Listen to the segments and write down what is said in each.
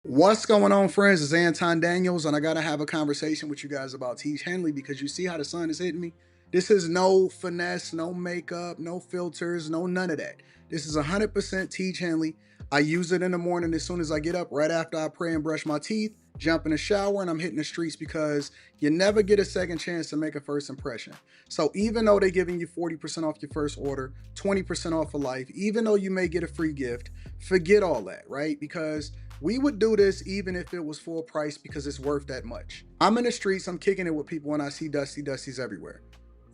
What's going on, friends? It's Anton Daniels, and I gotta have a conversation with you guys about Teach Henley because you see how the sun is hitting me. This is no finesse, no makeup, no filters, no none of that. This is 100% Teach Henley. I use it in the morning as soon as I get up, right after I pray and brush my teeth, jump in the shower, and I'm hitting the streets because you never get a second chance to make a first impression. So even though they're giving you 40% off your first order, 20% off for life, even though you may get a free gift, forget all that, right? Because we would do this even if it was full price because it's worth that much. I'm in the streets, I'm kicking it with people when I see Dusties everywhere.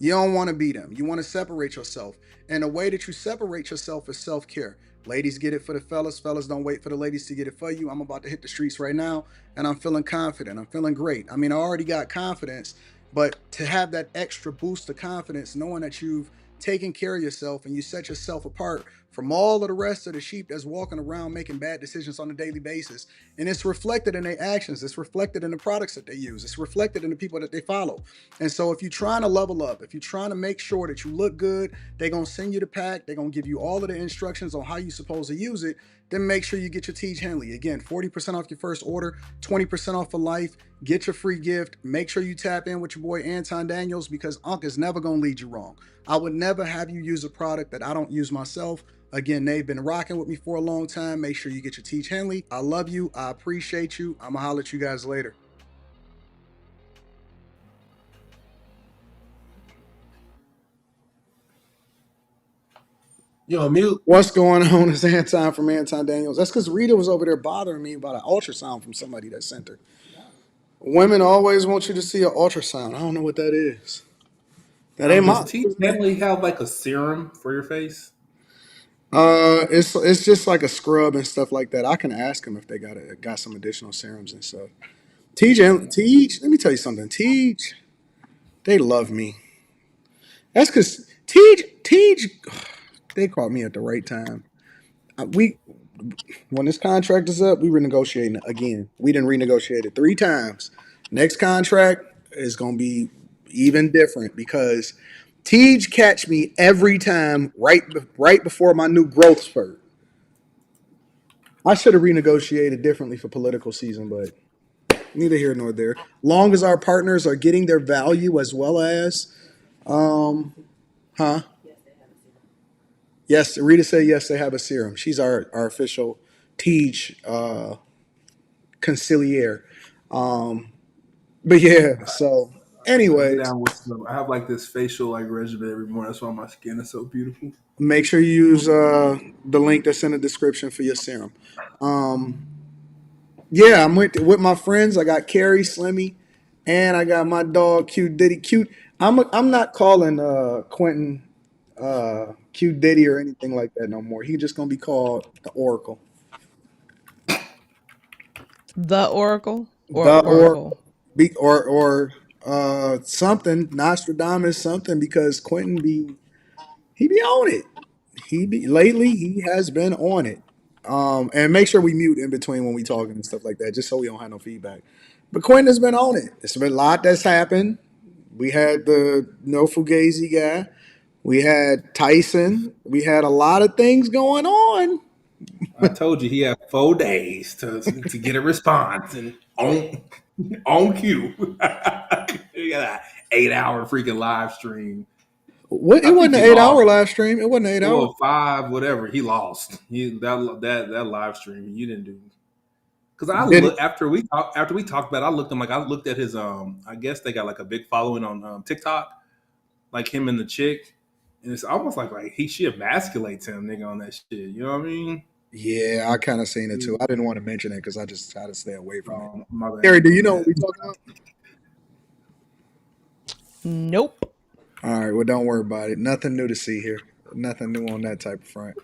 You don't want to be them. You want to separate yourself. And the way that you separate yourself is self care. Ladies get it for the fellas. Fellas don't wait for the ladies to get it for you. I'm about to hit the streets right now and I'm feeling confident. I'm feeling great. I mean, I already got confidence, but to have that extra boost of confidence, knowing that you've taken care of yourself and you set yourself apart from all of the rest of the sheep that's walking around making bad decisions on a daily basis. And it's reflected in their actions. It's reflected in the products that they use. It's reflected in the people that they follow. And so if you're trying to level up, if you're trying to make sure that you look good, they're going to send you the pack. They're going to give you all of the instructions on how you're supposed to use it. Then make sure you get your Teach Henley. Again, 40% off your first order, 20% off for life. Get your free gift. Make sure you tap in with your boy Anton Daniels because Unc is never going to lead you wrong. I would never have you use a product that I don't use myself. Again, they've been rocking with me for a long time. Make sure you get your Teach Henley. I love you. I appreciate you. I'm going to holler at you guys later. You on mute? What's going on? It's Anton from Anton Daniels. That's because Rita was over there bothering me about an ultrasound from somebody that sent her. Women always want you to see an ultrasound. I don't know what that is. That ain't Does my. Tea Stanley have like a serum for your face? It's just like a scrub and stuff like that. I can ask them if they got some additional serums and stuff. Teach. Let me tell you something. Teach, they love me. That's because Teach, they caught me at the right time. We when this contract is up, we renegotiating it again. We didn't renegotiate it 3 times. Next contract is gonna be even different because Teach catch me every time right before my new growth spurt. I should have renegotiated differently for political season, but neither here nor there. Long as our partners are getting their value as well as, um, huh? Yes, Rita said yes. They have a serum. She's our official Teach conciliere. Um, but yeah. So, I'm anyways, down with some. I have like this facial like regimen every morning. That's why my skin is so beautiful. make sure you use the link that's in the description for your serum. Um, yeah, I'm with my friends. I got Carrie, Slimmy, and I got my dog Cute Diddy. Cute. I'm not calling Quentin Cute Diddy or anything like that no more. He's just gonna be called the Oracle. The Oracle or The or Oracle? be or something Nostradamus something because Quentin he be on it. He be lately he has been on it. And make sure we mute in between when we talking and stuff like that, just so we don't have no feedback. But Quentin has been on it. It's been a lot that's happened. We had the No Fugazi guy. We had Tyson. We had a lot of things going on. I told you he had 4 days to get a response and on cue. He got an 8 hour freaking live stream. What? It I think wasn't an he 8 hour lost. live stream. It wasn't 8 hours. Well, five, whatever. He lost. That live stream. You didn't do. Because I Did it? look after we talked about it, I looked at his I guess they got like a big following on TikTok, like him and the chick, and it's almost like she emasculates him, nigga, on that shit. You know what I mean? Yeah, I kind of seen it too. I didn't want to mention it because I just try to stay away from it. My bad, Gary, do you my know what bad. we talking about? Nope. All right, well, don't worry about it. Nothing new to see here. Nothing new on that type of front.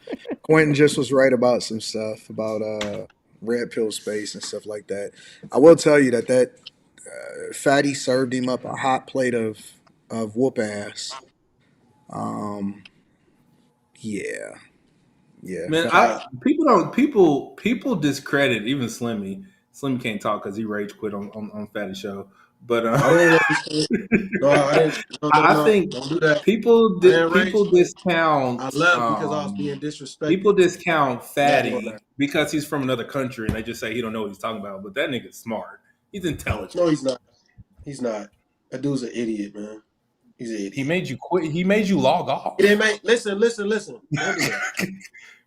Quentin just was right about some stuff about red pill space and stuff like that. I will tell you that fatty served him up a hot plate of whoop ass. Um, yeah, yeah. Man, I people don't people discredit even Slimmy. Slimmy can't talk because he rage quit on Fatty Show. But I didn't race quit. No, I didn't. No, no, I no. think Don't do that. people I didn't rage people quit. discount I left because I was being people disrespected. discount Nothing more than that. Fatty because he's from another country and they just say he don't know what he's talking about. But that nigga's smart. He's intelligent. No, he's not. He's not. That dude's an idiot, man. He's an He idiot. made you quit. He made you log He didn't off. make. Listen, listen, listen. Don't do that.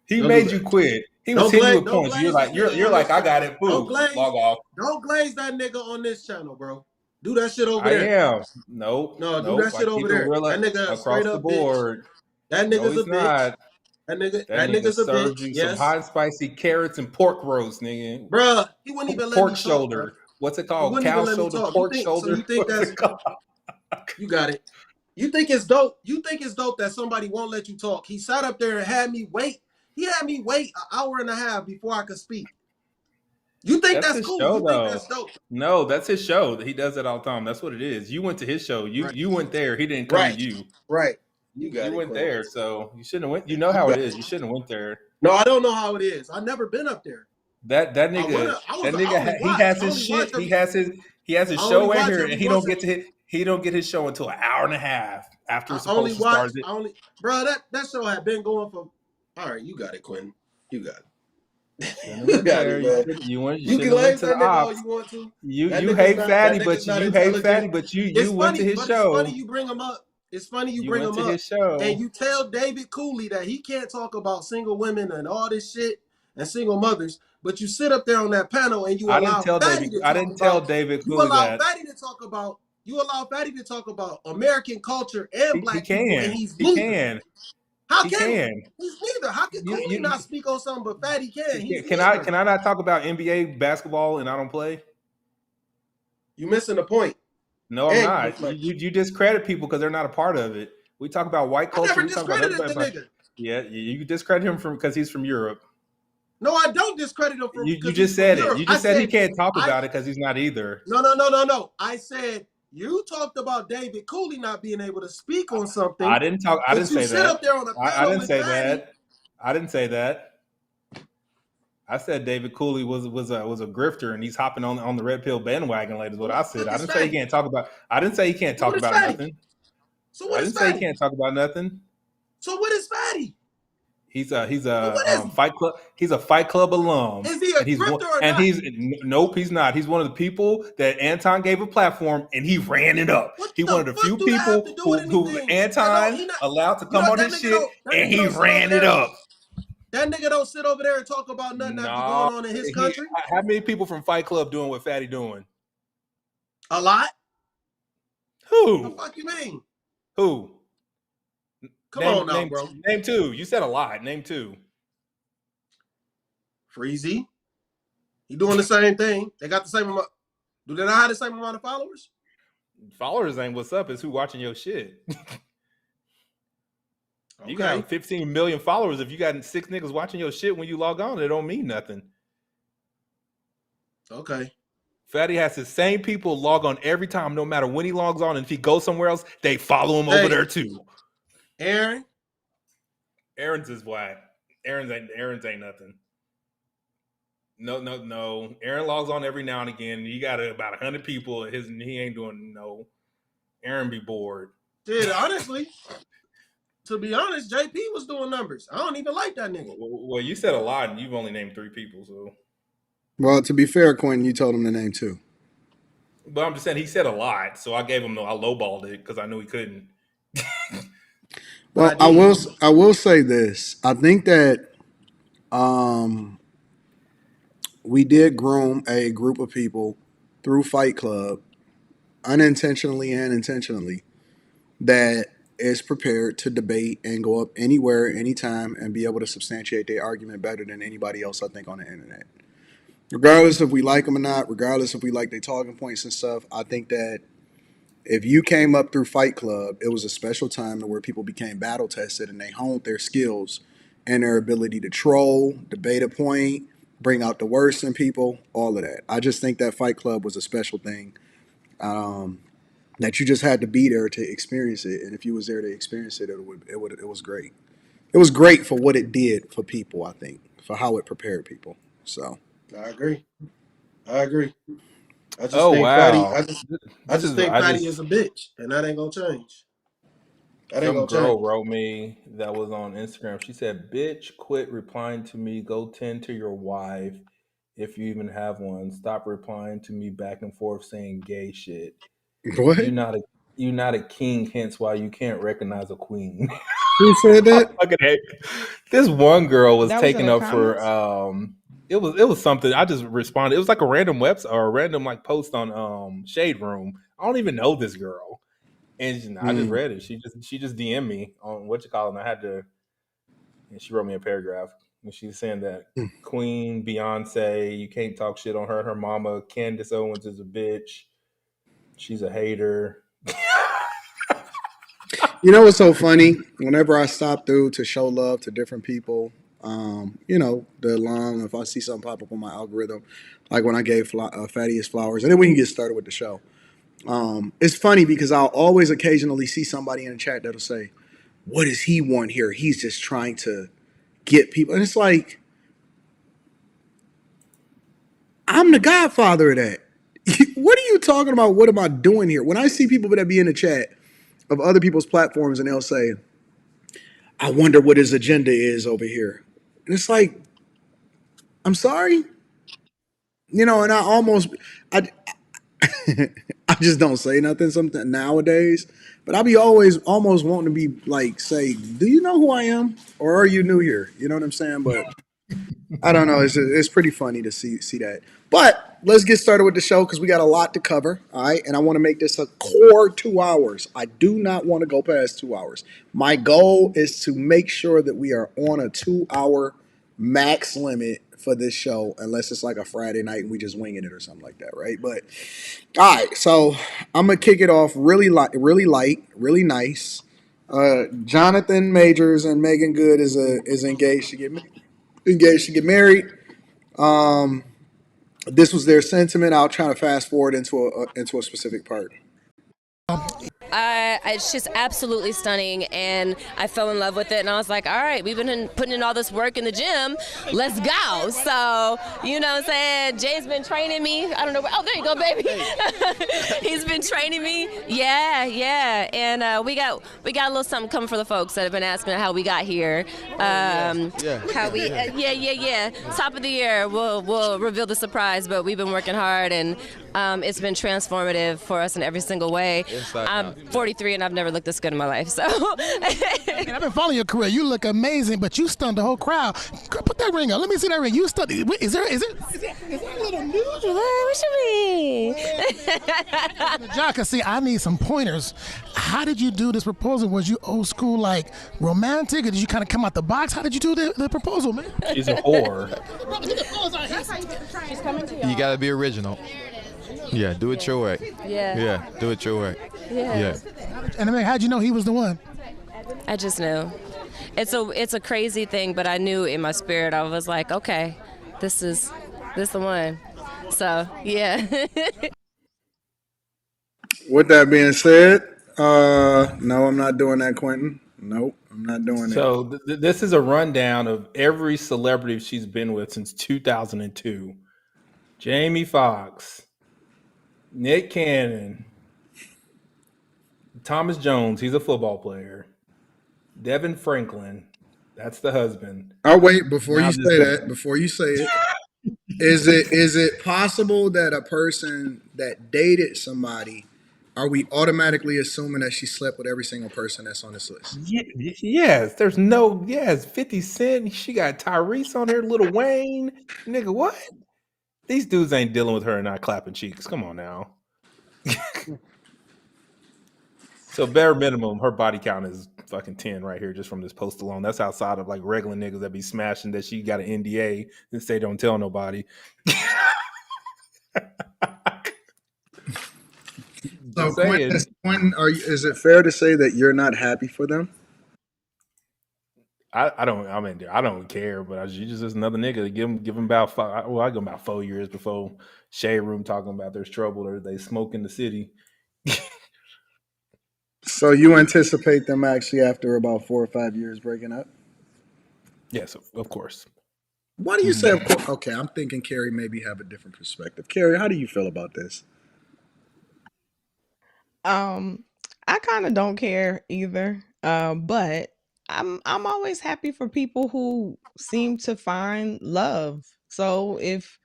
He Don't do made you that. quit. He was hitting you with Don't points. You're glaze like that nigga you're on like this I got channel. it. Boom. Log off. Don't glaze that nigga on this channel, bro. Do that shit over I there. am. Nope. No, do Nope. that I shit over keep it there. real That nigga a straight across the up bitch. board. That No, nigga's a he's bitch. not. That That nigga nigga's a served bitch. you some Yes, hot and spicy carrots and pork roast, nigga. bruh. He wouldn't even let me Pork talk, bro. shoulder. What's it He called? wouldn't even Cow let me shoulder, talk. pork You shoulder. think What's that's it called? you got it. You think it's dope? You think it's dope that somebody won't let you talk? He sat up there and had me wait. He had me wait an hour and a half before I could speak. You think That's that's his cool? show, You think though. that's dope? No, that's his show. He does it all the time. That's what it is. You went to his show. Right, You went there. He didn't come to right, you. right. You You got it, went Quinn. there, so you shouldn't have went. You know You how it got is. it. You shouldn't have went there. No, I don't know how it is. I've never been up there. That I nigga wanna. I was. that I nigga only he watch. has I his only watch shit. every. He has his I only show in watch here, every and he once. don't get to hit. He don't get his show until an hour and a half after I it's only supposed to watch. start. It. I only. Bro, that show had been going for. All right, you got it, Quinn. You got it. Shouldn't have You went got there. it, man. You You can shouldn't have went laze to the that nigga all ops. you want to. You hate That fatty, nigga's but not you hate intelligent. fatty, but you It's went to funny, his but it's funny show. you bring him up. It's funny you You bring went him to his up and show. you tell David Cooley that he can't talk about single women and all this shit and single mothers, but you sit up there on that panel and I didn't tell David. I didn't tell David Cooley that you allow Fatty to talk about American culture and he black people and can. he's He neither. can. How He can he? can. He's neither. How can Cooley You not speak on something but Fatty can? He's can I neither. not talk about NBA basketball and I don't play? You missing the point. No, I'm And you not. deflect. You discredit people because they're not a part of it. We talk about white I culture. never We talk about discredited everybody. the nigga. Yeah, you discredit him from because he's from Europe. No, I don't discredit him You because he's just from said it. Europe. You I just said he said can't talk I about it because he's not either. no. I said you talked about David Cooley not being able to speak on something, I didn't talk. I but didn't you say sit that. up there on a I panel didn't with say Fatty. that. I didn't say that. I said David Cooley was a grifter and he's hopping on the red pill bandwagon. Late is what I said. What I is didn't say he Fatty? can't talk about. I didn't say he can't So what talk is about Fatty? nothing. So I what is didn't say he Fatty? can't talk about nothing. So what is Fatty? He's So what is a he? Fight Club. He's a Fight Club alum, Is he a and he's one. grifter or And not? he's nope. He's not. He's one of the people that Anton gave a platform, and he ran it up. What He the one of the fuck few do that have to people do with who anything? That don't Anton he not allowed to you come know on his shit, that and nigga he don't sit over ran it there. up. That nigga don't sit over there and talk about nothing that be No, going on in his he. country. How many people from Fight Club doing what Fatty doing? A lot. The Who? fuck you mean? Who? Come on now, bro. Name two. You said a lot. Name two. Freezy. He doing the same thing. They got the same amount. Do they not have the same amount of followers? Followers ain't what's up. It's who watching your shit. You can Okay. have 15 million followers if you got 6 niggas watching your shit when you log on. It don't mean nothing. Okay. Fatty has the same people log on every time, no matter when he logs on. And if he goes somewhere else, they follow him over there too. Aaron. Aaron's is whack. Aaron's ain't nothing. No. Aaron logs on every now and again. You got about 100 people. He ain't doing no. Aaron be bored. Shit, honestly, to be honest, JP was doing numbers. I don't even like that nigga. Well, you said a lot, and you've only named 3 people. So, Well, to be fair, Quentin, you told him the name too. but I'm just saying he said a lot, so I gave him. I lowballed it because I knew he couldn't. Well, I will say this. I think that we did groom a group of people through Fight Club, unintentionally and intentionally, that is prepared to debate and go up anywhere, anytime, and be able to substantiate their argument better than anybody else, I think, on the internet. Regardless if we like them or not, regardless if we like their talking points and stuff, I think that if you came up through Fight Club, it was a special time to where people became battle tested and they honed their skills and their ability to troll, debate a point, bring out the worst in people, all of that. I just think that Fight Club was a special thing that you just had to be there to experience it. And if you was there to experience it, it was great. It was great for what it did for people. I think for how it prepared people. So I agree. I just Oh think Fatty. wow. I This just is think Fatty is a bitch, and that ain't gonna change. That ain't some gonna change. girl wrote me that was on Instagram. She said, "Bitch, quit replying to me. Go tend to your wife if you even have one. Stop replying to me back and forth saying gay shit. What? You not a you not a king, hence why you can't recognize a queen." Who said I that? fucking hate. This one girl was That was in taken the up for comments. it was something. I just responded. It was like a random website or a random like post on Shade Room. I don't even know this girl. And I just read it. She just DM'd me on what you call it. And I had to, and she wrote me a paragraph. And she's saying that Queen Beyonce, you can't talk shit on her. Her mama, Candace Owens, is a bitch. She's a hater. You know what's so funny? Whenever I stop through to show love to different people, the alum, if I see something pop up on my algorithm, like when I gave Fatty his flowers, and then we can get started with the show. It's funny because I'll always occasionally see somebody in the chat that'll say, "What does he want here? He's just trying to get people." And it's like, I'm the godfather of that. What are you talking about? What am I doing here? When I see people that be in the chat of other people's platforms and they'll say, "I wonder what his agenda is over here." And it's like, I'm sorry, and I, I just don't say nothing something nowadays. But I be always almost wanting to be like, say, "Do you know who I am, or are you new here?" You know what I'm saying? But I don't know. It's pretty funny to see that. But let's get started with the show because we got a lot to cover. All right, and I want to make this a core 2 hours. I do not want to go past 2 hours. My goal is to make sure that we are on a 2 hour max limit for this show, unless it's like a Friday night and we just winging it or something like that, right? But all right, so I'm gonna kick it off really light, really nice. Jonathan Majors and Megan Good is engaged to get married. Um, this was their sentiment. I'll try to fast forward into a specific part. It's just absolutely stunning, and I fell in love with it. And I was like, all right, we've been putting in all this work in the gym. Let's go. So, you know what I'm saying? Jay's been training me. I don't know. Oh, there you go, baby. He's been training me. Yeah. And we got a little something coming for the folks that have been asking how we got here. How we, yeah. Top of the year, we'll reveal the surprise, but we've been working hard, and it's been transformative for us in every single way. I'm 43 and I've never looked this good in my life. So And I've been following your career. You look amazing, but you stunned the whole crowd. Girl, put that ring on. Let me see that ring. You stunned. Is there a little news? what you mean? John, cause see, I need some pointers. How did you do this proposal? Was you old school, like romantic, or did you kind of come out the box? How did you do the proposal, man? She's a whore. You gotta be original. Yeah, do it your way. Yeah, do it your way. yeah. And I mean, how'd you know he was the one? I just knew. It's a crazy thing, but I knew in my spirit. I was like, okay, this is the one. So yeah. With that being said, no, I'm not doing that, Quentin. Nope, I'm not doing it. So this is a rundown of every celebrity she's been with since 2002. Jamie Foxx, Nick Cannon, Thomas Jones, he's a football player. Devin Franklin, that's the husband. Oh wait, before Now you this say guy. that, before you say it, is it possible that a person that dated somebody, are we automatically assuming that she slept with every single person that's on this list? Yes, 50 Cent. She got Tyrese on here, Lil Wayne. Nigga, what? These dudes ain't dealing with her and not clapping cheeks. Come on now. So bare minimum, her body count is fucking 10 right here just from this post alone. That's outside of like regular niggas that be smashing that she got an NDA and say don't tell nobody. So Just saying. Quentin, is it fair to say that you're not happy for them? I don't care, but you just another nigga. Give him about five. Well, I go about 4 years before Shade Room talking about there's trouble or they smoke in the city. So you anticipate them actually after about 4 or 5 years breaking up? Yes, of course. Why do you say of course? Okay, I'm thinking Carrie maybe have a different perspective. Carrie, how do you feel about this? Um, I kind of don't care either. But I'm always happy for people who seem to find love. So if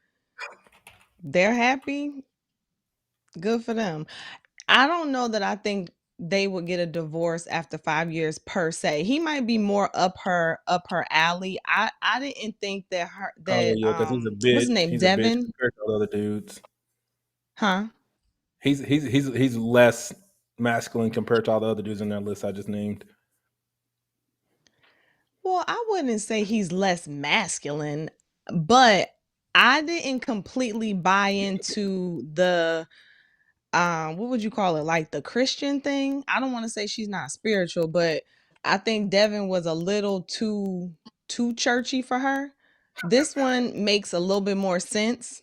they're happy, good for them. I don't know that I think they would get a divorce after 5 years per se. He might be more up her alley. I didn't think that her Oh that yeah, because he's a what's his bitch. name, He's a bitch Devin, compared to all the other dudes. huh? He's less masculine compared to all the other dudes in that list I just named. Well, I wouldn't say he's less masculine, but I didn't completely buy into the what would you call it? Like the Christian thing. I don't want to say she's not spiritual, but I think Devin was a little too churchy for her. This one makes a little bit more sense.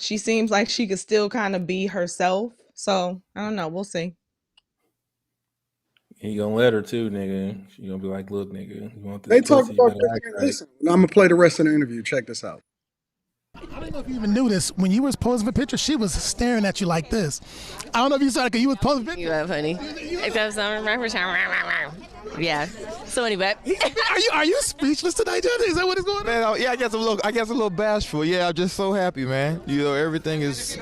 She seems like she could still kind of be herself. So, I don't know, we'll see. He gonna let her too, nigga. She gonna be like, "Look, nigga, you want this They talk pussy? You about better act Christianity. right." Listen, I'm gonna play the rest of the interview. Check this out. I don't know if you even knew this. When you was posing for pictures, she was staring at you like this. I don't know if you saw it because you was posing for You pictures. up, honey? Except some yeah. So anyway, Are you speechless tonight, Johnny? Is that what is going on? Man, yeah, I guess a little bashful. Yeah, I'm just so happy, man. You know, everything is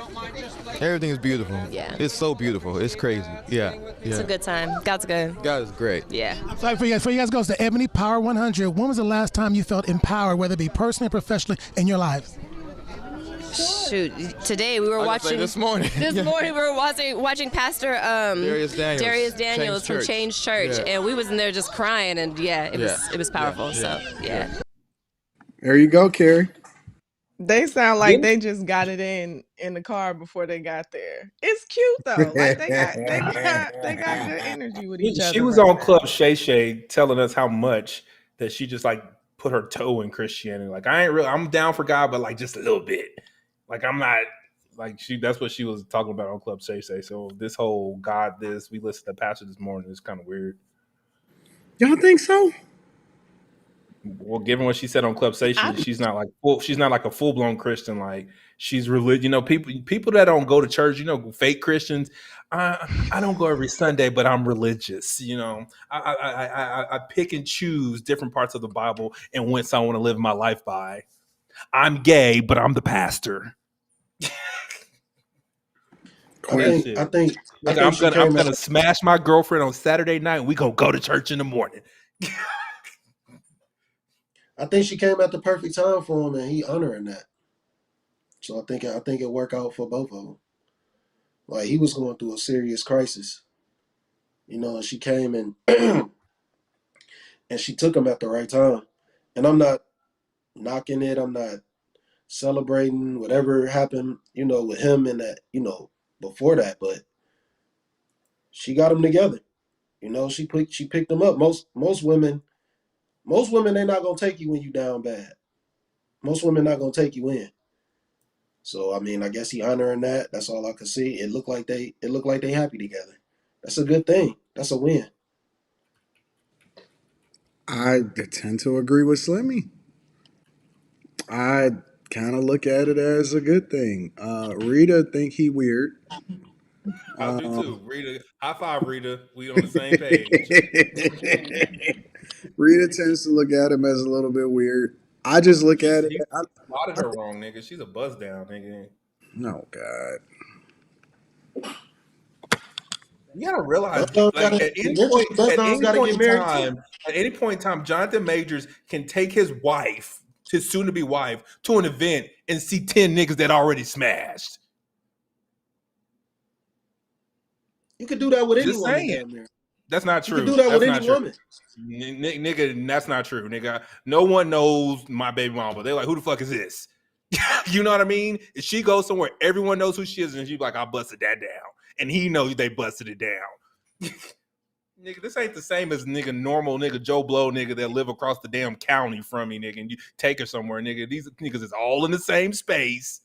beautiful. Yeah. It's so beautiful. It's crazy. Yeah. it's a good time. God's good. God is great. Yeah. So before you guys go to the Ebony Power 100, when was the last time you felt empowered, whether it be personally or professionally, in your lives? Shoot. Today we were watching. This morning. This morning we were watching Pastor Darius Daniels from Change Church, Yeah. and we was in there just crying, and it was powerful. So yeah. There you go, Carrie. They sound like they just got it in the car before they got there. It's cute though. Like they got good energy with each other. She was right on now. Club Shay Shay telling us how much that she just like put her toe in Christianity. Like I'm down for God, but like just a little bit. Like I'm not like that's what she was talking about on Club Shay Shay. So this whole God we listened to Pastor this morning is kind of weird. Y'all think so? Well, given what she said on Club Station, she's not like a full blown Christian. Like she's religious. You know, people that don't go to church, you know, fake Christians. I don't go every Sunday, but I'm religious. You know, I pick and choose different parts of the Bible and whence I want to live my life by. I'm gay, but I'm the pastor. I think I'm she came gonna at, smash my girlfriend on Saturday night, and we gonna go to church in the morning. I think she came at the perfect time for him, and he honoring that. So I think it worked out for both of them. Like he was going through a serious crisis, you know, and she came and and she took him at the right time. And I'm not knocking it. I'm not celebrating whatever happened, you know, with him and that, you know, before that. But she got them together. You know, she picked them up. Most women they're not gonna take you when you down bad. Most women not gonna take you in. So I mean, I guess he honoring that. That's all I could see. It looked like they happy together. That's a good thing. That's a win. I tend to agree with Slimmy. I kind of look at it as a good thing. Rita think he weird. I do too. Rita, high five, Rita. We on the same page. Rita tends to look at him as a little bit weird. I just look at it. He spotted her wrong, nigga. She's a buzz down, nigga. No, God. You gotta realize, Buzz like gotta- at any eventually point, Buzz at Down's any gotta point get in married time, at any point in time, Jonathan Majors can take his wife, his soon-to-be wife, to an event and see 10 niggas that already smashed. You could do that with any Just woman saying. down there. That's not You true. could do that That's with not any true. woman. Nigga, that's not true, nigga. No one knows my baby mama. They're like, who the fuck is this? You know what I mean? If she goes somewhere, everyone knows who she is, and she's like, I busted that down. And he knows they busted it down. Nigga, this ain't the same as normal nigga Joe Blow nigga that live across the damn county from me, nigga, and you take her somewhere, nigga. These niggas is all in the same space,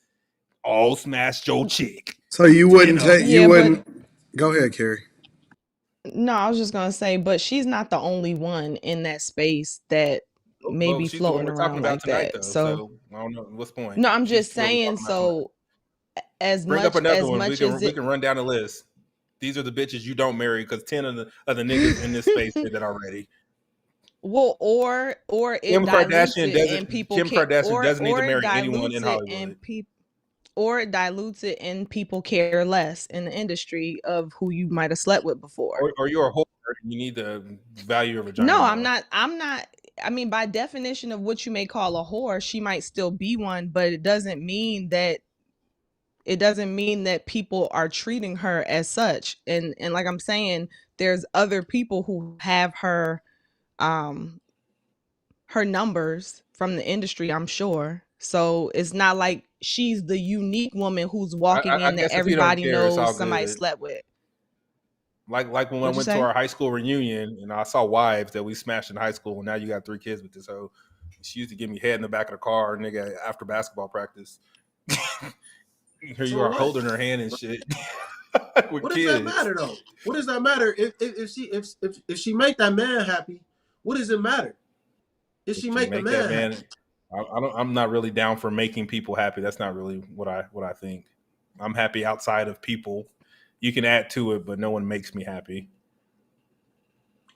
all smash your chick. So you wouldn't take? Yeah, You wouldn't? Go ahead, Carrie. No, I was just gonna say, but she's not the only one in that space that maybe she's the one floating we're talking around about like tonight, that. though. So So I don't know what's the point. no, I'm She's just what we're saying. talking about tonight. So as Bring up much another as one. much as We it, can run down the list. These are the bitches you don't marry because 10 of the niggas in this space did that already. well, or it dilutes it and people Kim care, Kardashian doesn't need to or it marry anyone in dilutes it Hollywood. and people. Or it dilutes it and people care less in the industry of who you might have slept with before. Or you're a whore and you need to value your vagina No, more. I'm not. I mean, by definition of what you may call a whore, she might still be one, but it doesn't mean that people are treating her as such. And like I'm saying, there's other people who have her numbers from the industry, I'm sure. So it's not like she's the unique woman who's walking I in that guess if you don't everybody care, it's all knows somebody good. slept with. Like when I What'd you went to say? our high school reunion and I saw wives that we smashed in high school, and now you got 3 kids with this hoe. She used to give me head in the back of the car, nigga, after basketball practice. Here you are holding her hand and shit. With What does kids. that matter though? What does that matter if she make that man happy? What does it matter? If she make the man happy? I'm not really down for making people happy. That's not really what I think. I'm happy outside of people. You can add to it, but no one makes me happy.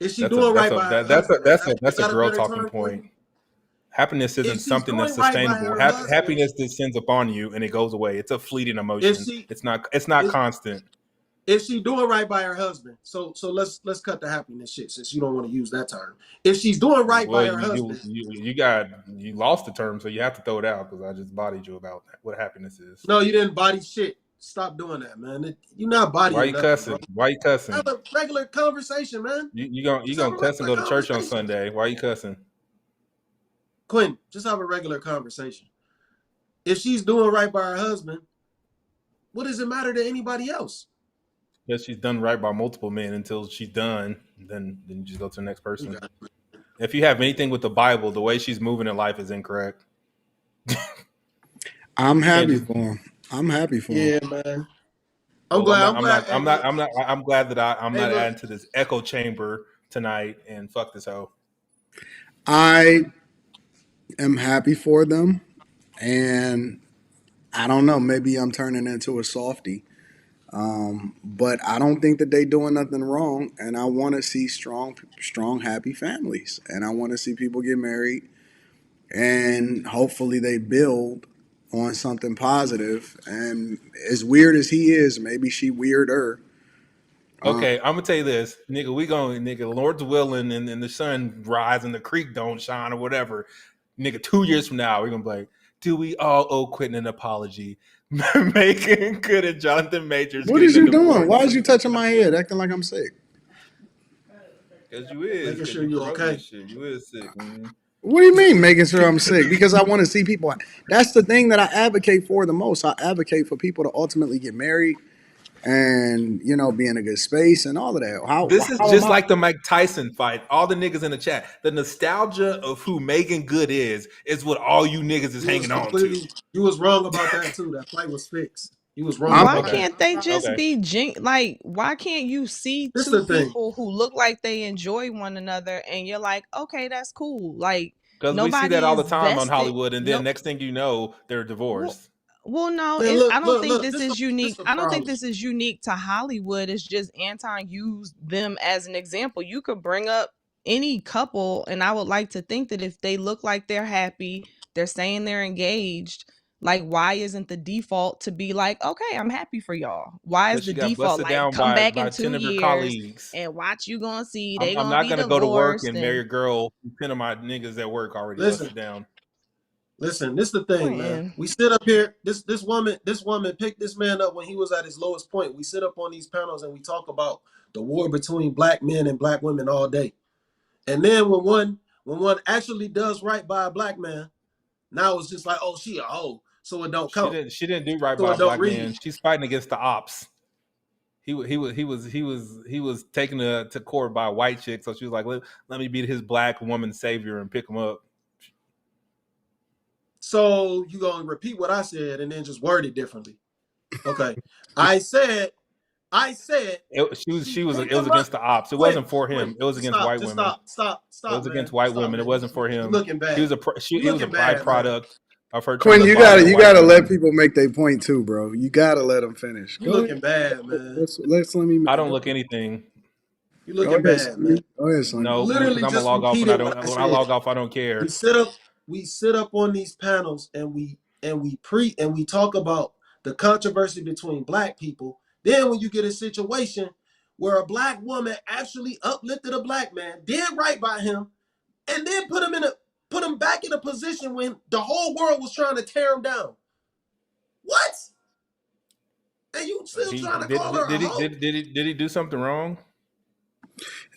Is she doing right by her husband? That's a girl talking point. Happiness isn't something that's sustainable. Happiness descends upon you and it goes away. It's a fleeting emotion. It's not constant. If she doing right by her husband, so let's cut the happiness shit since you don't want to use that term. If she's doing right by her husband, you lost the term, so you have to throw it out because I just bodied you about what happiness is. No, you didn't body shit. Stop doing that, man. You're not bodying. Why you cussing? Bro. Why you cussing? Have a regular conversation, man. You gonna cuss and go to church on Sunday? Why you cussing? Quinn, just have a regular conversation. If she's doing right by her husband, what does it matter to anybody else? Because she's done right by multiple men until she's done, then you just go to the next person. If you have anything with the Bible, the way she's moving in life is incorrect. I'm happy for him. I'm happy for him. Yeah, man. I'm glad that I'm not adding to this echo chamber tonight and fuck this hoe. I am happy for them, and I don't know, maybe I'm turning into a softie. But I don't think that they doing nothing wrong, and I want to see strong, happy families, and I want to see people get married, and hopefully they build on something positive. And as weird as he is, maybe she weirder. Okay, I'm gonna tell you this, nigga, Lord's willing, and the sun rise and the creek don't shine or whatever, nigga. 2 years from now, we're gonna be like, do we all owe Quentin an apology? Making good at Jonathan Majors. What is you doing? Why is you touching my head, acting like I'm sick? Because you is. Making sure you're okay. You is sick, man. What do you mean making sure I'm sick? Because I want to see people. That's the thing that I advocate for the most. I advocate for people to ultimately get married and, be in a good space and all of that. This is just like the Mike Tyson fight. All the niggas in the chat. The nostalgia of who Megan Good is what all you niggas is hanging on to. You was wrong about that too. That fight was fixed. You was wrong. Why can't they just be why can't you see two people who look like they enjoy one another and you're like, okay, that's cool. Like, because we see that all the time on Hollywood, and then next thing you know, they're divorced. Well, no, I don't think this is unique. I don't think this is unique to Hollywood. It's just Anton used them as an example. You could bring up any couple, and I would like to think that if they look like they're happy, they're saying they're engaged. Like, why isn't the default to be like, okay, I'm happy for y'all? Why is the default like come back in 2 years and watch you gonna see they I'm not gonna go to work and marry a girl. 10 of my niggas at work already busted down. Listen, this is the thing, man. We sit up here. This woman picked this man up when he was at his lowest point. We sit up on these panels and we talk about the war between black men and black women all day. And then when one actually does right by a black man, now it's just like, oh, she a hoe, so it don't count. She didn't do right by a black man. She's fighting against the ops. He was taken to court by a white chick, so she was like, let me be his black woman savior and pick him up. So you gonna repeat what I said and then just word it differently. Okay. I said I said It was picked it was him up. against the ops. It Quentin, wasn't for him. Quentin, It was just against stop, white just women. stop, It was man. against white Stop, women. It man. wasn't for You him. looking bad. He was a looking bad, man. byproduct of her trying Quentin, to you bother you white gotta let women. people make their point too, bro. You gotta let them finish. You Go looking ahead. bad, man. Let me I don't go look anything. You go looking ahead, bad, man. Sonny. Go ahead, Sonny. No, because Literally I'm gonna just log off and repeated what I when I said. log off, I don't care. We sit up on these panels and we talk about the controversy between black people. Then when you get a situation where a black woman actually uplifted a black man, did right by him, and then put him back in a position when the whole world was trying to tear him down. What? And you still He trying to call her a hoe? did he do something wrong?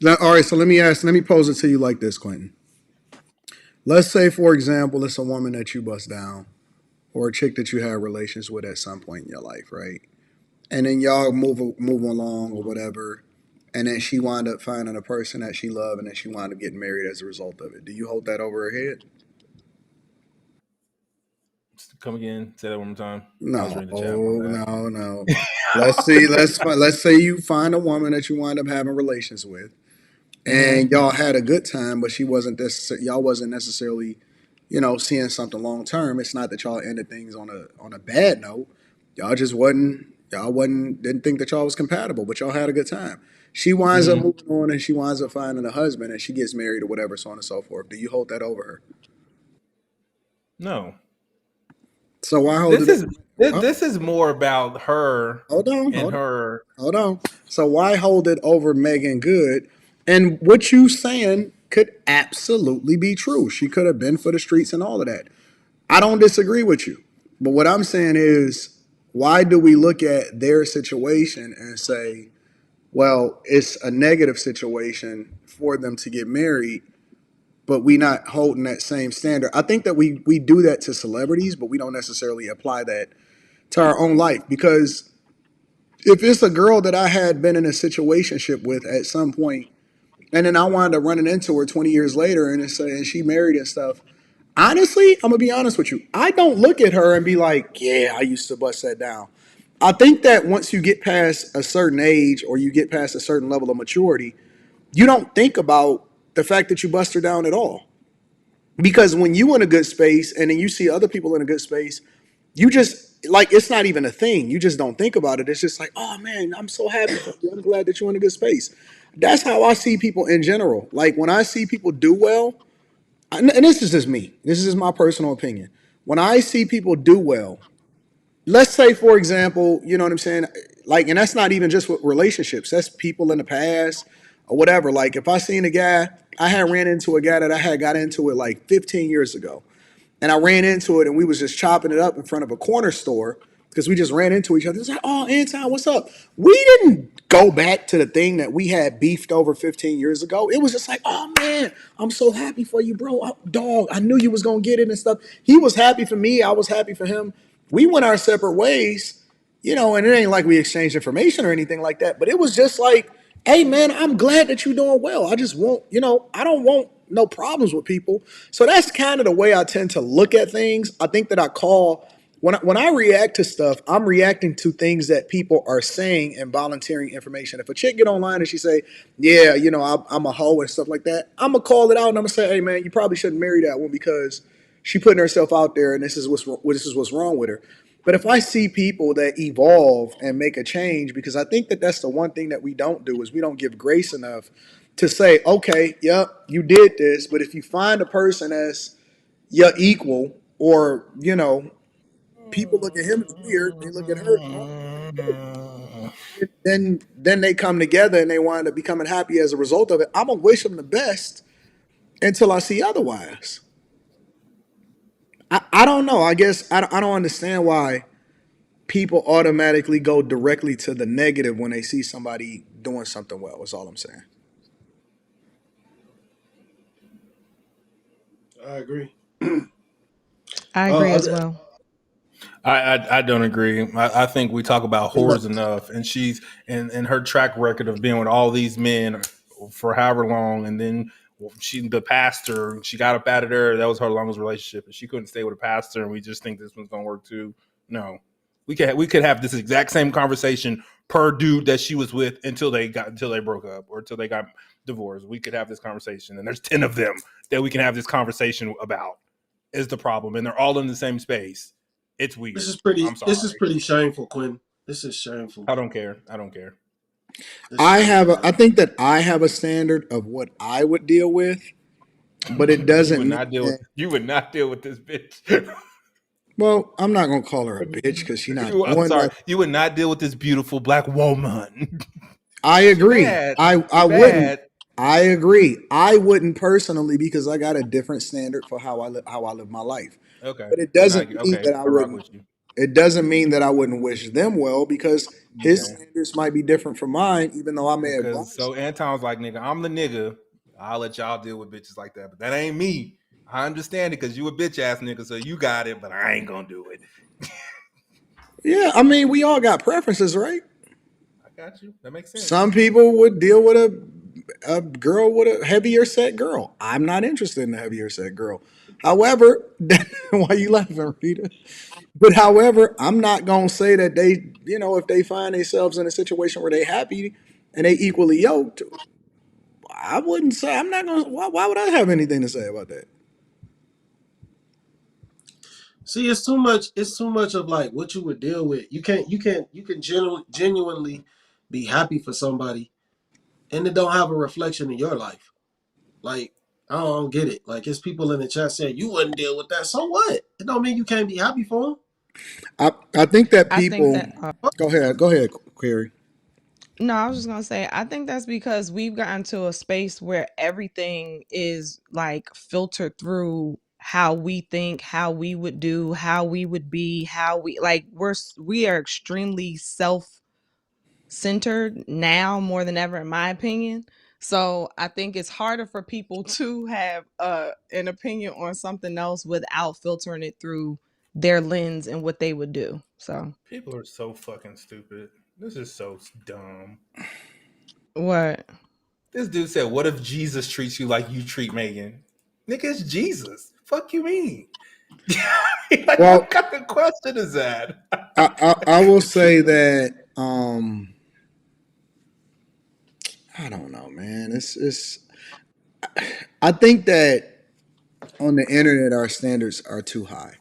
Now, all right, so let me pose it to you like this, Quentin. Let's say, for example, it's a woman that you bust down or a chick that you had relations with at some point in your life, right? And then y'all move along or whatever, and then she wound up finding a person that she loved, and then she wound up getting married as a result of it. Do you hold that over her head? Come again. Say that one more time. I was No, reading the chat. My bad. no. Let's see. Let's say you find a woman that you wind up having relations with, and y'all had a good time, but y'all wasn't necessarily, seeing something long term. It's not that y'all ended things on a bad note. Didn't think that y'all was compatible, but y'all had a good time. She winds up moving on, and she winds up finding a husband, and she gets married or whatever, so on and so forth. Do you hold that over her? No. So why hold This it? is this is more about her Hold on, and hold on. her. Hold on. So why hold it over Megan Good? And what you saying could absolutely be true. She could have been for the streets and all of that. I don't disagree with you. But what I'm saying is, why do we look at their situation and say, well, it's a negative situation for them to get married, but we not holding that same standard? I think that we do that to celebrities, but we don't necessarily apply that to our own life, because if it's a girl that I had been in a situationship with at some point, and then I wound up running into her 20 years later, and she married and stuff. Honestly, I'm gonna be honest with you. I don't look at her and be like, "Yeah, I used to bust that down." I think that once you get past a certain age or you get past a certain level of maturity, you don't think about the fact that you bust her down at all. Because when you in a good space and then you see other people in a good space, you just like, it's not even a thing. You just don't think about it. It's just like, oh man, I'm so happy for you. I'm glad that you're in a good space. That's how I see people in general. Like when I see people do well, and this is just me. This is just my personal opinion. When I see people do well, let's say for example, you know what I'm saying? Like, and that's not even just with relationships. That's people in the past or whatever. Like if I seen a guy, I had ran into a guy that I had got into it like 15 years ago, and I ran into it, and we was just chopping it up in front of a corner store because we just ran into each other. It's like, oh, Anton, what's up? We didn't go back to the thing that we had beefed over 15 years ago. It was just like, oh man, I'm so happy for you, bro. Dog, I knew you was gonna get it and stuff. He was happy for me. I was happy for him. We went our separate ways, and it ain't like we exchanged information or anything like that. But it was just like, hey man, I'm glad that you're doing well. I just want, I don't want no problems with people. So that's kind of the way I tend to look at things. I think that when I react to stuff, I'm reacting to things that people are saying and volunteering information. If a chick get online and she say, yeah, I'm a hoe and stuff like that, I'm gonna call it out and I'm gonna say, hey man, you probably shouldn't marry that one because she putting herself out there and this is what's wrong with her. But if I see people that evolve and make a change, because I think that that's the one thing that we don't do is we don't give grace enough to say, okay, yep, you did this, but if you find a person that's your equal, or people look at him as weird, they look at her, oh, then they come together and they wind up becoming happy as a result of it. I'm gonna wish them the best until I see otherwise. I don't know. I guess I don't understand why people automatically go directly to the negative when they see somebody doing something well. That's all I'm saying. I agree. I agree Uh, as well. I don't agree. I think we talk about whores enough, and she's and her track record of being with all these men for however long, and then the pastor, she got up out of there. That was her longest relationship, and she couldn't stay with a pastor, and we just think this one's gonna work too. No, we could have this exact same conversation per dude that she was with until they broke up or until they got divorced. We could have this conversation, and there's 10 of them that we can have this conversation about. Is the problem, and they're all in the same space. It's weird. I'm sorry. This is pretty shameful, Quinn. This is shameful. I don't care. I think that I have a standard of what I would deal with, but it doesn't. You would not deal with this bitch. Well, I'm not gonna call her a bitch because she's not. I'm sorry. You would not deal with this beautiful black woman. I agree. I wouldn't. Bad. I agree. I wouldn't personally because I got a different standard for how I live my life. Okay. But it doesn't mean that I wouldn't. It doesn't mean that I wouldn't wish them well because his standards might be different from mine, even though I may have. So Anton's like, nigga, I'm the nigga. I'll let y'all deal with bitches like that, but that ain't me. I understand it because you a bitch ass nigga, so you got it, but I ain't gonna do it. Yeah, I mean, we all got preferences, right? I got you. That makes sense. Some people would deal with a girl with a heavier set girl. I'm not interested in a heavier set girl. However, why you laughing, Rita? But however, I'm not gonna say that they, if they find themselves in a situation where they happy and they equally yoked, I wouldn't say I'm not gonna. Why would I have anything to say about that? See, it's too much. It's too much of like what you would deal with. You can genuinely be happy for somebody, and it don't have a reflection in your life. Like I don't get it. Like it's people in the chat saying you wouldn't deal with that. So what? It don't mean you can't be happy for them. I think that people. Go ahead, Query. No, I was just gonna say, I think that's because we've gotten to a space where everything is like filtered through how we think, how we would do, how we would be, how we are extremely self-centered now more than ever, in my opinion. So I think it's harder for people to have an opinion on something else without filtering it through their lens and what they would do. So people are so fucking stupid. This is so dumb. What? This dude said, what if Jesus treats you like you treat Megan? Nigga, it's Jesus. Fuck you mean? Like, well, what kind of question is that? I will say that I don't know, man. It's I think that on the internet our standards are too high.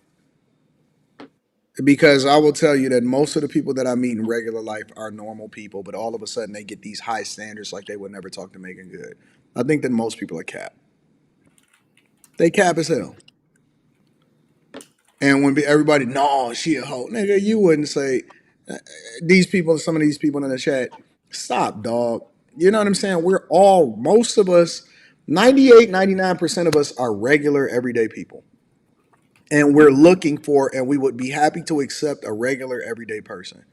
Because I will tell you that most of the people that I meet in regular life are normal people, but all of a sudden they get these high standards like they would never talk to Megan Good. I think that most people are cap. They cap as hell. And when everybody, no, she a hoe. Nigga, you wouldn't say, some of these people in the chat, stop, dog. You know what I'm saying? Most of us, 98, 99% of us are regular, everyday people. And we're looking for, and we would be happy to accept a regular, everyday person.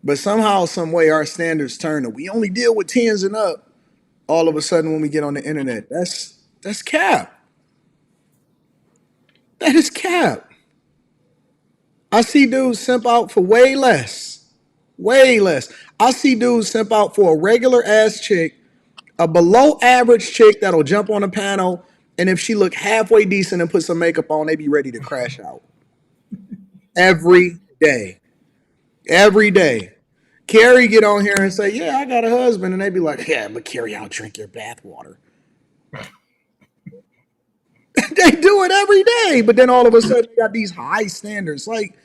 But somehow, some way, our standards turn and we only deal with 10s and up. All of a sudden, when we get on the internet, that's cap. That is cap. I see dudes simp out for way less. Way less. I see dudes simp out for a regular ass chick, a below average chick that'll jump on a panel, and if she look halfway decent and put some makeup on, they be ready to crash out. Every day. Every day. Carrie get on here and say, yeah, I got a husband. And they be like, yeah, but Carrie, I'll drink your bath water. They do it every day. But then all of a sudden, they got these high standards. Like,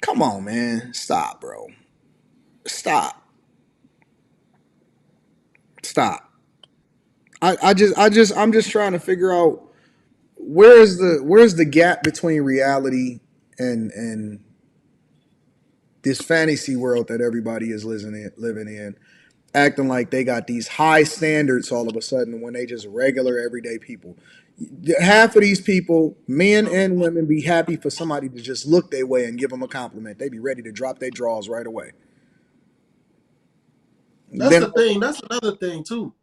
come on, man. Stop, bro. Stop. I'm just trying to figure out where's the gap between reality and this fantasy world that everybody is living in, acting like they got these high standards all of a sudden when they just regular everyday people. Half of these people, men and women, be happy for somebody to just look their way and give them a compliment. They be ready to drop their drawers right away. That's the thing. That's another thing too.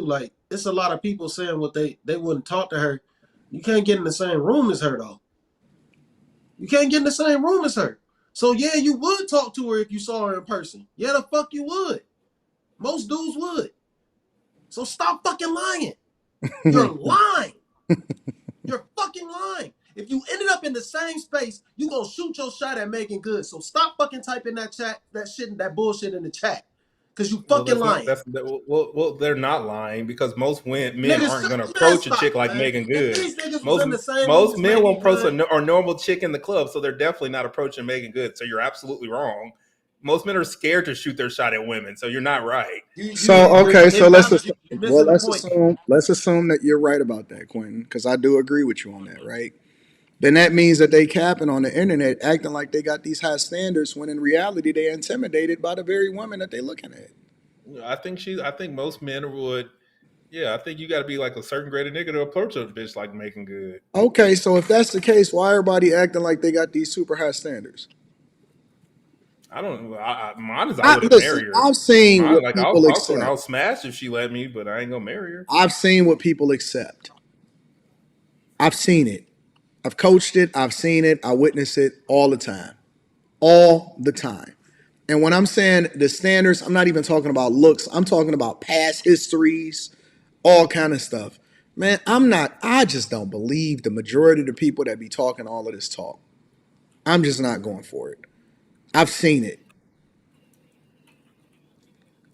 Like, it's a lot of people saying what they wouldn't talk to her. You can't get in the same room as her though. You can't get in the same room as her. So yeah, you would talk to her if you saw her in person. Yeah, the fuck you would. Most dudes would. So stop fucking lying. You're lying. You're fucking lying. If you ended up in the same space, you gonna shoot your shot at Megan Good. So stop fucking typing that shit, that bullshit in the chat, cause you Well, fucking that's not lying. that's well, they're not lying because most men Niggas, aren't going to man, approach a chick stop, like man. Megan If Good. these niggas was Most in the same room most as men Megan won't approach Good, a normal chick in the club, so they're definitely not approaching Megan Good. So you're absolutely wrong. Most men are scared to shoot their shot at women, so you're not right. So you're okay, so let's well missing the point. let's assume that you're right about that, Quentin, because I do agree with you on that, right? Then that means that they capping on the internet, acting like they got these high standards, when in reality they're intimidated by the very women that they're looking at. I think most men would. Yeah, I think you got to be like a certain grade of nigga to approach a bitch like Megan Good. Okay, so if that's the case, why everybody acting like they got these super high standards? I don't. Mine is I wouldn't Listen, marry her. I've seen Mine what like people I'll accept. smash if she let me, but I ain't gonna marry her. I've seen what people accept. I've seen it. I've coached it. I've seen it. I witness it all the time. All the time. And when I'm saying the standards, I'm not even talking about looks. I'm talking about past histories, all kind of stuff. Man, I just don't believe the majority of the people that be talking all of this talk. I'm just not going for it. I've seen it.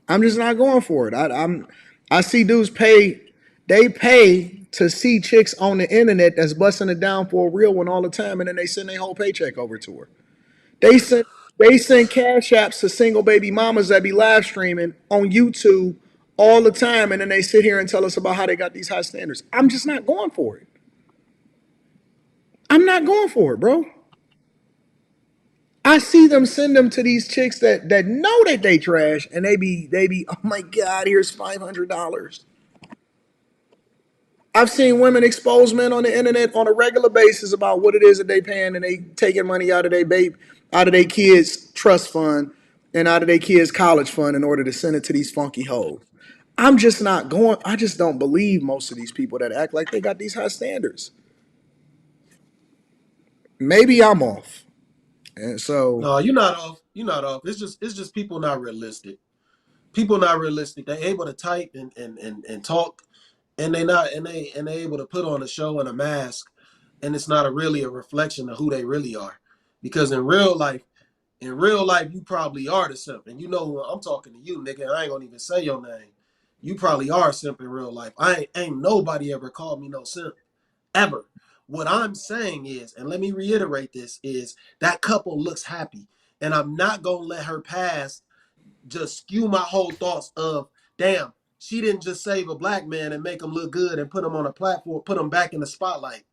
I'm just not going for it. I see dudes they pay to see chicks on the internet that's busting it down for a real one all the time, and then they send their whole paycheck over to her. They send they send cash apps to single baby mamas that be live streaming on YouTube all the time, and then they sit here and tell us about how they got these high standards. I'm just not going for it. I'm not going for it, bro. I see them send them to these chicks that know that they trash, and they be oh my god, here's $500. I've seen women expose men on the internet on a regular basis about what it is that they paying, and they taking money out of out of their kids' trust fund and out of their kids' college fund in order to send it to these funky hoes. I'm just not going. I just don't believe most of these people that act like they got these high standards. Maybe I'm off, and so No, you're not off. You're not off. It's just people not realistic. People not realistic. They're able to type and talk, and they able to put on a show and a mask, and it's not really a reflection of who they really are. Because in real life, you probably are the simp. And you know, I'm talking to you, nigga. I ain't gonna even say your name. You probably are a simp in real life. Ain't nobody ever called me no simp. Ever. What I'm saying is, and let me reiterate this, is that couple looks happy. And I'm not gonna let her past just skew my whole thoughts of, damn, she didn't just save a black man and make him look good and put him on a platform, put him back in the spotlight.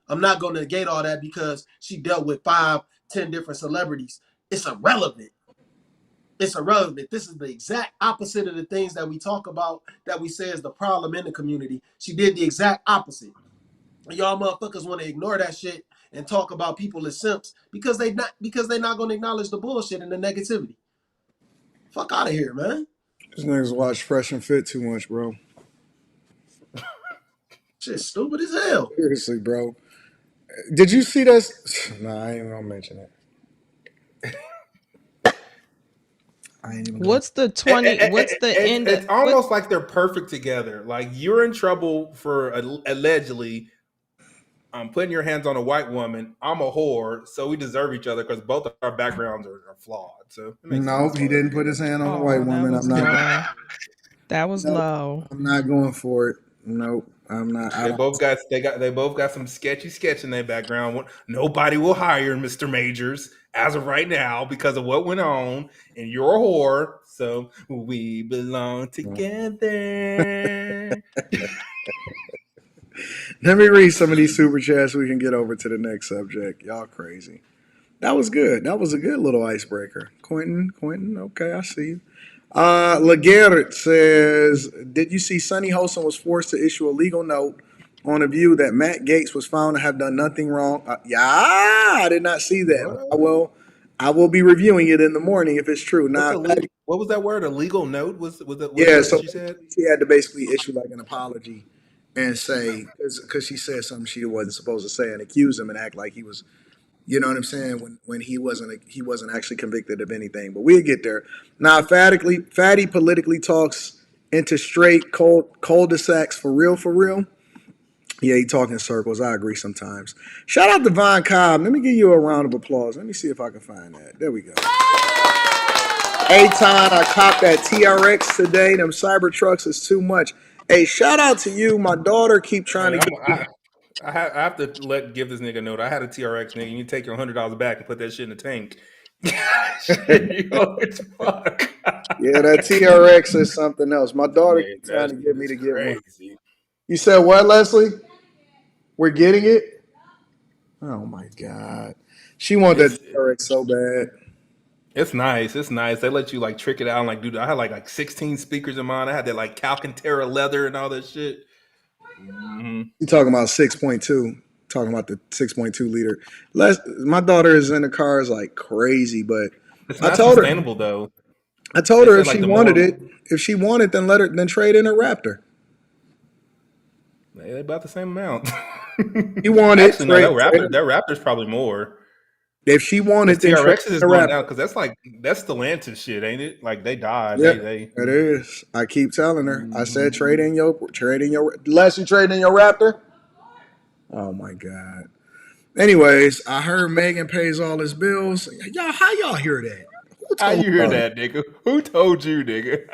I'm not going to negate all that because she dealt with 5, 10 different celebrities. It's irrelevant. It's irrelevant. This is the exact opposite of the things that we talk about that we say is the problem in the community. She did the exact opposite. Y'all motherfuckers want to ignore that shit and talk about people as simps because they not going to acknowledge the bullshit and the negativity. Fuck out of here, man. these niggas watch Fresh and Fit too much, bro. Shit, stupid as hell. Seriously, bro. Did you see this? Nah, I ain't even gonna mention it. I ain't even going. What's the 20? What's the end of It's what? almost like they're perfect together. Like you're in trouble for allegedly putting your hands on a white woman. I'm a whore, so we deserve each other because both of our backgrounds are flawed. So it makes No, sense he why they're didn't put together. his hand on a white Oh, that woman. I'm was not. low. That was Nope. low. I'm not going for it. Nope. I'm not. I don't. They both got some sketchy sketch in their background. Nobody will hire Mr. Majors as of right now because of what went on, and you're a whore, so we belong together. Let me read some of these super chats so we can get over to the next subject. Y'all crazy. That was good. That was a good little icebreaker. Quentin, okay, I see you. Laguerre says, did you see Sonny Holson was forced to issue a legal note on a view that Matt Gaetz was found to have done nothing wrong? Yeah, I did not see that. What? I will be reviewing it in the morning if it's true. What's Now, a legal? What was that word? A legal note? Was that yeah, what so she said? she had to basically issue like an apology and say, because she said something she wasn't supposed to say and accuse him and act like he was, you know what I'm saying, when he wasn't actually convicted of anything. But we'll get there. Now, Fatty politically talks into straight cul-de-sacs for real. Yeah, he talk in circles. I agree sometimes. Shout out to Von Cobb. Let me give you a round of applause. Let me see if I can find that. There we go. Aton, I copped that TRX today. Them Cybertrucks is too much. Hey, shout out to you. My daughter keep trying Hey, to get. I have to give this nigga a note. I had a TRX, nigga. You take your $100 back and put that shit in the tank. Shit, you know, it's fuck. Yeah, that TRX is something else. My daughter Man, keep trying that to shit get me is to get one. crazy. You said what, Leslie? We're getting it? Oh my God. She wanted It's that TRX so bad. it's nice. It's nice. They let you like trick it out and like do. I had like 16 speakers in mine. I had that like Calcantara leather and all that shit. Mm-hmm. You talking about 6.2. Talking about the 6.2 liter. My daughter is in the cars like crazy, but It's I not told her sustainable though. I told They her said if like she the wanted more it, then trade in her Raptor. they about the same amount. She wanted Actually, no, trade that Raptor's probably more. if she Because wanted, then trade TRXs in is the going down Raptor. because that's Stellantis shit, ain't it? Like they die. Yeah, They it is. I keep telling her. I Mhm. said trade in your less you trade in your Raptor. Oh my God. Anyways, I heard Megan pays all his bills. Y'all, how y'all hear that? Who How told you hear y'all? that, nigga? Who told you, nigga?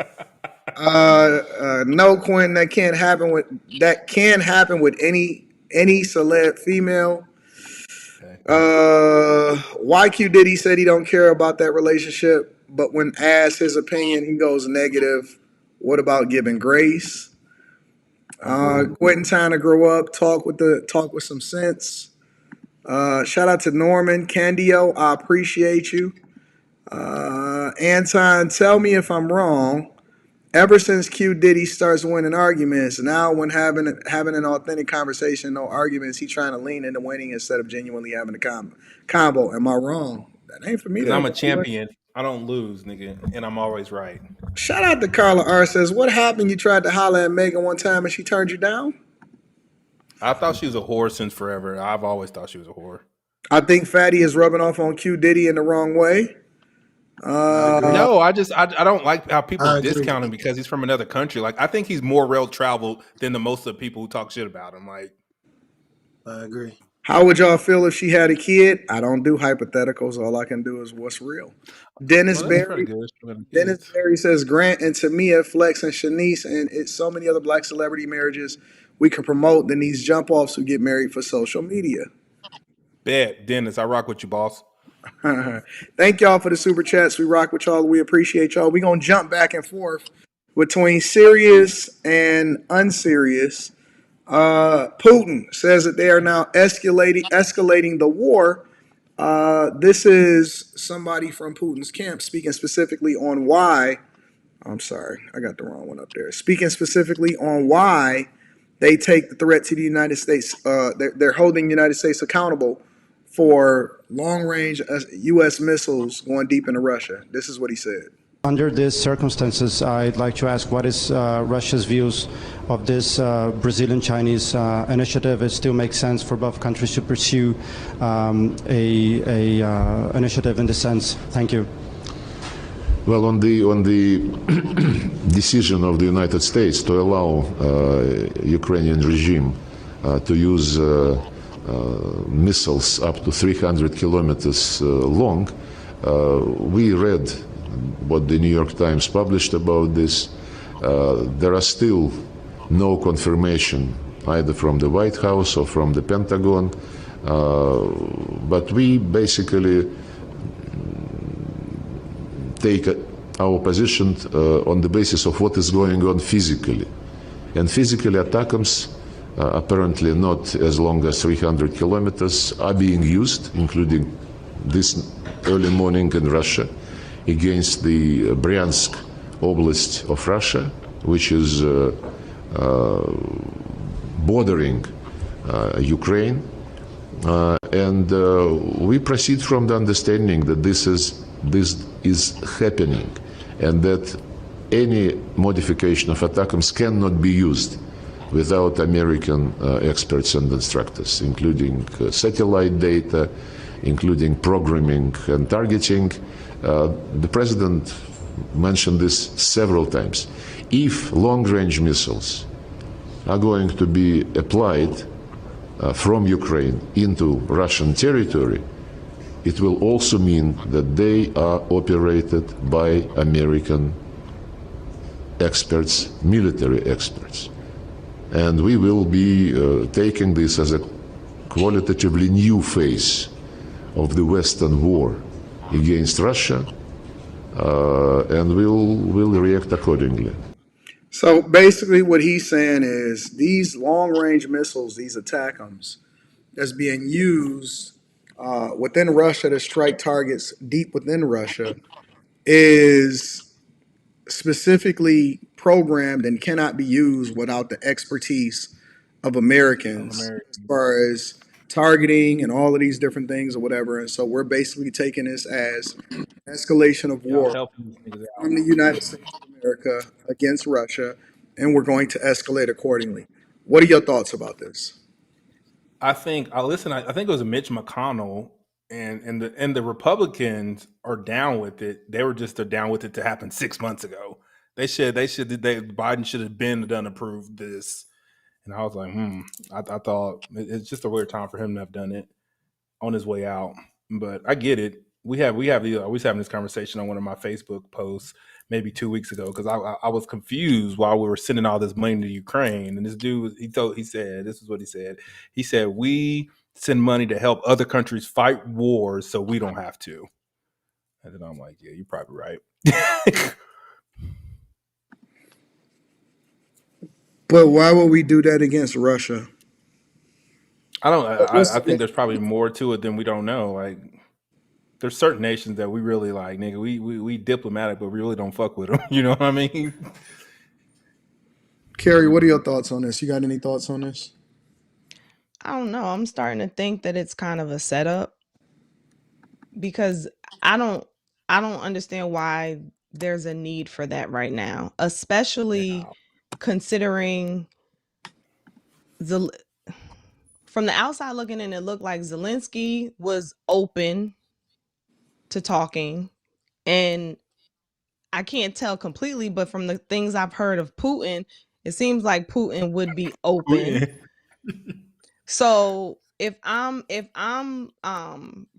No, Quinn, that can happen with any celeb female. Okay. YQ Diddy said he don't care about that relationship, but when asked his opinion, he goes negative. What about giving grace? Quentin time to grow up, talk with some sense. Shout out to Norman Candio. I appreciate you. Anton, tell me if I'm wrong. Ever since Q Diddy starts winning arguments, now when having an authentic conversation, no arguments, he trying to lean into winning instead of genuinely having a combo. Am I wrong? That ain't for me Because to I'm a evaluate. champion. I don't lose, nigga, and I'm always right. Shout out to Carla R says, what happened? You tried to holler at Megan one time and she turned you down? I thought she was a whore since forever. I've always thought she was a whore. I think Fatty is rubbing off on Q Diddy in the wrong way. I agree. No, I don't like how people I agree. discount him because he's from another country. Like I think he's more well traveled than the most of the people who talk shit about him. Like I agree. How would y'all feel if she had a kid? I don't do hypotheticals. All I can do is what's real. Dennis well, that's pretty Berry. good. She got Dennis kids. Berry says Grant and Tamia, Flex and Shanice, and it's so many other black celebrity marriages we can promote than these jump offs who get married for social media. Bet, Dennis, I rock with you, boss. Thank y'all for the super chats. We rock with y'all. We appreciate y'all. We're gonna jump back and forth between serious and unserious. Putin says that they are now escalating the war. This is somebody from Putin's camp speaking specifically on why. I'm sorry, I got the wrong one up there. Speaking specifically on why they take the threat to the United States. They're holding the United States accountable for long-range U.S. missiles going deep into Russia. This is what he said. Under these circumstances, I'd like to ask what is Russia's views of this Brazilian-Chinese initiative? It still makes sense for both countries to pursue a initiative in this sense. Thank you. Well, on the decision of the United States to allow Ukrainian regime to use missiles up to 300 kilometers long, we read what the New York Times published about this. There are still no confirmation either from the White House or from the Pentagon, but we basically take our position on the basis of what is going on physically. And physically attacks, apparently not as long as 300 kilometers, are being used, including this early morning in Russia, against the Bryansk Oblast of Russia, which is bordering Ukraine. And we proceed from the understanding that this is happening and that any modification of ATACMS cannot be used without American experts and instructors, including satellite data, including programming and targeting. The President mentioned this several times. If long-range missiles are going to be applied from Ukraine into Russian territory, it will also mean that they are operated by American experts, military experts. And we will be taking this as a qualitatively new phase of the Western war against Russia, and we'll react accordingly. So basically, what he's saying is these long-range missiles, these ATACMS, that's being used within Russia to strike targets deep within Russia, is specifically programmed and cannot be used without the expertise of Of Americans America. as far as targeting and all of these different things or whatever. And so we're basically taking this as escalation of Y'all war helping these niggas out. from the United States of America against Russia, and we're going to escalate accordingly. What are your thoughts about this? I think I think it was Mitch McConnell and the Republicans are down with it. They're down with it to happen 6 months ago. Biden should have been done approved this. And I was like, I thought it's just a weird time for him to have done it on his way out. But I get it. I was having this conversation on one of my Facebook posts maybe 2 weeks ago because I was confused while we were sending all this money to Ukraine. And this dude, he said, this is what he said. He said, we send money to help other countries fight wars so we don't have to. And then I'm like, yeah, you're probably right. But why would we do that against Russia? I think there's probably more to it than we don't know. Like, there's certain nations that we really like, nigga. We diplomatic, but we really don't fuck with them. You know what I mean? Carrie, what are your thoughts on this? You got any thoughts on this? I don't know. I'm starting to think that it's kind of a setup because I don't understand why there's a need for that right now, especially considering from the outside looking in, it looked like Zelensky was open to talking, and I can't tell completely, but from the things I've heard of Putin, it seems like Putin would be open. So if I'm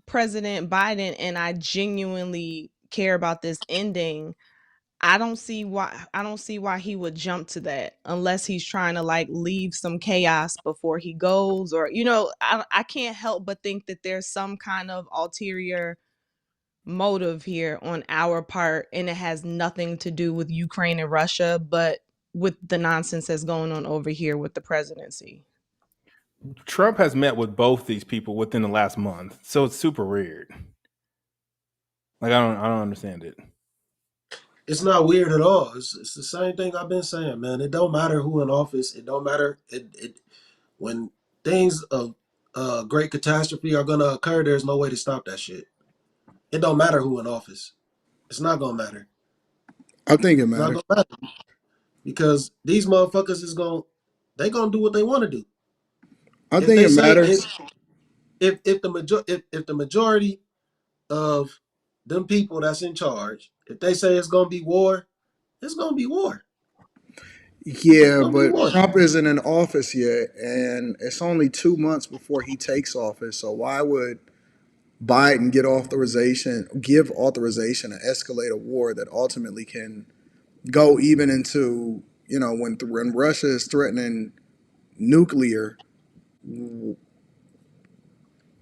President Biden and I genuinely care about this ending, I don't see why he would jump to that unless he's trying to like leave some chaos before he goes, or I can't help but think that there's some kind of ulterior motive here on our part, and it has nothing to do with Ukraine and Russia, but with the nonsense that's going on over here with the presidency. Trump has met with both these people within the last month, so it's super weird. Like I don't understand it. It's not weird at all. It's the same thing I've been saying, man. It don't matter who in office. It don't matter. It when things of great catastrophe are gonna occur, there's no way to stop that shit. It don't matter who in office. It's not gonna matter. I think it It's not matters. gonna matter because these motherfuckers they gonna do what they want to do. I If think they it say matters. if the majority of them people that's in charge, if they say it's gonna be war, it's gonna be war. It's Yeah, gonna be but war. Trump isn't in office yet, and it's only 2 months before he takes office. So why would Biden give authorization to escalate a war that ultimately can go even into, when Russia is threatening nuclear?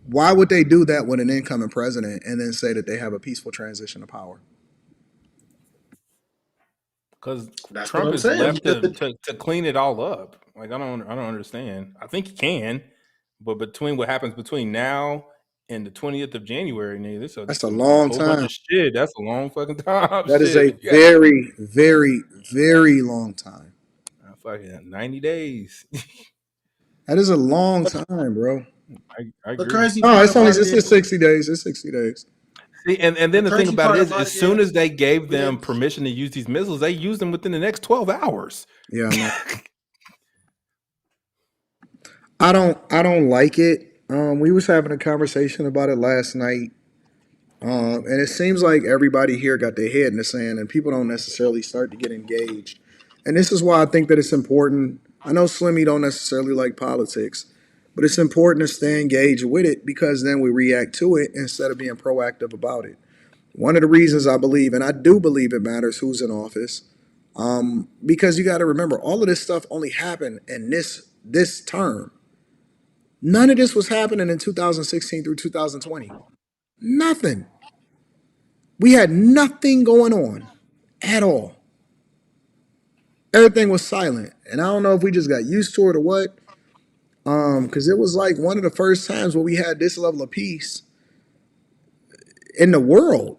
Why would they do that with an incoming president and then say that they have a peaceful transition of power? Because That's what Trump I'm is saying. left to clean it all up. Like I don't understand. I think he can, but between what happens between now and the 20th of January, nigga, That's a this a long whole bunch time. of shit. That's a long fucking time. That is a Shit. Yeah. very, very, very long time. Fucking 90 days. That is a long time, bro. I The agree. crazy No, part it's only about it it's is 60 days. It's 60 days. See, and the then the thing crazy about part it is, about as it soon is as they gave we them didn't. permission to use these missiles, they used them within the next 12 hours. Yeah, I know. I don't like it. We was having a conversation about it last night. And it seems like everybody here got their head in the sand and people don't necessarily start to get engaged. And this is why I think that it's important. I know Slimmy don't necessarily like politics, But it's important to stay engaged with it because then we react to it instead of being proactive about it. One of the reasons I believe, and I do believe it matters who's in office, because you got to remember all of this stuff only happened in this term. None of this was happening in 2016 through 2020. Nothing. We had nothing going on at all. Everything was silent, and I don't know if we just got used to it or what. Because it was like one of the first times where we had this level of peace in the world.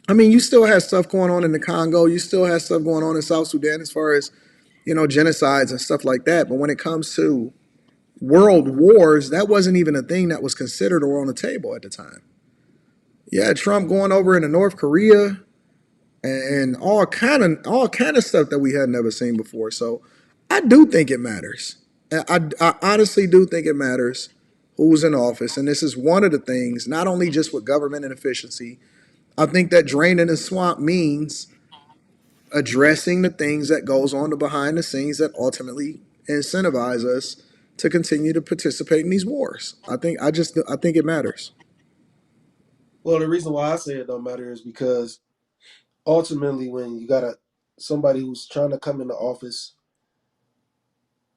I mean, you still had stuff going on in the Congo. You still had stuff going on in South Sudan as far as, genocides and stuff like that. But when it comes to world wars, that wasn't even a thing that was considered or on the table at the time. Yeah, Trump going over into North Korea and all kind of stuff that we had never seen before. So I do think it matters. I honestly do think it matters who's in office. And this is one of the things, not only just with government and efficiency, I think that draining the swamp means addressing the things that goes on behind the scenes that ultimately incentivize us to continue to participate in these wars. I think it matters. Well, the reason why I say it don't matter is because ultimately, when you got somebody who's trying to come into office,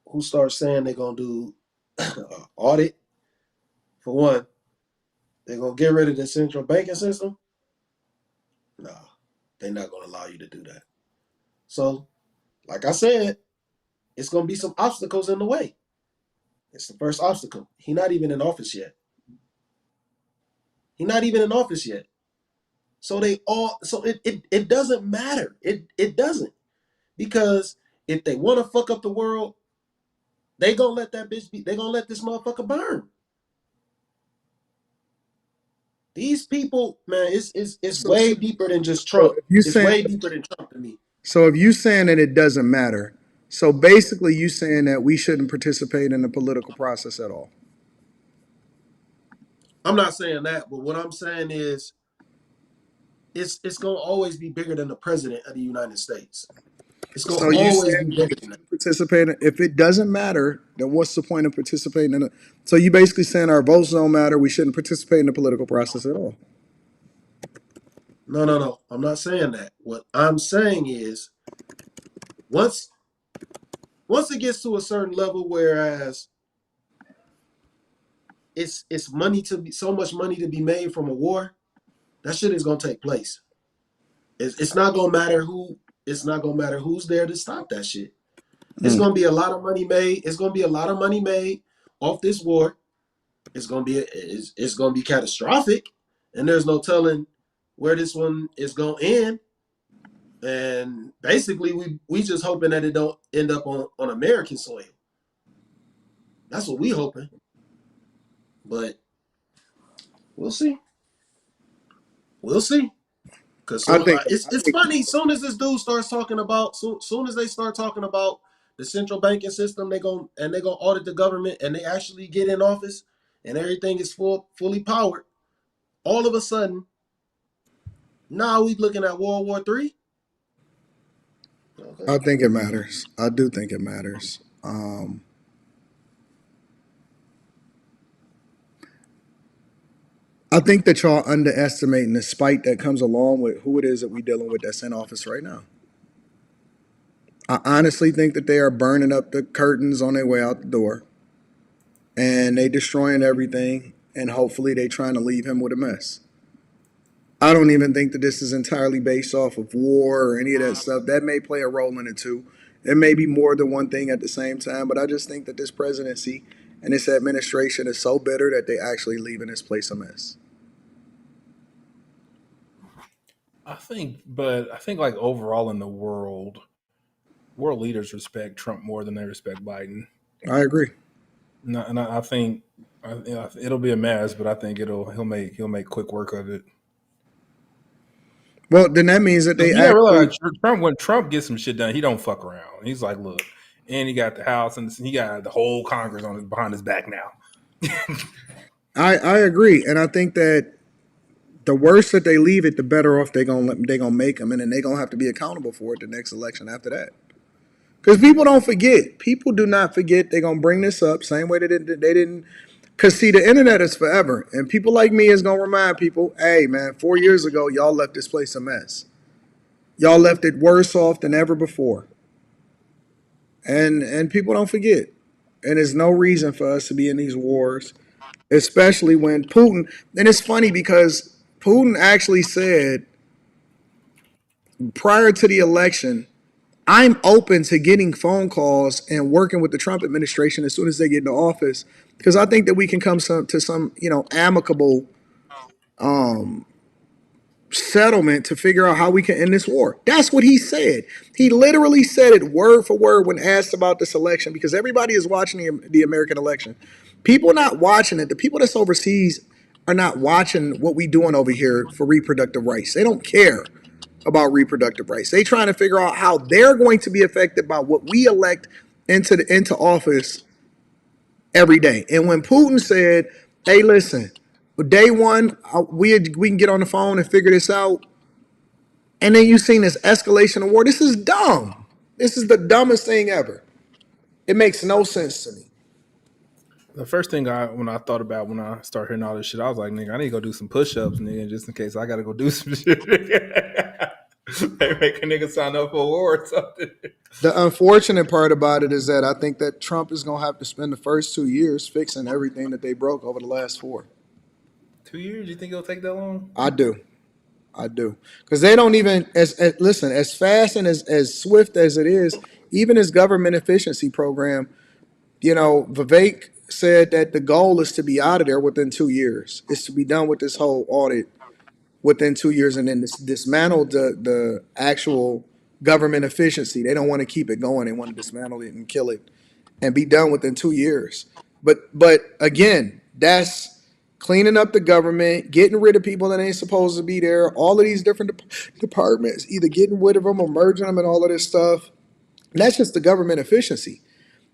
who starts saying they're gonna do audit, for one, they're gonna get rid of the central banking system. No, they're not gonna allow you to do that. So, like I said, it's gonna be some obstacles in the way. It's the first obstacle. He's not even in office yet. He's not even in office yet. So it doesn't matter. It doesn't. Because if they want to fuck up the world, they gonna let that bitch be. They gonna let this motherfucker burn. These people, man, it's way deeper than just So Trump. if you It's saying way deeper than Trump to me. so if you saying that it doesn't matter, so basically you saying that we shouldn't participate in the political process at all. I'm not saying that, but what I'm saying is it's gonna always be bigger than the president of the United States. It's gonna So you always saying be that bigger we than that. shouldn't participate if it doesn't matter, then what's the point of participating in it? So you basically saying our votes don't matter, we shouldn't participate in the political process at all. No. I'm not saying that. What I'm saying is once it gets to a certain level, whereas it's money to be so much money to be made from a war, that shit is gonna take place. It's not gonna matter who. It's not gonna matter who's there to stop that shit. It's gonna be a lot of money made. It's gonna be a lot of money made off this war. It's gonna be catastrophic, and there's no telling where this one is gonna end. And basically, we just hoping that it don't end up on American soil. That's what we hoping. But we'll see. We'll see. Cause I so think it's funny. Soon as this dude starts talking about, soon as they start talking about the central banking system, they gonna audit the government, and they actually get in office, and everything is fully powered. All of a sudden, now we looking at World War III. Okay. I think it matters. I do think it matters. I think that y'all underestimating the spite that comes along with who it is that we dealing with that's in office right now. I honestly think that they are burning up the curtains on their way out the door, and they destroying everything, and hopefully they trying to leave him with a mess. I don't even think that this is entirely based off of war or any of that stuff. That may play a role in it too. It may be more than one thing at the same time, but I just think that this presidency and this administration is so bitter that they actually leaving this place a mess. I think like overall in the world leaders respect Trump more than they respect Biden. I agree. And I think it'll be a mess, but I think he'll make quick work of it. Well, then that means that they You gotta actually. realize Trump, when Trump gets some shit done, he don't fuck around. He's like, look, and he got the House and he got the whole Congress behind his back now. I agree, and I think that the worse that they leave it, the better off they gonna make them, and then they gonna have to be accountable for it the next election after that. Because people don't forget. People do not forget. They're gonna bring this up same way they didn't. Because see, the internet is forever, and people like me is gonna remind people, hey man, 4 years ago y'all left this place a mess. Y'all left it worse off than ever before, and people don't forget. And there's no reason for us to be in these wars, especially when Putin. And it's funny because Putin actually said prior to the election, I'm open to getting phone calls and working with the Trump administration as soon as they get into office, because I think that we can come to some, amicable settlement to figure out how we can end this war. That's what he said. He literally said it word for word when asked about this election, because everybody is watching the American election. People are not watching it. The people that's overseas are not watching what we doing over here for reproductive rights. They don't care about reproductive rights. They trying to figure out how they're going to be affected by what we elect into office every day. And when Putin said, "Hey, listen, day one, we can get on the phone and figure this out," and then you seen this escalation of war. This is dumb. This is the dumbest thing ever. It makes no sense to me. The first thing when I thought about when I started hearing all this shit, I was like, nigga, I need to go do some push-ups, nigga, just in case I gotta go do some shit. They make a nigga sign up for a war or something. The unfortunate part about it is that I think that Trump is gonna have to spend the first 2 years fixing everything that they broke over the last 4. 2 years? You think it'll take that long? I do, because they don't even listen as fast and as swift as it is. Even his government efficiency program, Vivek said that the goal is to be out of there within 2 years. Is to be done with this whole audit within 2 years, and then dismantle the actual government efficiency. They don't want to keep it going. They want to dismantle it and kill it and be done within 2 years. But again, that's cleaning up the government, getting rid of people that ain't supposed to be there. All of these different departments, either getting rid of them or merging them and all of this stuff. And that's just the government efficiency.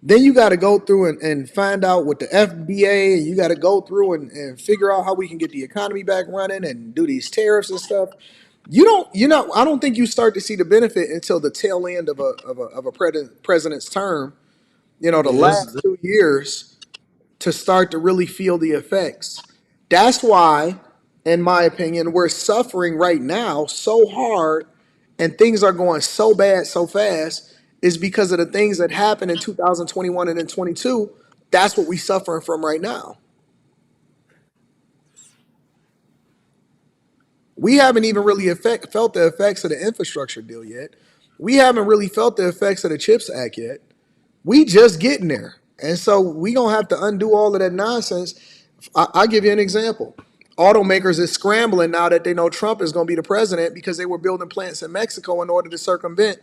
Then you got to go through and find out with the FBA, and you got to go through and figure out how we can get the economy back running and do these tariffs and stuff. I don't think you start to see the benefit until the tail end of a president's term. The last 2 years to start to really feel the effects. That's why, in my opinion, we're suffering right now so hard, and things are going so bad so fast, is because of the things that happened in 2021 and in 22. That's what we're suffering from right now. We haven't even really felt the effects of the infrastructure deal yet. We haven't really felt the effects of the CHIPS Act yet. We just getting there. And so we gonna have to undo all of that nonsense. I'll give you an example. Automakers is scrambling now that they know Trump is gonna be the president, because they were building plants in Mexico in order to circumvent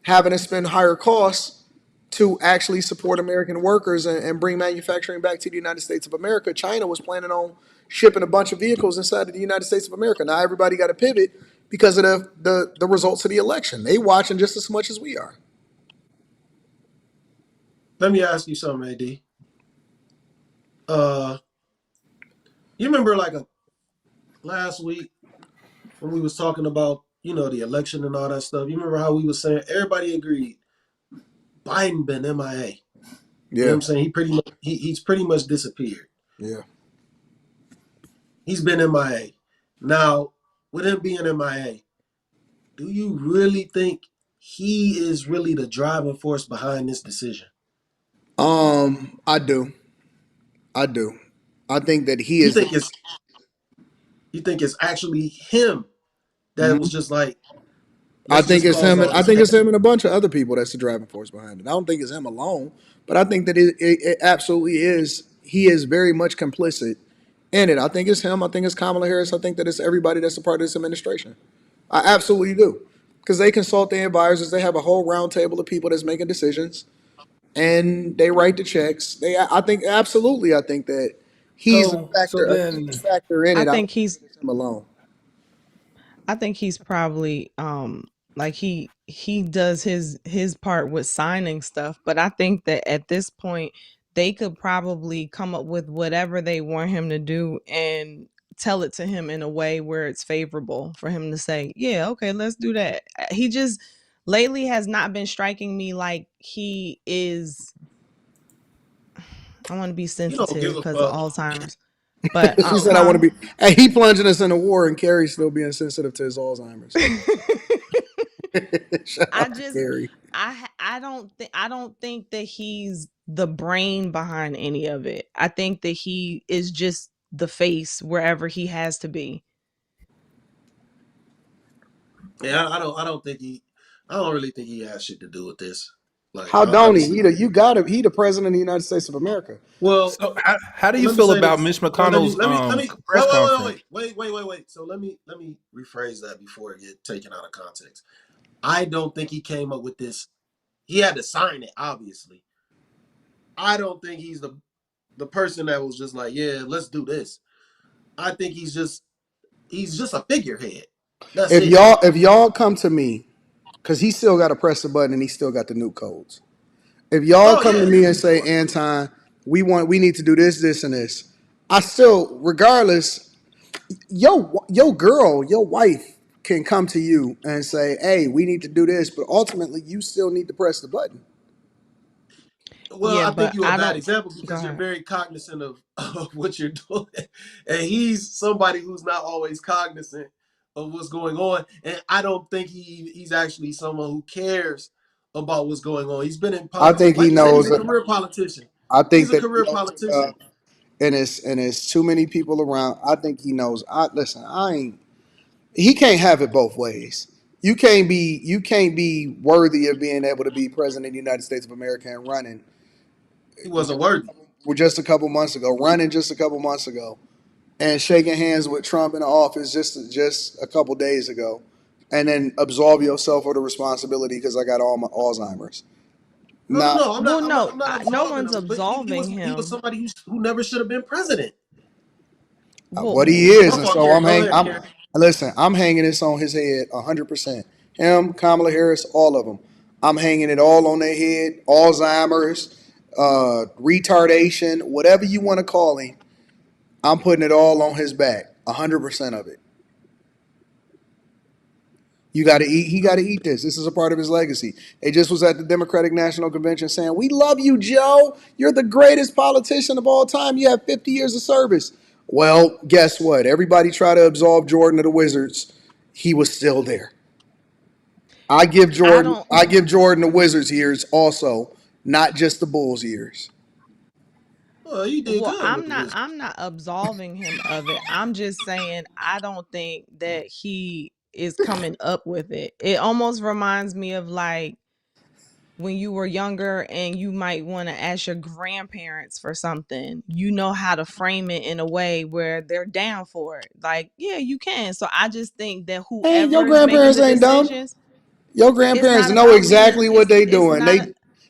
having to spend higher costs to actually support American workers and bring manufacturing back to the United States of America. China was planning on shipping a bunch of vehicles inside of the United States of America. Now everybody got to pivot because of the results of the election. They watching just as much as we are. Let me ask you something, AD. You remember last week when we was talking about, the election and all that stuff? You remember how we was saying everybody agreed Biden been MIA. Yeah. You know what I'm saying? He's pretty much disappeared. Yeah. He's been MIA. Now, with him being MIA, do you really think he is really the driving force behind this decision? I do. I think that he is. You think it's actually him that was just like. I think it's him. I think it's him and a bunch of other people that's the driving force behind it. I don't think it's him alone, but I think that it absolutely is. He is very much complicit in it. I think it's him. I think it's Kamala Harris. I think that it's everybody that's a part of this administration. I absolutely do, because they consult their advisors. They have a whole round table of people that's making decisions, and they write the checks. I think absolutely. I think that he's a factor in it. I think he's him alone. I think he's probably like he does his part with signing stuff, but I think that at this point they could probably come up with whatever they want him to do and tell it to him in a way where it's favorable for him to say, yeah, okay, let's do that. He just, lately has not been striking me like he is. I want to be You don't give sensitive a because of fuck. Alzheimer's, but She said, "I want to be." Hey, he plunging us in a war, and Carrie still being sensitive to his Alzheimer's. Shout I out to just Carrie. I don't think that he's the brain behind any of it. I think that he is just the face wherever he has to be. Yeah, I don't think he. I don't really think he has shit to do with this. Like, How I don't he? just. You got him. He the president of the United States of America. Well, So how do you let me feel say about this. Mitch Well, McConnell's press conference? wait. So let me rephrase that before it get taken out of context. I don't think he came up with this. He had to sign it, obviously. I don't think he's the person that was just like, yeah, let's do this. I think he's just a figurehead. That's If it. y'all come to me, because he still got to press the button and he still got the new codes. If y'all Oh come to yeah, me and of say, course. Anton, we need to do this, and this, I still, regardless, your girl, your wife can come to you and say, hey, we need to do this, but ultimately you still need to press the button. Well, Yeah, I think but you're a I bad don't. example Go because you're ahead. very cognizant of what you're doing. And he's somebody who's not always cognizant of what's going on. And I don't think he's actually someone who cares about what's going on. He's been in I politics. think he Like you said, he's knows. a career politician. I He's think a that he career knows politician. and it's too many people around. I think he knows. Listen. I ain't. He can't have it both ways. You can't be worthy of being able to be president of the United States of America and running. He wasn't worthy. Just a couple months ago, running just a couple months ago, and shaking hands with Trump in the office just a couple days ago, and then absolve yourself of the responsibility because I got all my Alzheimer's. No, Nah, no. Well, I'm no, not no absolving one's him. But he absolving was him. somebody who never should have been president. what Well, he is, My and fault, so Carrie. I'm Go hang. ahead, I'm Carrie. listen. I'm hanging this on his head 100%. Him, Kamala Harris, all of them. I'm hanging it all on their head. Alzheimer's, retardation, whatever you want to call him. I'm putting it all on his back. 100% of it. You got to eat. He got to eat this. This is a part of his legacy. They just was at the Democratic National Convention saying, "We love you, Joe. You're the greatest politician of all time. You have 50 years of service." Well, guess what? Everybody tried to absolve Jordan of the Wizards. He was still there. I give I Jordan. don't. I give Jordan the Wizards years also, not just the Bulls years. Well, he did Well, good with the Wizards. I'm not absolving him of it. I'm just saying I don't think that he is coming up with it. It almost reminds me of like when you were younger and you might want to ask your grandparents for something. You know how to frame it in a way where they're down for it. Like, yeah, you can. So I just think that And whoever your is making grandparents the ain't dumb. decisions, Your it's grandparents not know about being exactly what they it's doing. not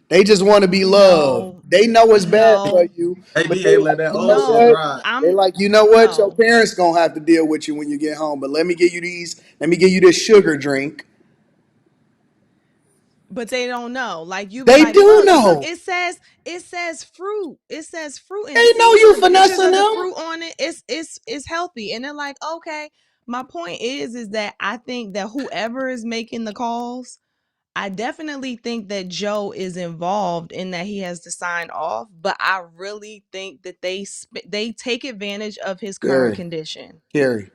They just want to be loved. no, They know it's bad for no, you, but AB they ain't let like, that you know old shit no. what? ride. They I'm like, you know what? Your no. parents gonna have to deal with you when you get home. But let me give you these. Let me give you this sugar drink. But they don't know. Like you be They like, do look, know. it says fruit. It says fruit in it. They know See, you look, pictures finessing of the them. fruit on it. It's healthy. And they're like, okay. My point is that I think that whoever is making the calls, I definitely think that Joe is involved in that he has to sign off, but I really think that they take advantage of his current Gary, condition. Gary.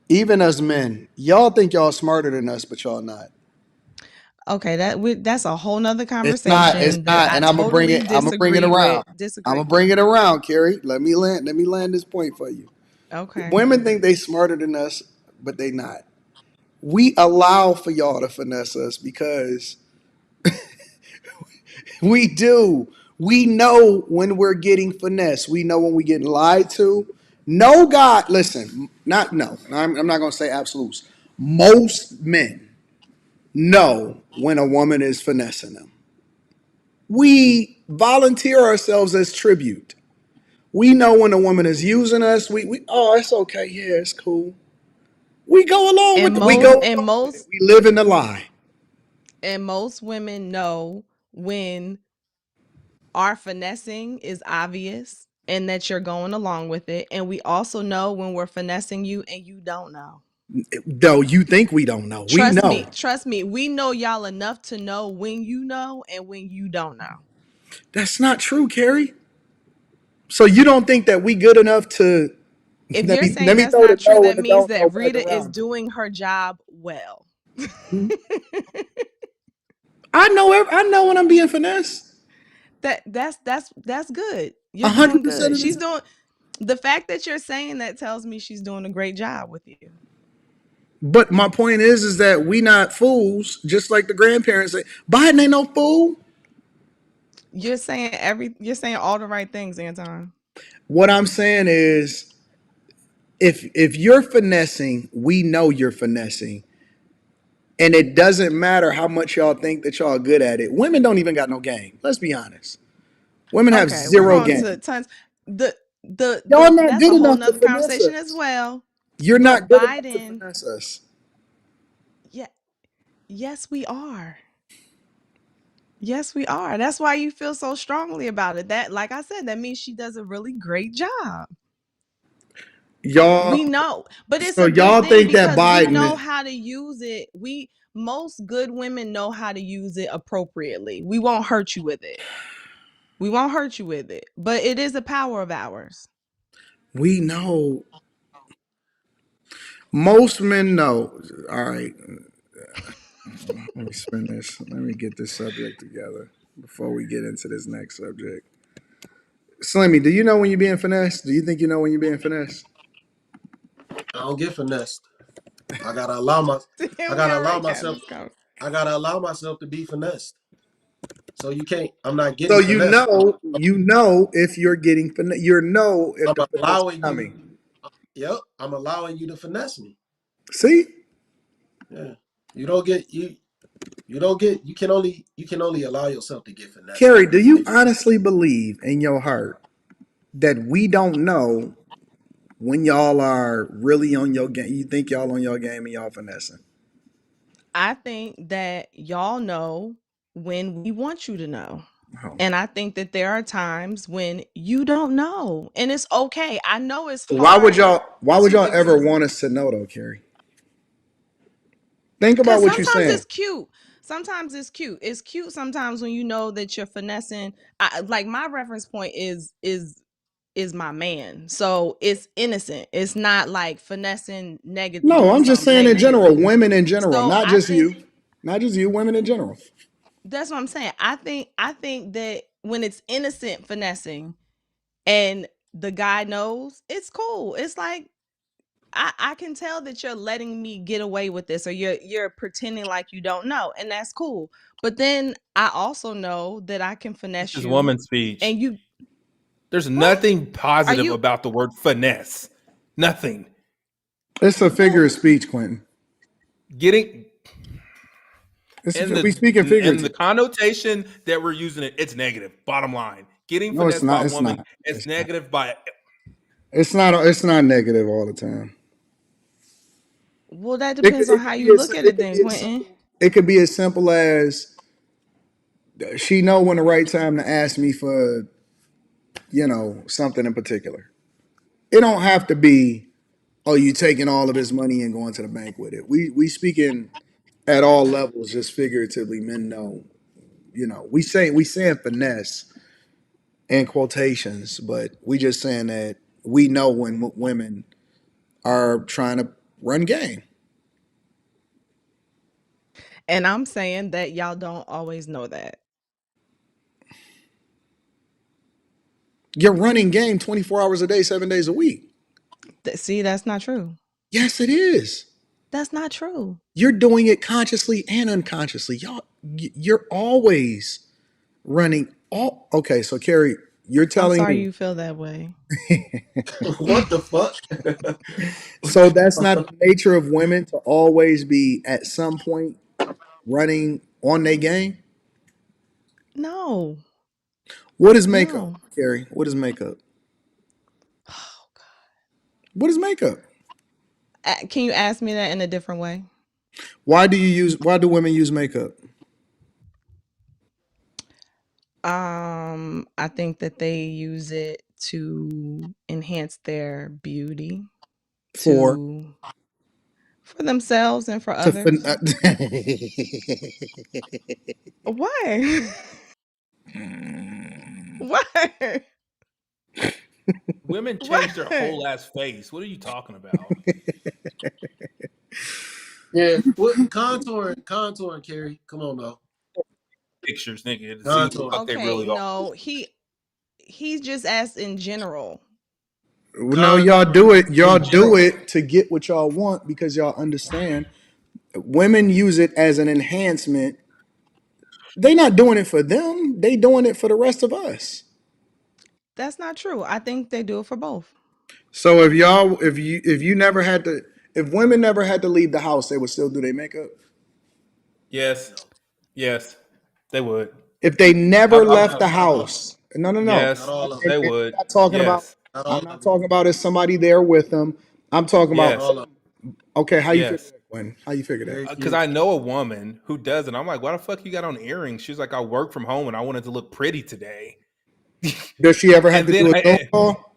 Even as men, y'all think y'all smarter than us, but y'all not. Okay, that's a whole nother It's not. It's conversation that not. I And I'm gonna bring totally it. I'm gonna bring it disagree with. around. I'm gonna bring it around, Carrie. Let me land. Let me land this point for you. Okay. Women think they smarter than us, but they not. We allow for y'all to finesse us because we do. We know when we're getting finesse. We know when we're getting lied to. No God, listen, not no. I'm not gonna say absolutes. Most men know when a woman is finessing them. We volunteer ourselves as tribute. We know when a woman is using us. We oh, it's okay. Yeah, it's cool. We go along with And it. We go most and along with it. most We live in the lie. and most women know when our finessing is obvious and that you're going along with it. And we also know when we're finessing you and you don't know. Though you think we don't know. We know. Trust me. We know y'all enough to know when you know and when you don't know. That's not true, Carrie. So you don't think that we good enough to If let you're me let saying me that's throw the not true, no that and the means don't know that back Rita is around. doing her job well. I know when I'm being finessed. That's good. You're doing 100% good. of the She's time. doing the fact that you're saying that tells me she's doing a great job with you. But my point is that we not fools, just like the grandparents say. Biden ain't no fool. You're saying all the right things, Anton. What I'm saying is, if you're finessing, we know you're finessing, and it doesn't matter how much y'all think that y'all are good at it. Women don't even got no game. Let's be honest. Women have Okay, we're zero going game. to tons the Y'all not that's good a whole enough to nother finesse conversation as us. well. You're not But good enough to Biden, finesse us. yeah, yes, we are. Yes, we are. That's why you feel so strongly about it. That, like I said, that means she does a really great job. Y'all, We know, but it's so a good y'all thing think that because we know Biden? how to use it. Most good women know how to use it appropriately. We won't hurt you with it. We won't hurt you with it, but it is a power of ours. We know. Most men know. All right, let me spin this. Let me get this subject together before we get into this next subject. Slimmy, do you know when you're being finessed? Do you think you know when you're being finessed? I don't get finessed. I gotta allow my. I We gotta allow already had myself. this conversation. I gotta allow myself to be finessed. So you can't. I'm not So getting finessed. you know if you're getting finesse. You know if I'm the finesse is allowing you. coming. Yep. I'm allowing you to finesse me. See, Yeah. You don't get you. You don't get. You can only allow yourself to get finessed. Carrie, do you honestly believe in your heart that we don't know when y'all are really on your game? You think y'all on your game and y'all finessing? I think that y'all know when we want you to know. Oh. And I think that there are times when you don't know. And it's okay. I know it's Why would hard y'all? Why would to y'all ever want us to know though, Carrie? Think about because what you're sometimes saying. it's cute. Sometimes it's cute. It's cute sometimes when you know that you're finessing. Like my reference point is my man. So it's innocent. It's not like finessing negative, No, doing I'm just something saying in general, negatively. women in general, So not I just think you, not just you, women in general. that's what I'm saying. I think that when it's innocent finessing and the guy knows, it's cool. It's like I can tell that you're letting me get away with this or you're pretending like you don't know, and that's cool. But then I also know that I can This finesse is you woman speech. and you There's what? nothing Are positive you about the word finesse. Nothing. It's a figure well of speech, Quentin. Getting It's in we speaking the figurative. connotation that we're using it, it's negative. Bottom line. Getting No, it's finessed by not. a It's woman, not. it's It's not. negative by It's not. It's not negative all the time. well that depends on how you look at It it could then, be as Quentin. simple. It could be as simple as she know when the right time to ask me for something in particular. It don't have to be, oh, you taking all of his money and going to the bank with it. We speaking at all levels, just figuratively. Men know, we saying finesse in quotations, but we just saying that we know when women are trying to run game. And I'm saying that y'all don't always know that. You're running game 24 hours a day, 7 days a week. See, that's not true. Yes, it is. That's not true. You're doing it consciously and unconsciously. You're always running. All okay. So, Carrie, you're I'm telling sorry me. you feel that way. What the fuck? So that's not the nature of women to always be at some point running on their game. No. What is makeup, No. Carrie? What is makeup? Oh god. What is makeup? Can you ask me that in a different way? Why do women use makeup? I think that they use it to enhance their beauty, For to For themselves and for others. What? What? Women What? change their whole ass face. What are you talking about? Yeah, what contouring, Carrie. Come on now. Pictures, nigga, to see what the Contour. fuck they Okay, really are. no, he's just asked in general. No, y'all do it. Y'all In do general. it to get what y'all want because y'all understand. Women use it as an enhancement. They not doing it for them. They doing it for the rest of us. That's not true. I think they do it for both. So if you never had to, if women never had to leave the house, they would still do their makeup. Yes, yes, they would. If they never left I, the house, no, no, no. Not yes, all of them. they And would. I'm not talking about. Yes, Not I'm all not of them. talking about as somebody there with them. I'm talking Not about. yes, all of them. Okay, how you figure yes. that, Gwen? How you figure that? Very Because few. I know a woman who does it. I'm like, why the fuck you got on earrings? She's like, I work from home and I wanted to look pretty today. Does she ever have And to then do a Zoom call?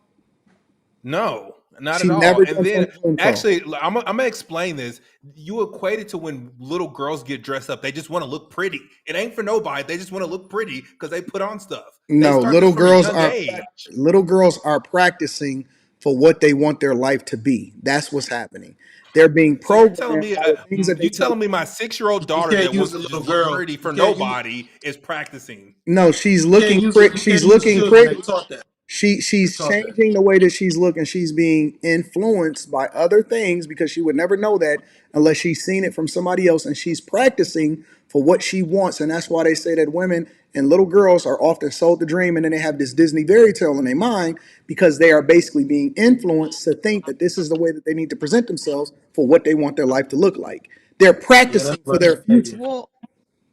no, not She at all. never And jumps on then a Zoom call. actually, I'm gonna explain this. You equate it to when little girls get dressed up. They just want to look pretty. It ain't for nobody. They just want to look pretty because they put on stuff. They No, start this from a young age. little girls are practicing for what they want their life to be. That's what's happening. They're being So you're telling programmed me, by the things that they you tell. telling me my 6-year-old You daughter can't that use wants a to little just look girl. pretty You for can't use. nobody is practicing. No, she's You can't looking use. pretty. You She's can't use looking children. They pretty. taught that. They She's taught that. changing the way that she's looking. She's being influenced by other things because she would never know that unless she's seen it from somebody else, and she's practicing for what she wants. And that's why they say that women and little girls are often sold the dream, and then they have this Disney fairy tale in their mind because they are basically being influenced to think that this is the way that they need to present themselves for what they want their life to look like. They're Yeah, that's practicing for their learned future. behavior.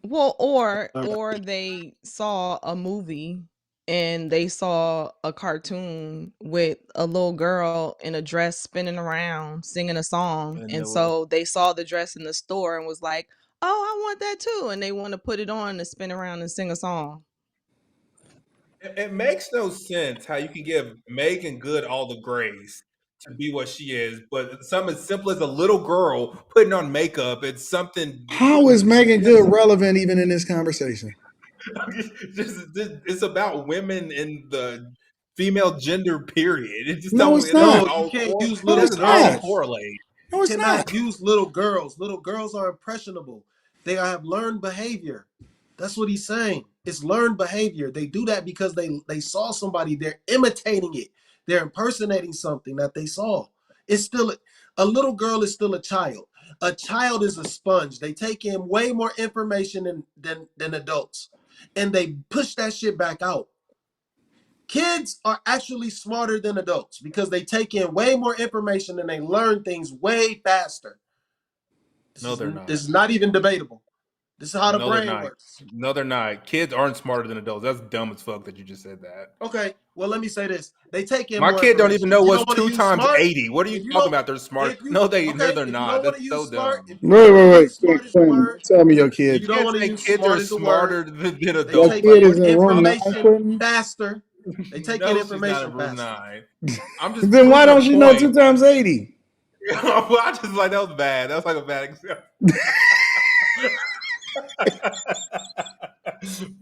Well, Learned or they saw a movie and they saw a cartoon with a little girl in a dress spinning around singing a song, And and there was so they saw the dress in the store and was like, "Oh, I want that too," and they want to put it on to spin around and sing a song. it makes no sense how you can give Megan Good all the grace to be what she is, but something as simple as a little girl putting on makeup, it's something How is Megan Good relevant even in this conversation? it's about women in the female gender period. No, it's It doesn't not. No, you all can't use No, it little it's doesn't all not. girls. correlate. No, You it's not. cannot use little girls. Little girls are impressionable. They have learned behavior. That's what he's saying. It's learned behavior. They do that because they saw somebody. They're imitating it. They're impersonating something that they saw. It's still a little girl is still a child. A child is a sponge. They take in way more information than adults, and they push that shit back out. Kids are actually smarter than adults because they take in way more information and they learn things way faster. This No, is they're this not. is not even debatable. This is how the No, they're brain not. works. No, they're not. Kids aren't smarter than adults. That's dumb as fuck that you just said that. Okay, well let me say this: they take in My more kid don't even information. If know you what's don't want to two use times smart, 80. What are you if you talking don't, about? They're smart. if you No, okay, they're if you not. don't want to That's use so smart, dumb. if you don't want to use smart as the Quentin, word, don't tell me your if kid. you You don't can't want to say use kids are smart as the word, smarter than they Your adults. take kid Like, is what in are in you room talking 9, about? information Quentin? faster. They take in No, she's not information in room faster. 9. I'm just Then why proving a don't you know 2 point. times 80? Well, I just like that was bad. That was like a bad example.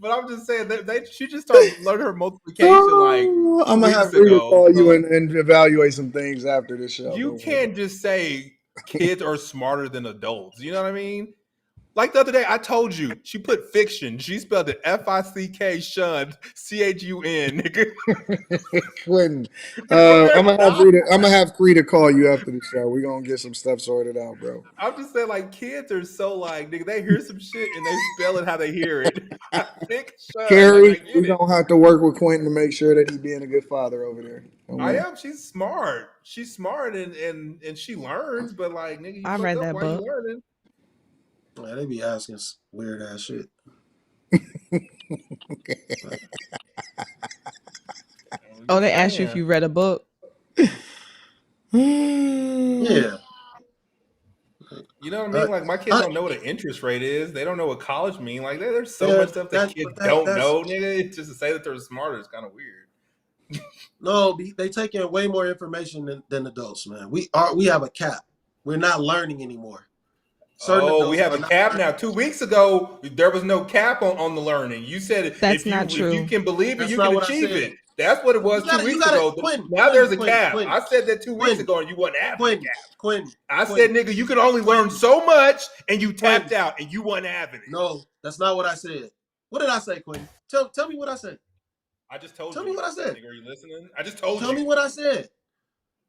But I'm just saying she just started learning her multiplication like Oh, I'm 2 gonna weeks have Rita ago. call you So and evaluate some things after the show. you Don't worry about can't just say kids are smarter than adults. You know what I mean? Like the other day, I told you she put fiction. She spelled it Fick shun CHUN. Nigga, it. Quentin, they're not. I'm gonna have Rita call you after the show. We're gonna get some stuff sorted out, bro. I'm just saying, like kids are so like nigga. They hear some shit and they spell it how they hear it. Fick shun. Like I Carrie, get we're it. gonna have to work with Quentin to make sure that he's being a good father over there. Don't I worry. am. She's smart. She's smart and she learns. But like nigga, you I fuck read up that while you book. learning. Man, they be asking weird ass shit. I'm Oh, just they asked you if saying. you read a book. Yeah. You know what I Uh, mean? Like my kids I, don't know what an interest rate is. They don't know what college mean. Like there's so yeah, much stuff that that kids but don't that's know, nigga. It's just to say that they're smarter is kind of weird. no. They take in way more information than adults, man. We have a cap. We're not learning anymore. We have a cap now. 2 weeks ago, there was no cap on the learning. You said That's not true. If you can believe it, That's you not can what I achieve said. it. That's what it was 2 weeks ago. Now there's a cap. I said that 2 weeks ago, and you wasn't having a cap. I said, nigga, you can only learn so much, and you tapped out, and you wasn't having it. No, that's not what I said. What did I say, Quentin? Tell me what I said. I just told you. Tell me what I said. Nigga, are you listening? I just told you. Tell me what I said.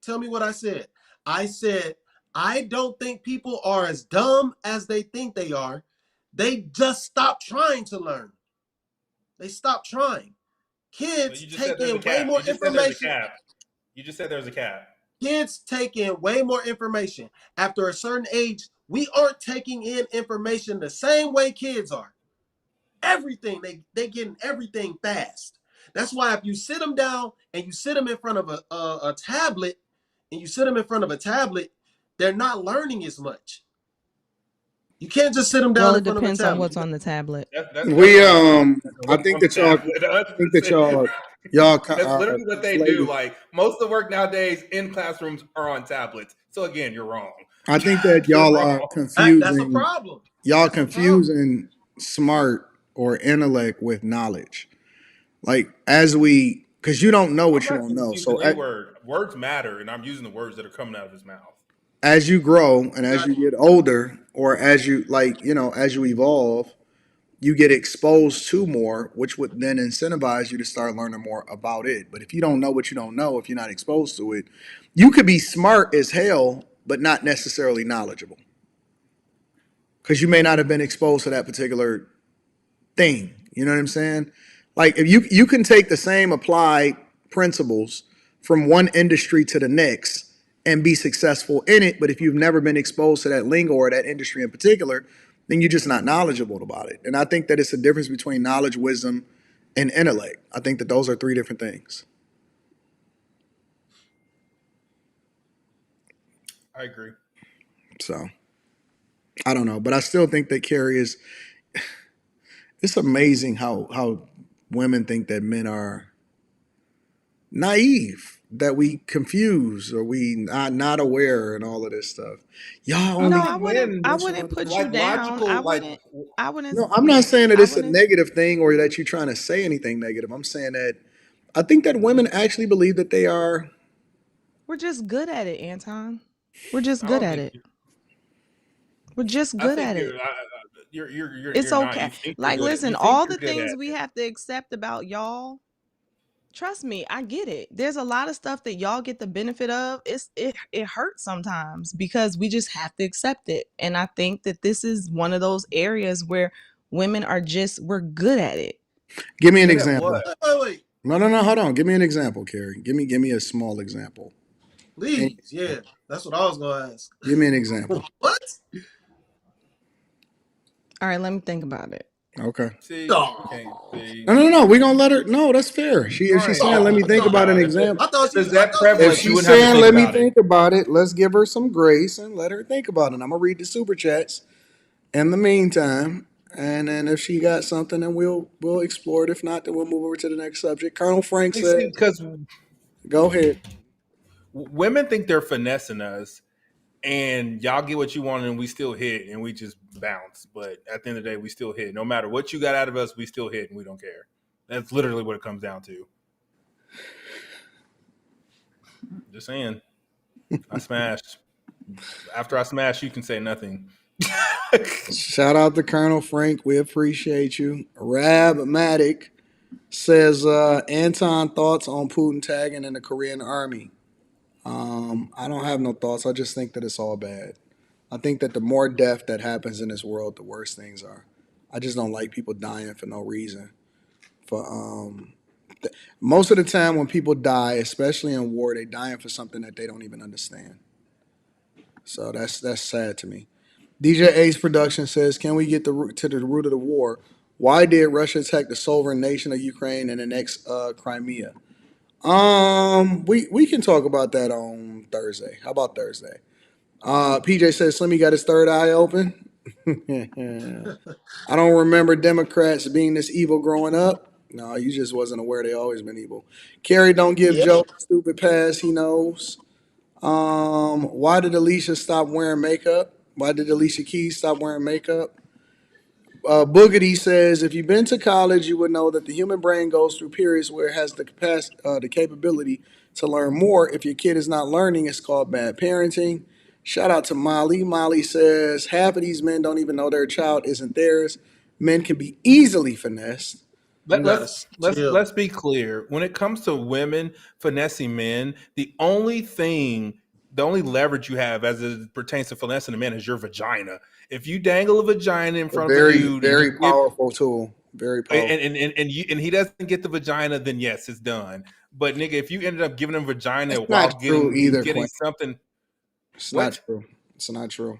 Tell me what I said. I said, I don't think people are as dumb as they think they are. They just stop trying to learn. They stop trying. Kids take in way more information. You just said there's a cap. Kids take in way more information. After a certain age, we aren't taking in information the same way kids are. Everything, they getting everything fast. That's why if you sit them down and you sit them in front of a tablet, they're not learning as much. You can't just sit them down in front of a tablet. Well, it depends on what's on the tablet. I think that y'all. That's literally what they do. Like most of the work nowadays in classrooms are on tablets. So again, you're wrong. I think that y'all are confusing. That's a problem. Y'all confusing smart or intellect with knowledge. Like because you don't know what you don't know. So words matter, and I'm using the words that are coming out of his mouth. As you grow and as you get older, or as you as you evolve, you get exposed to more, which would then incentivize you to start learning more about it. But if you don't know what you don't know, if you're not exposed to it, you could be smart as hell, but not necessarily knowledgeable. Because you may not have been exposed to that particular thing. You know what I'm saying? Like if you can take the same applied principles from one industry to the next and be successful in it, but if you've never been exposed to that lingo or that industry in particular, then you're just not knowledgeable about it. And I think that it's a difference between knowledge, wisdom, and intellect. I think that those are three different things. I agree. So, I don't know, but I still think that Carrie is. It's amazing how women think that men are naive, that we confuse or we not aware and all of this stuff. Y'all only. No, I wouldn't put you down. I wouldn't. No, I'm not saying that it's a negative thing or that you're trying to say anything negative. I'm saying that I think that women actually believe that they are. We're just good at it, Anton. We're just good at it. We're just good at it. It's okay. Like, listen, all the things we have to accept about y'all. Trust me, I get it. There's a lot of stuff that y'all get the benefit of. It hurts sometimes because we just have to accept it. And I think that this is one of those areas where women we're good at it. Give me an example. Wait. No, hold on. Give me an example, Carrie. Give me a small example. Please, yeah. That's what I was gonna ask. Give me an example. What? All right, let me think about it. Okay. No. We're gonna let her. No, that's fair. If she's saying, "Let me think about an example." If she's saying, "Let me think about it," let's give her some grace and let her think about it. I'm gonna read the super chats in the meantime, and then if she got something, then we'll explore it. If not, then we'll move over to the next subject. Colonel Frank said, "Go ahead." Women think they're finessing us. And y'all get what you want, and we still hit, and we just bounce. But at the end of the day, we still hit. No matter what you got out of us, we still hit, and we don't care. That's literally what it comes down to. Just saying. I smashed. After I smash, you can say nothing. Shout out to Colonel Frank. We appreciate you. Rab-matic says, Anton, thoughts on Putin tagging in the Korean army? I don't have no thoughts. I just think that it's all bad. I think that the more death that happens in this world, the worse things are. I just don't like people dying for no reason. Most of the time when people die, especially in war, they're dying for something that they don't even understand. So that's sad to me. DJ Ace Production says, can we get to the root of the war? Why did Russia attack the sovereign nation of Ukraine and annex Crimea? We can talk about that on Thursday. How about Thursday? PJ says Slimmy got his third eye open. I don't remember Democrats being this evil growing up. No, you just wasn't aware they always been evil. Carrie don't give Joe a stupid pass. He knows. Why did Alicia stop wearing makeup? Why did Alicia Keys stop wearing makeup? Boogity says, if you've been to college, you would know that the human brain goes through periods where it has the capacity, the capability to learn more. If your kid is not learning, it's called bad parenting. Shout out to Molly. Molly says, half of these men don't even know their child isn't theirs. Men can be easily finessed. You gotta chill. Let's be clear. When it comes to women finessing men, the only leverage you have as it pertains to finessing a man is your vagina. If you dangle a vagina in A front of a very, dude and very powerful tool. Very powerful. and he doesn't get the vagina, then yes, it's done. But nigga, if you ended up giving him vagina It's while not true either, getting Quinn. something, It's what? not true. It's not true.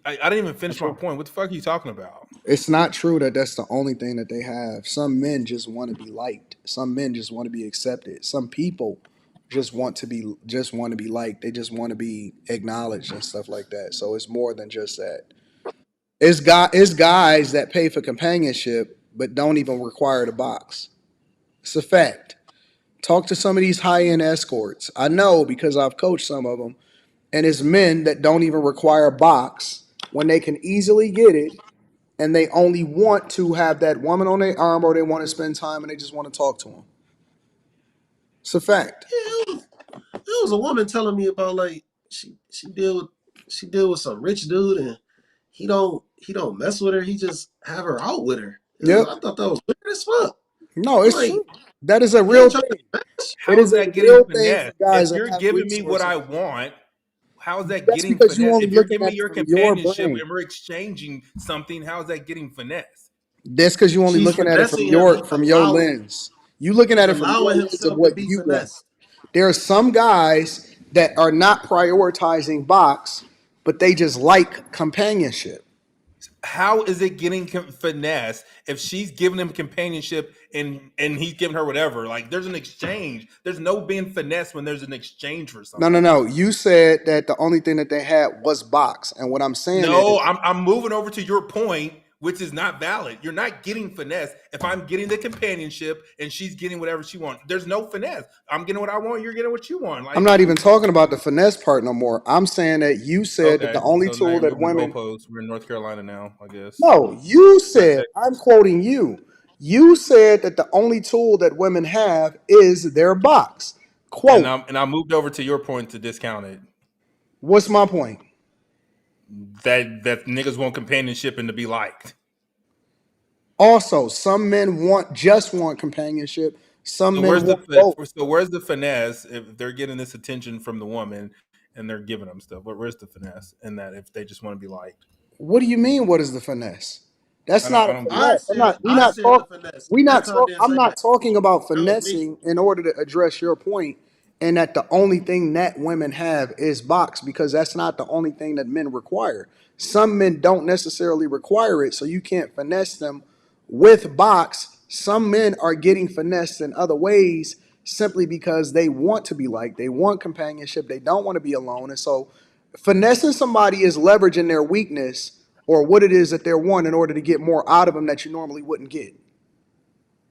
I didn't even finish my point. What the fuck are you talking about? It's not true that that's the only thing that they have. Some men just want to be liked. Some men just want to be accepted. Some people just want to be liked. They just want to be acknowledged and stuff like that. So it's more than just that. It's guys that pay for companionship but don't even require the box. It's a fact. Talk to some of these high-end escorts. I know because I've coached some of them, and it's men that don't even require a box when they can easily get it, and they only want to have that woman on their arm, or they want to spend time and they just want to talk to them. It's a fact. Yeah, there was a woman telling me about like she deal with some rich dude and he don't mess with her. He just have her out with her. Yep. I thought that was weird as fuck. No, it's Like, true. That is a you real ain't trying thing. to match. How It is is a that getting real thing for finesse? guys If that you're have giving me what resources. I want, how is that That's getting because you finesse? only If you're looking giving at me it your from your companionship brain. and we're exchanging something, how is that getting finesse? That's because you only She's looking at it from finessing him. He's your lens. You looking at it from your allowing lens of himself to what be you want. finessed. There are some guys that are not prioritizing box, but they just like companionship. How is it getting finesse if she's giving him companionship and he's giving her whatever? Like there's an exchange. There's no being finesse when there's an exchange for something. No. You said that the only thing that they had was box, and what I'm saying No, is, I'm moving over to your point, which is not valid. You're not getting finesse if I'm getting the companionship and she's getting whatever she wants. There's no finesse. I'm getting what I want. You're getting what you want. I'm Like, not even talking about the finesse part no more. I'm saying that you said that okay, the only so now tool you're that moving the women. goalposts. We're in North Carolina now, I guess. No, you Not said, I'm Texas. quoting you. You said that the only tool that women have is their box. Quote. And I moved over to your point to discount it. What's my point? That niggas want companionship and to be liked. Also, some men just want companionship. Some So men want both. where's the finesse if they're getting this attention from the woman and they're giving them stuff? Where's the finesse in that if they just want to be liked? What do you mean? What is the finesse? That's I not a don't get it. finesse. I said the finesse. Anton didn't I'm say not that. talking about That was me. finessing in order to address your point, and that the only thing that women have is box, because that's not the only thing that men require. Some men don't necessarily require it, so you can't finesse them with box. Some men are getting finessed in other ways simply because they want to be liked, they want companionship, they don't want to be alone, and so finessing somebody is leveraging their weakness or what it is that they're wanting in order to get more out of them that you normally wouldn't get.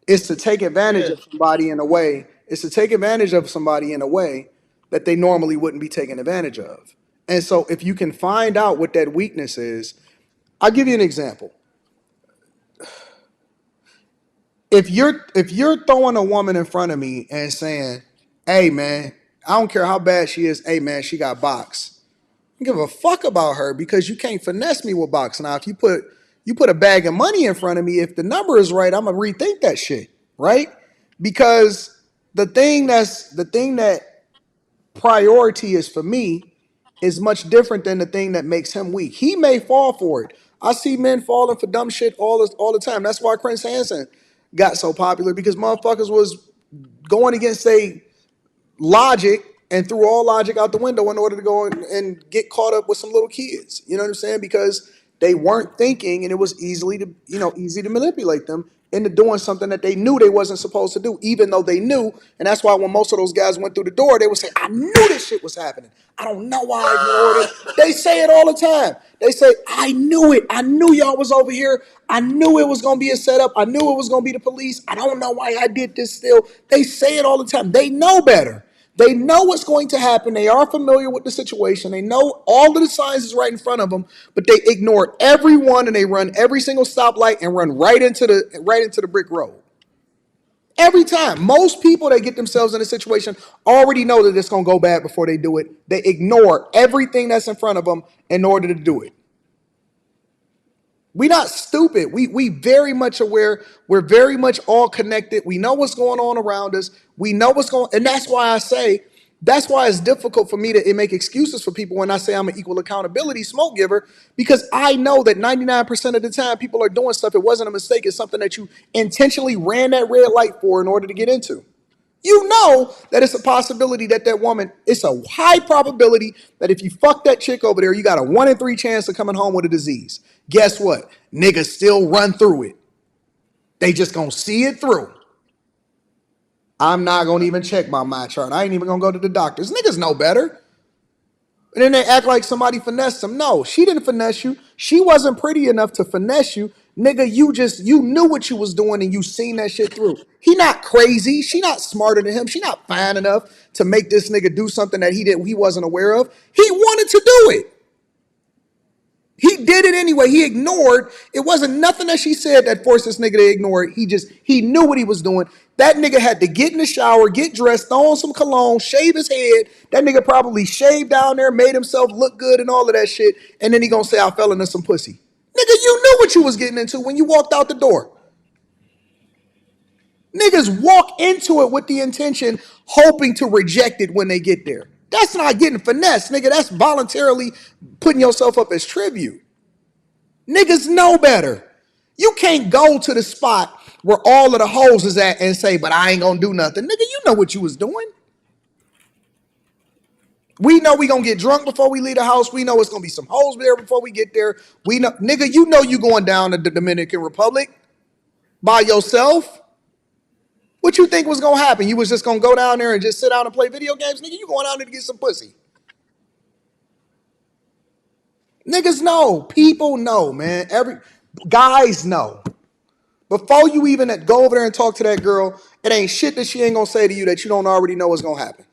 It's to take advantage Yeah. of somebody in a way. It's to take advantage of somebody in a way that they normally wouldn't be taken advantage of. And so if you can find out what that weakness is, I'll give you an example. If you're throwing a woman in front of me and saying, "Hey man, I don't care how bad she is, hey man, she got box." I don't give a fuck about her because you can't finesse me with box. Now, if you put a bag of money in front of me, if the number is right, I'm gonna rethink that shit, right? Because the thing that priority is for me is much different than the thing that makes him weak. He may fall for it. I see men falling for dumb shit all the time. That's why Chris Hansen got so popular, because motherfuckers was going against logic and threw all logic out the window in order to go and get caught up with some little kids. You know what I'm saying? Because they weren't thinking, and it was easy to manipulate them into doing something that they knew they wasn't supposed to do, even though they knew. And that's why when most of those guys went through the door, they would say, "I knew this shit was happening. I don't know why I ignored it." They say it all the time. They say, "I knew it. I knew y'all was over here. I knew it was gonna be a setup. I knew it was gonna be the police. I don't know why I did this still." They say it all the time. They know better. They know what's going to happen. They are familiar with the situation. They know all of the signs is right in front of them, but they ignore everyone and they run every single stoplight and run right into the brick road. Every time. Most people that get themselves in a situation already know that it's going to go bad before they do it. They ignore everything that's in front of them in order to do it. We're not stupid. We very much aware. We're very much all connected. We know what's going on around us. We know what's going, and that's why it's difficult for me to make excuses for people when I say I'm an equal accountability smoke giver, because I know that 99% of the time people are doing stuff. It wasn't a mistake. It's something that you intentionally ran that red light for in order to get into. You know that it's a possibility that woman, it's a high probability that if you fuck that chick over there, you got a 1 in 3 chance of coming home with a disease. Guess what? Niggas still run through it. They just gonna see it through. I'm not gonna even check my chart. I ain't even gonna go to the doctors. Niggas know better. And then they act like somebody finessed them. No, she didn't finesse you. She wasn't pretty enough to finesse you. Nigga, you knew what you was doing and you seen that shit through. He not crazy. She not smarter than him. She not fine enough to make this nigga do something that he wasn't aware of. He wanted to do it. He did it anyway. He ignored. It wasn't nothing that she said that forced this nigga to ignore it. He knew what he was doing. That nigga had to get in the shower, get dressed, throw on some cologne, shave his head. That nigga probably shaved down there, made himself look good and all of that shit. And then he gonna say, I fell into some pussy. Nigga, you knew what you was getting into when you walked out the door. Niggas walk into it with the intention, hoping to reject it when they get there. That's not getting finesse, nigga. That's voluntarily putting yourself up as tribute. Niggas know better. You can't go to the spot where all of the hoes is at and say, but I ain't gonna do nothing. Nigga, you know what you was doing. We know we gonna get drunk before we leave the house. We know it's gonna be some hoes there before we get there. We know, nigga, you know you going down to the Dominican Republic by yourself. What you think was gonna happen? You was just gonna go down there and just sit down and play video games? Nigga, you going down there to get some pussy. Niggas know. People know, man. Guys know. Before you even go over there and talk to that girl, it ain't shit that she ain't gonna say to you that you don't already know is gonna happen.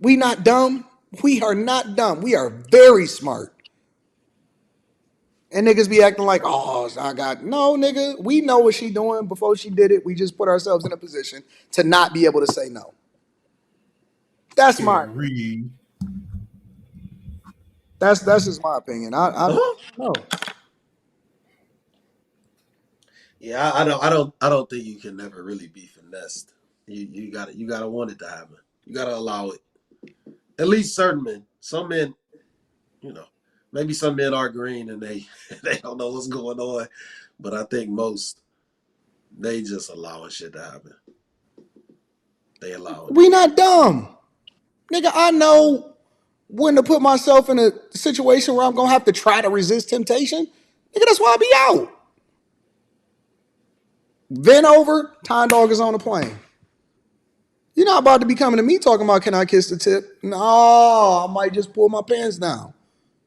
We not dumb. We are not dumb. We are very smart. And niggas be acting like, oh, no, nigga. We know what she doing before she did it. We just put ourselves in a position to not be able to say no. That's my opinion. That's just my opinion. I don't know. Yeah, I don't think you can never really be finessed. You gotta want it to happen. You gotta allow it. At least certain men. Some men, maybe some men are green and they don't know what's going on. But I think most, they just allowing shit to happen. They allow it. We not dumb. Nigga, I know when to put myself in a situation where I'm gonna have to try to resist temptation. Nigga, that's why I be out. Then over, Time Dog is on the plane. You're not about to be coming to me talking about, can I kiss the tip? No, I might just pull my pants down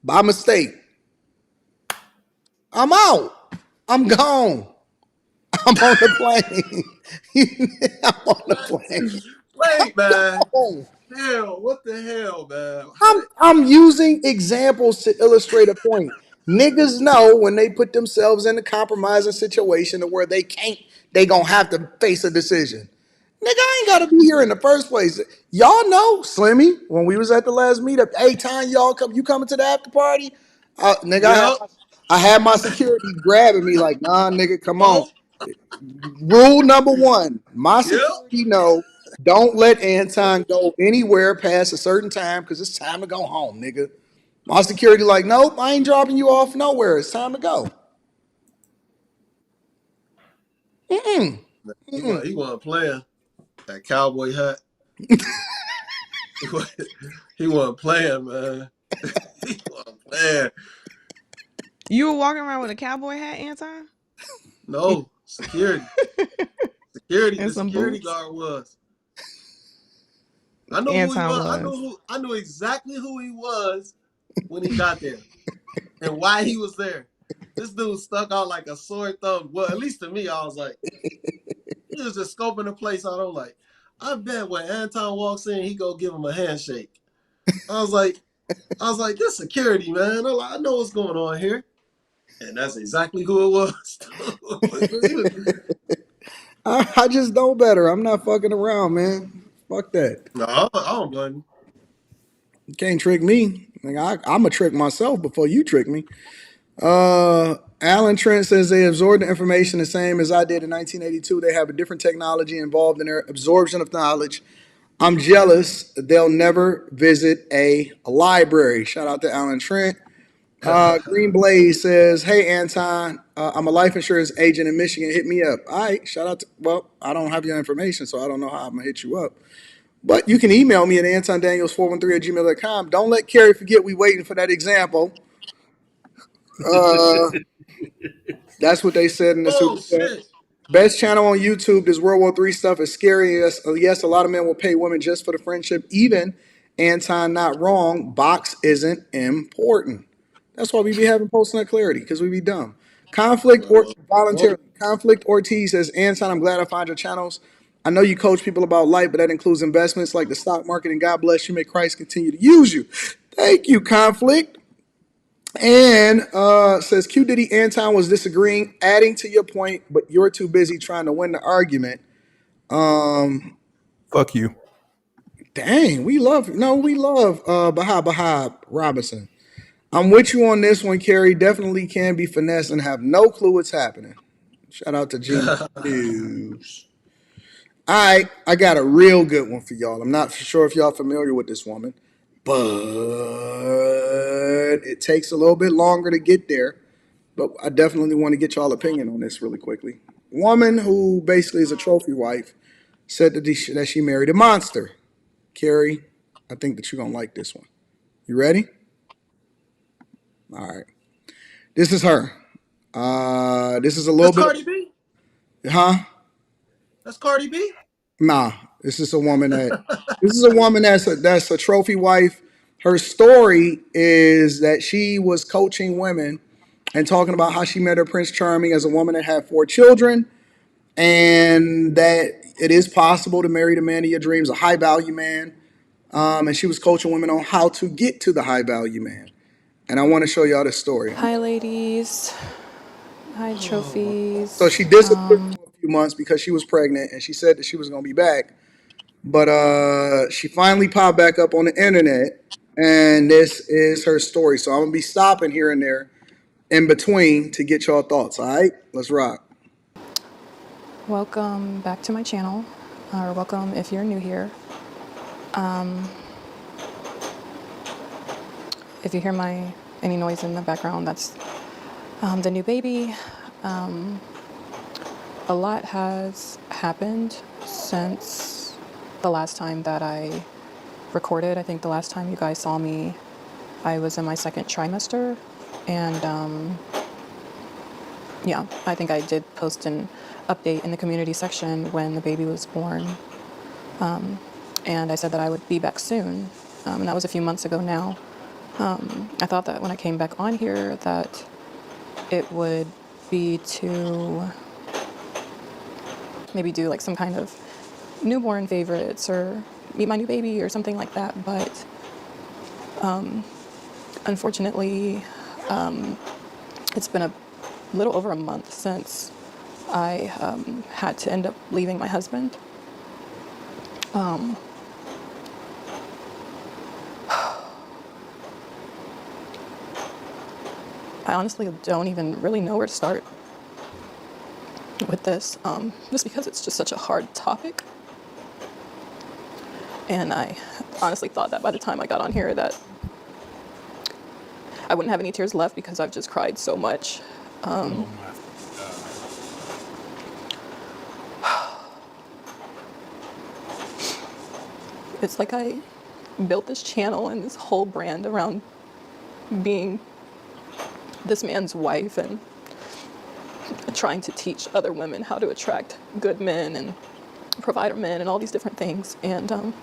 by mistake. I'm out. I'm gone. I'm on the plane. I'm on the plane. Wait, man. Hell, what the hell, man? I'm using examples to illustrate a point. Niggas know when they put themselves in a compromising situation to where they gonna have to face a decision. Nigga, I ain't gotta be here in the first place. Y'all know, Slimmy, when we was at the last meetup, hey, time y'all you coming to the after party? Nigga, yep. I had my security grabbing me like, nah, nigga, come on. Rule number 1, my security know, don't let Anton go anywhere past a certain time because it's time to go home, nigga. My security like, nope, I ain't dropping you off nowhere. It's time to go. He wasn't playing. That cowboy hat. He wasn't playing, man. He wasn't playing. You were walking around with a cowboy hat, Anton? No, security. The security guard was. I know who he was. I knew exactly who he was when he got there and why he was there. This dude stuck out like a sore thumb. Well, at least to me, I was like, he was just scoping the place out. I'm like, I bet when Anton walks in, he go give him a handshake. I was like, this security, man. I know what's going on here. And that's exactly who it was. I just know better. I'm not fucking around, man. Fuck that. No, I don't blame you. You can't trick me. Like, I'm a trick myself before you trick me. Alan Trent says they absorb the information the same as I did in 1982. They have a different technology involved in their absorption of knowledge. I'm jealous. They'll never visit a library. Shout out to Alan Trent. Green Blaze says, "Hey Anton, I'm a life insurance agent in Michigan. Hit me up." All right, shout out to. Well, I don't have your information, so I don't know how I'm gonna hit you up. But you can email me at antondaniels413@gmail.com. Don't let Carrie forget we waiting for that example. That's what they said in the Oh, super chat. shit. Best channel on YouTube. This World War III stuff is scary. Yes, a lot of men will pay women just for the friendship. Even Anton, not wrong. Box isn't important. That's why we be having post-nut clarity, because we be dumb. Conflict or voluntarily. Conflict Ortiz says, Anton, I'm glad I found your channels. I know you coach people about life, but that includes investments like the stock market, and God bless you. May Christ continue to use you. Thank you, Conflict. And says Q Diddy Anton was disagreeing, adding to your point, but you're too busy trying to win the argument. Fuck you. Dang, we love Baha Robinson. I'm with you on this one, Carrie. Definitely can be finessed and have no clue what's happening. Shout out to Gina News. All right, I got a real good one for y'all. I'm not sure if y'all familiar with this woman, but it takes a little bit longer to get there. But I definitely want to get y'all opinion on this really quickly. Woman who basically is a trophy wife said that she married a monster. Carrie, I think that you're going to like this one. You ready? All right. This is her. This is a little bit. Cardi B? Huh? That's Cardi B? Nah. This is a woman that's a trophy wife. Her story is that she was coaching women and talking about how she met her Prince Charming as a woman that had 4 children, and that it is possible to marry the man of your dreams, a high value man. And she was coaching women on how to get to the high value man. And I want to show y'all this story. Hi, ladies. Hi, trophies. So she disappeared for a few months because she was pregnant, and she said that she was going to be back. But she finally popped back up on the internet, and this is her story. So I'm going to be stopping here and there in between to get y'all thoughts. All right, let's rock. Welcome back to my channel, or welcome if you're new here. If you hear any noise in the background, that's the new baby. A lot has happened since the last time that I recorded. I think the last time you guys saw me, I was in my 2nd trimester, and yeah, I think I did post an update in the community section when the baby was born, and I said that I would be back soon, and that was a few months ago now. I thought that when I came back on here that it would be to maybe do like some kind of newborn favorites or meet my new baby or something like that, but unfortunately it's been a little over a month since I had to end up leaving my husband. I honestly don't even really know where to start with this, just because it's just such a hard topic. And I honestly thought that by the time I got on here that I wouldn't have any tears left because I've just cried so much. It's like I built this channel and this whole brand around being this man's wife and trying to teach other women how to attract good men and provider men and all these different things. And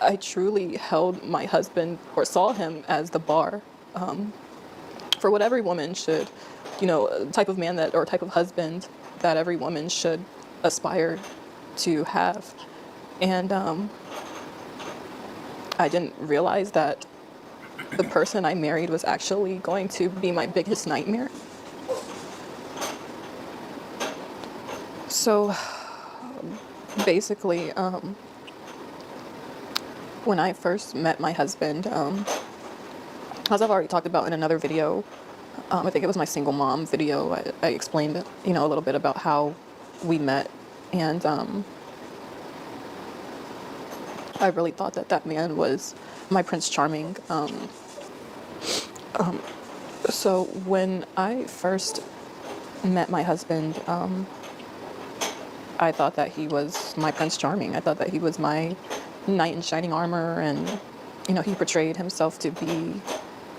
I truly held my husband, or saw him, as the bar for what every woman should, type of man that, or type of husband that every woman should aspire to have. And I didn't realize that the person I married was actually going to be my biggest nightmare. So basically, when I first met my husband, as I've already talked about in another video, I think it was my single mom video, I explained, a little bit about how we met. And I really thought that that man was my Prince Charming. So when I first met my husband, I thought that he was my Prince Charming. I thought that he was my knight in shining armor, and he portrayed himself to be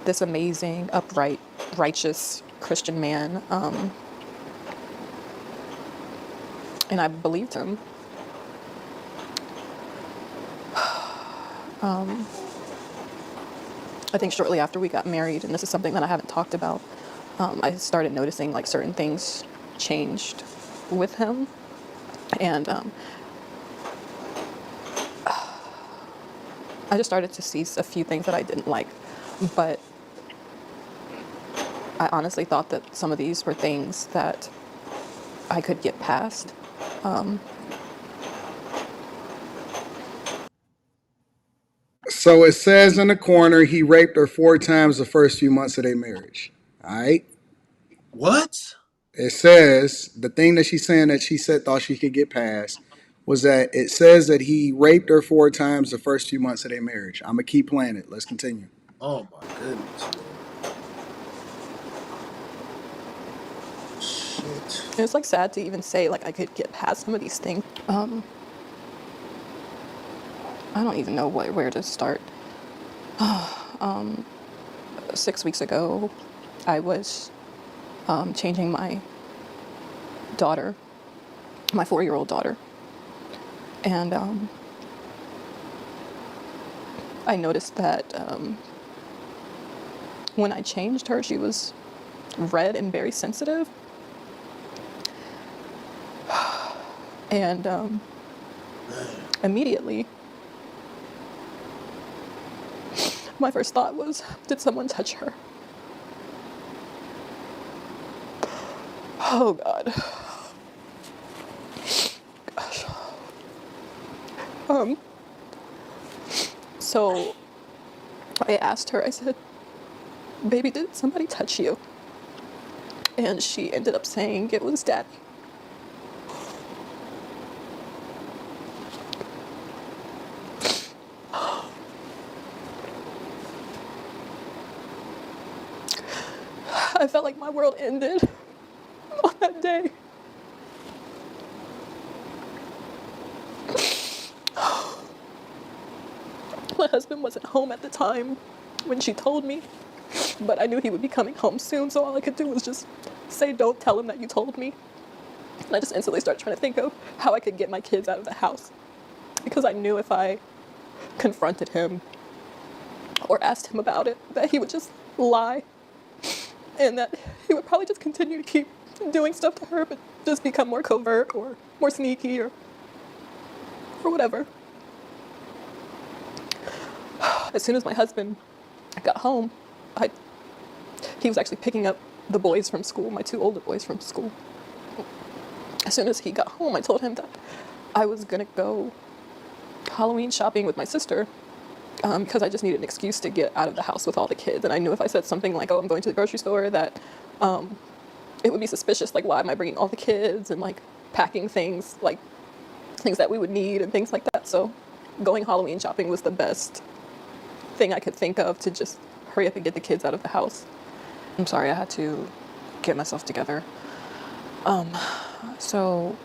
this amazing, upright, righteous Christian man, and I believed him. I think shortly after we got married, and this is something that I haven't talked about, I started noticing like certain things changed with him, and I just started to see a few things that I didn't like, but I honestly thought that some of these were things that I could get past. So it says in the corner he raped her 4 times the first few months of their marriage. All right. What? It says the thing that she's saying that she said thought she could get past was that it says that he raped her 4 times the first few months of their marriage. I'm gonna keep playing it. Let's continue. Oh my goodness, man. Shit. It's like sad to even say like I could get past some of these things. I don't even know where to start. 6 weeks ago, I was changing my daughter, my 4-year-old daughter, and I noticed that when I changed her, she was red and very sensitive, and immediately my first thought was, did someone touch her? Oh God. Gosh. So I asked her, I said, baby, did somebody touch you? And she ended up saying it was Daddy. I felt like my world ended on that day. My husband wasn't home at the time when she told me, but I knew he would be coming home soon, so all I could do was just say, don't tell him that you told me. And I just instantly started trying to think of how I could get my kids out of the house, because I knew if I confronted him or asked him about it, that he would just lie, and that he would probably just continue to keep doing stuff to her, but just become more covert or more sneaky or whatever. As soon as my husband got home, he was actually picking up the boys from school, my 2 older boys from school. As soon as he got home, I told him that I was gonna go Halloween shopping with my sister, because I just needed an excuse to get out of the house with all the kids. And I knew if I said something like, oh, I'm going to the grocery store, that it would be suspicious. Like, why am I bringing all the kids, and like packing things, like things that we would need and things like that. So going Halloween shopping was the best thing I could think of to just hurry up and get the kids out of the house. I'm sorry, I had to get myself together. So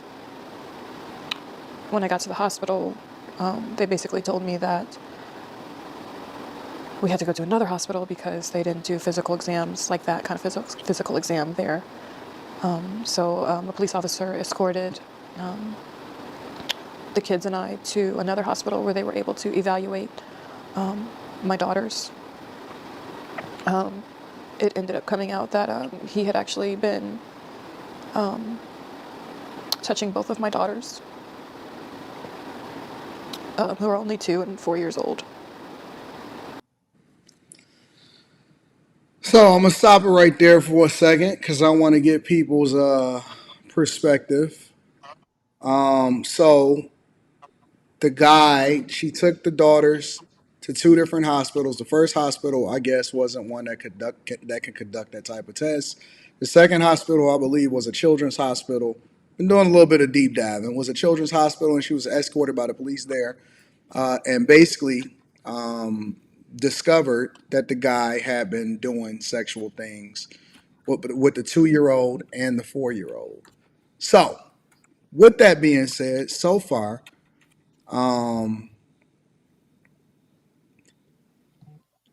when I got to the hospital, they basically told me that we had to go to another hospital because they didn't do physical exams like that, kind of physical exam there. So a police officer escorted the kids and I to another hospital where they were able to evaluate my daughters. It ended up coming out that he had actually been touching both of my daughters. who are only 2 and 4 years old. So I'm gonna stop it right there for a second because I want to get people's perspective. So the guy, she took the daughters to two different hospitals. The first hospital, I guess, wasn't one that could conduct that type of test. The second hospital, I believe, was a children's hospital. Been doing a little bit of deep diving. It was a children's hospital, and she was escorted by the police there, and basically discovered that the guy had been doing sexual things with the 2-year-old and the 4-year-old. So, with that being said, so far, um,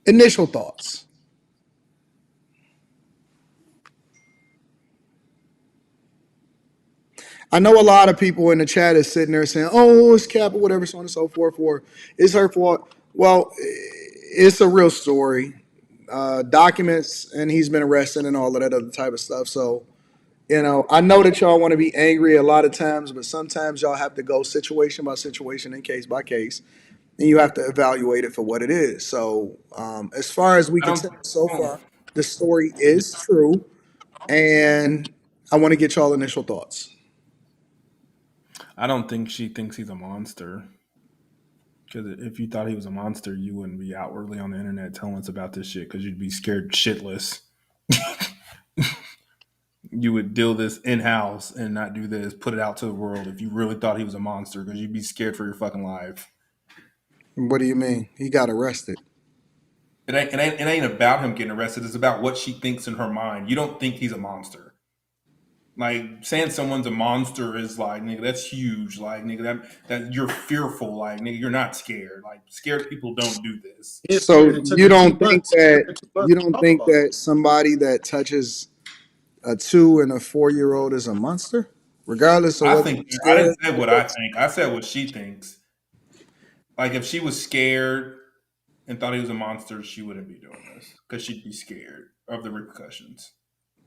initial thoughts. I know a lot of people in the chat is sitting there saying, "Oh, it's cap or whatever, so on and so forth," or "It's her fault." Well, it's a real story, documents, and he's been arrested and all of that other type of stuff. So, I know that y'all want to be angry a lot of times, but sometimes y'all have to go situation by situation and case by case, and you have to evaluate it for what it is. So, as far as we I can don't. tell so I don't far, the story is true, and I want to get y'all initial thoughts. I don't think she thinks he's a monster. Because if you thought he was a monster, you wouldn't be outwardly on the internet telling us about this shit. Because you'd be scared shitless. You would deal this in house and not do this, put it out to the world if you really thought he was a monster. Because you'd be scared for your fucking life. What do you mean? He got arrested. It ain't about him getting arrested. It's about what she thinks in her mind. You don't think he's a monster. Like saying someone's a monster is like, nigga, that's huge. Like, nigga, that you're fearful. Like, nigga, you're not scared. Like, scared people don't do this. He is So scared. It took him 2 months. It took him 2 months you to don't talk think about it. that somebody that touches a 2 and a 4-year-old is a monster, regardless of I whether think you're I didn't scared? say what I think. I said what she thinks. Like, if she was scared and thought he was a monster, she wouldn't be doing this because she'd be scared of the repercussions.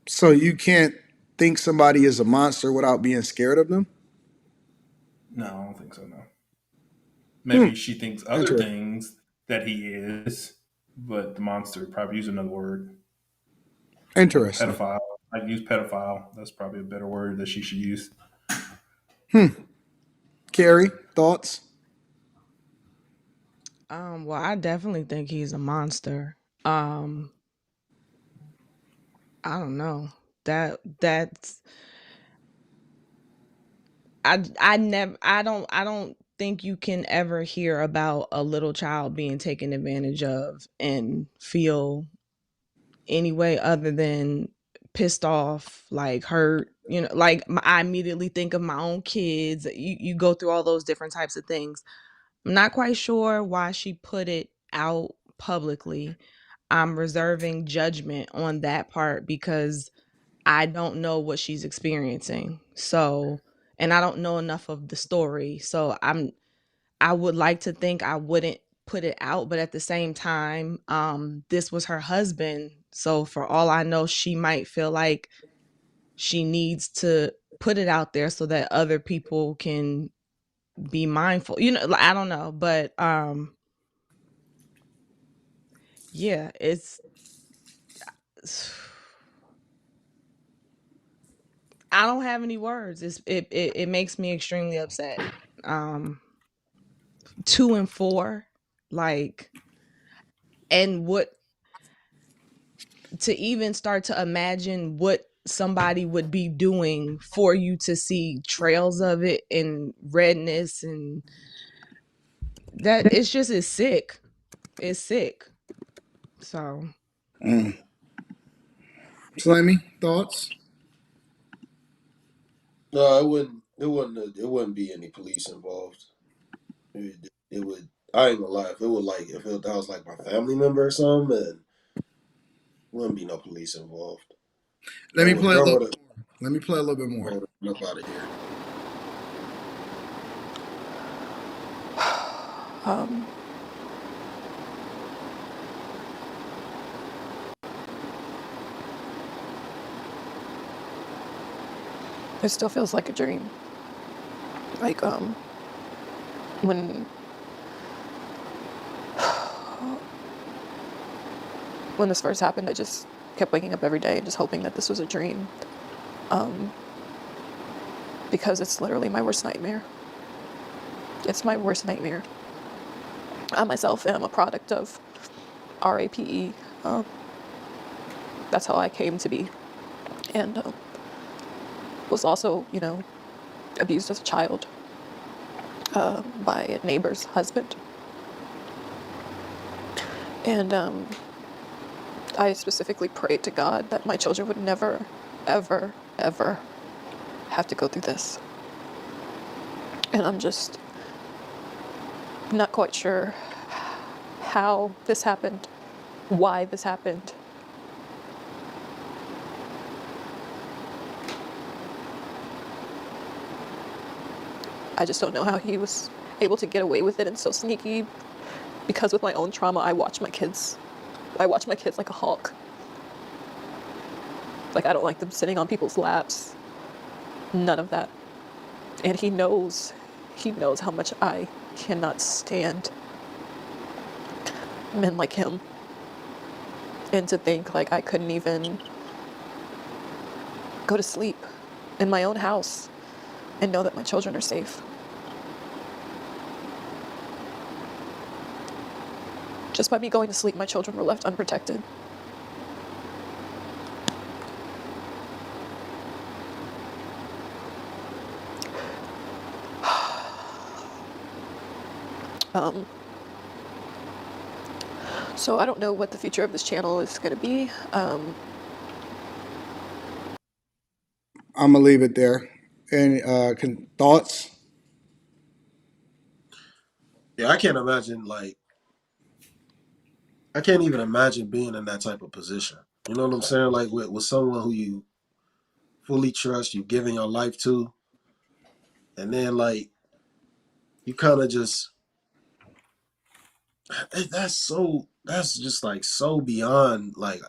So you can't think somebody is a monster without being scared of them. No, I don't think so. No, Hmm. maybe she thinks other Interesting. things that he is, but the monster probably use another word like Interesting. pedophile. I'd use pedophile. That's probably a better word that she should use. Hmm. Carrie, thoughts? Well, I definitely think he's a monster. Um, I don't know. That's I don't think you can ever hear about a little child being taken advantage of and feel any way other than pissed off, like hurt, like I immediately think of my own kids. You go through all those different types of things. I'm not quite sure why she put it out publicly. I'm reserving judgment on that part because I don't know what she's experiencing. So, and I don't know enough of the story. So, I would like to think I wouldn't put it out, but at the same time, this was her husband. So, for all I know, she might feel like she needs to put it out there so that other people can be mindful. I don't know, but yeah, it's I don't have any words. It makes me extremely upset. Um 2 and 4, like, and what to even start to imagine what somebody would be doing for you to see trails of it and redness, and that it's sick. It's sick. So Mm. Slimmy, thoughts? No, it wouldn't. It wouldn't. It wouldn't be any police involved. It would. I ain't gonna lie. If it was like that was like my family member or something, and wouldn't be no police involved. Let me play a Girl little would bit more. Let me play a little bit more. have up out of here. Um, it still feels like a dream. Like when when this first happened, I just kept waking up every day and just hoping that this was a dream. Because it's literally my worst nightmare. It's my worst nightmare. I myself am a product of RAPE. That's how I came to be. And was also, abused as a child by a neighbor's husband. And I specifically prayed to God that my children would never, ever, ever have to go through this. And I'm just not quite sure how this happened, why this happened. I just don't know how he was able to get away with it and so sneaky, because with my own trauma, I watch my kids like a hawk. Like, I don't like them sitting on people's laps. None of that. And he knows how much I cannot stand men like him. And to think, like, I couldn't even go to sleep in my own house and know that my children are safe. Just by me going to sleep, my children were left unprotected. So I don't know what the future of this channel is going to be. I'm gonna leave it there. Any thoughts? Yeah, I can't imagine, like, I can't even imagine being in that type of position. You know what I'm saying? Like, with someone who you fully trust, you've given your life to, and then, like, you kind of just, that's just, like, so beyond, like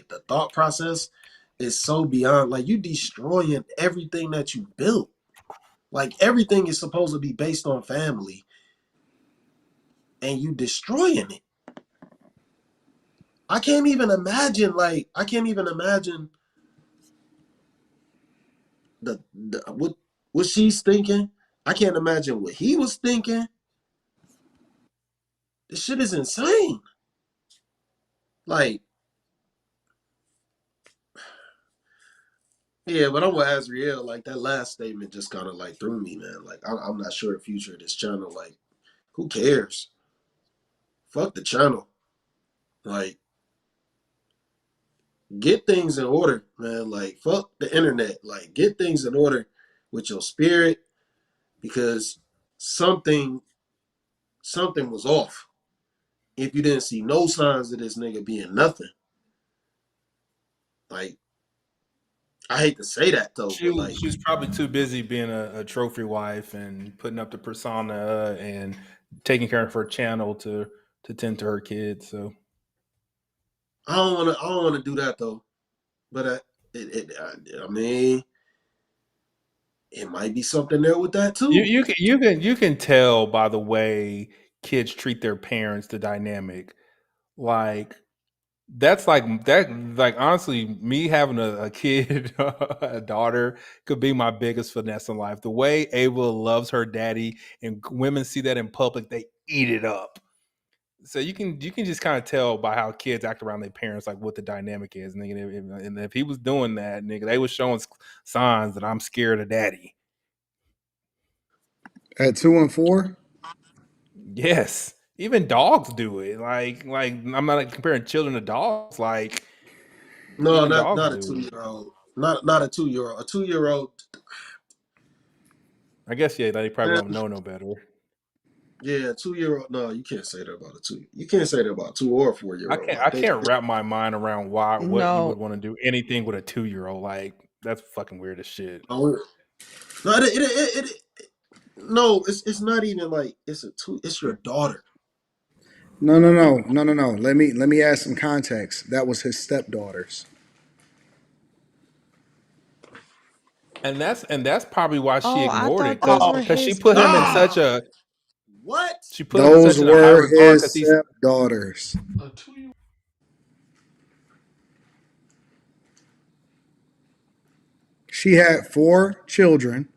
the thought process is so beyond, like, you destroying everything that you built. Like, everything is supposed to be based on family, and you destroying it. I can't even imagine what she's thinking. I can't imagine what he was thinking. This shit is insane. Like, yeah, but I'm with Azriel. Like, that last statement just kind of, like, threw me, man. Like, I'm not sure the future of this channel. Like, who cares? Fuck the channel. Like, get things in order, man. Like, fuck the internet. Like, get things in order with your spirit, because something was off. If you didn't see no signs of this nigga being nothing. Like, I hate to say that though, but like, She was probably too busy being a trophy wife and putting up the persona and taking care of her channel to tend to her kids. So I don't wanna do that though. But I mean, it might be something there with that too. you can tell by the way kids treat their parents, the dynamic. Like that's like honestly, me having a kid, a daughter, could be my biggest finesse in life. The way Ava loves her daddy, and women see that in public, they eat it up. So you can just kind of tell by how kids act around their parents, like what the dynamic is. And if he was doing that, nigga, they was showing signs that I'm scared of daddy. At 2 and 4? Yes, even dogs do it. Like I'm not comparing children to dogs. Like No, even dogs not a do it. 2-year-old. Not a 2-year-old. A 2-year-old. I guess yeah, they probably Man, don't know no better. yeah, 2-year-old. No, you can't say that about a 2. You can't say that about a 2 or a 4-year-old. I Like, can't wrap my mind around what you would No, want to do anything with a 2-year-old. Like that's fucking weird as shit. no, no, it's not even like it's a 2. It's your daughter. No. Let me add some context. That was his stepdaughters. And that's probably why she oh, I ignored it thought those were because she his put him in such daughters. Ah, a what? she put him in Those such a high were regard his because he's stepdaughters. She had 4 children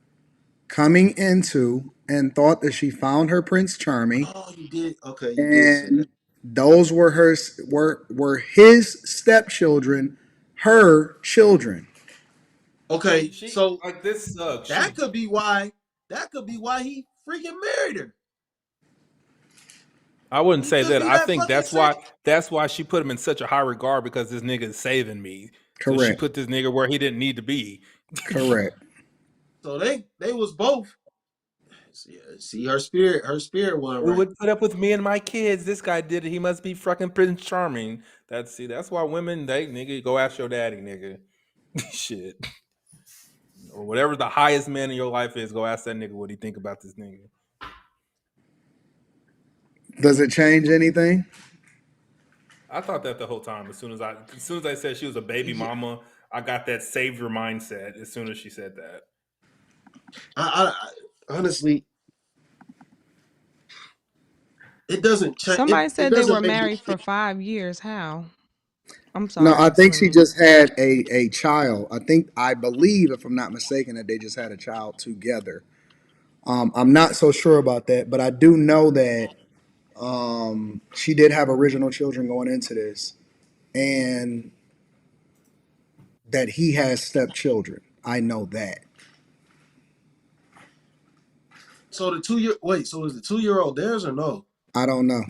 coming into and thought that she found her Prince Charming, Oh, you did. Okay, you did say that. and those were were his stepchildren, her children. Okay, She so like this sucks. that could be why. That could be why he freaking married her. I wouldn't He say could that. be I that think fucking that's sick. why she put him in such a high regard, because this nigga is saving me. So she Correct. put this nigga where he didn't need to be. Correct. So they was both. See her spirit wasn't Who right. would put up with me and my kids? This guy did it. He must be fucking Prince Charming. That's why women, they nigga, go ask your daddy, nigga. Shit. Or whatever the highest man in your life is, go ask that nigga what he think about this nigga. Does it change anything? I thought that the whole time. As soon as I said she was a baby mama, I got that savior mindset as soon as she said that. I honestly, it doesn't change. Somebody It said they were doesn't make me married for 5 years. How? I'm No, sorry, I think she explain. just had a child. I believe, if I'm not mistaken, that they just had a child together. I'm not so sure about that, but I do know that she did have original children going into this, and that he has stepchildren. I know that. So the 2 year wait. So is the 2-year-old theirs or no? I don't know.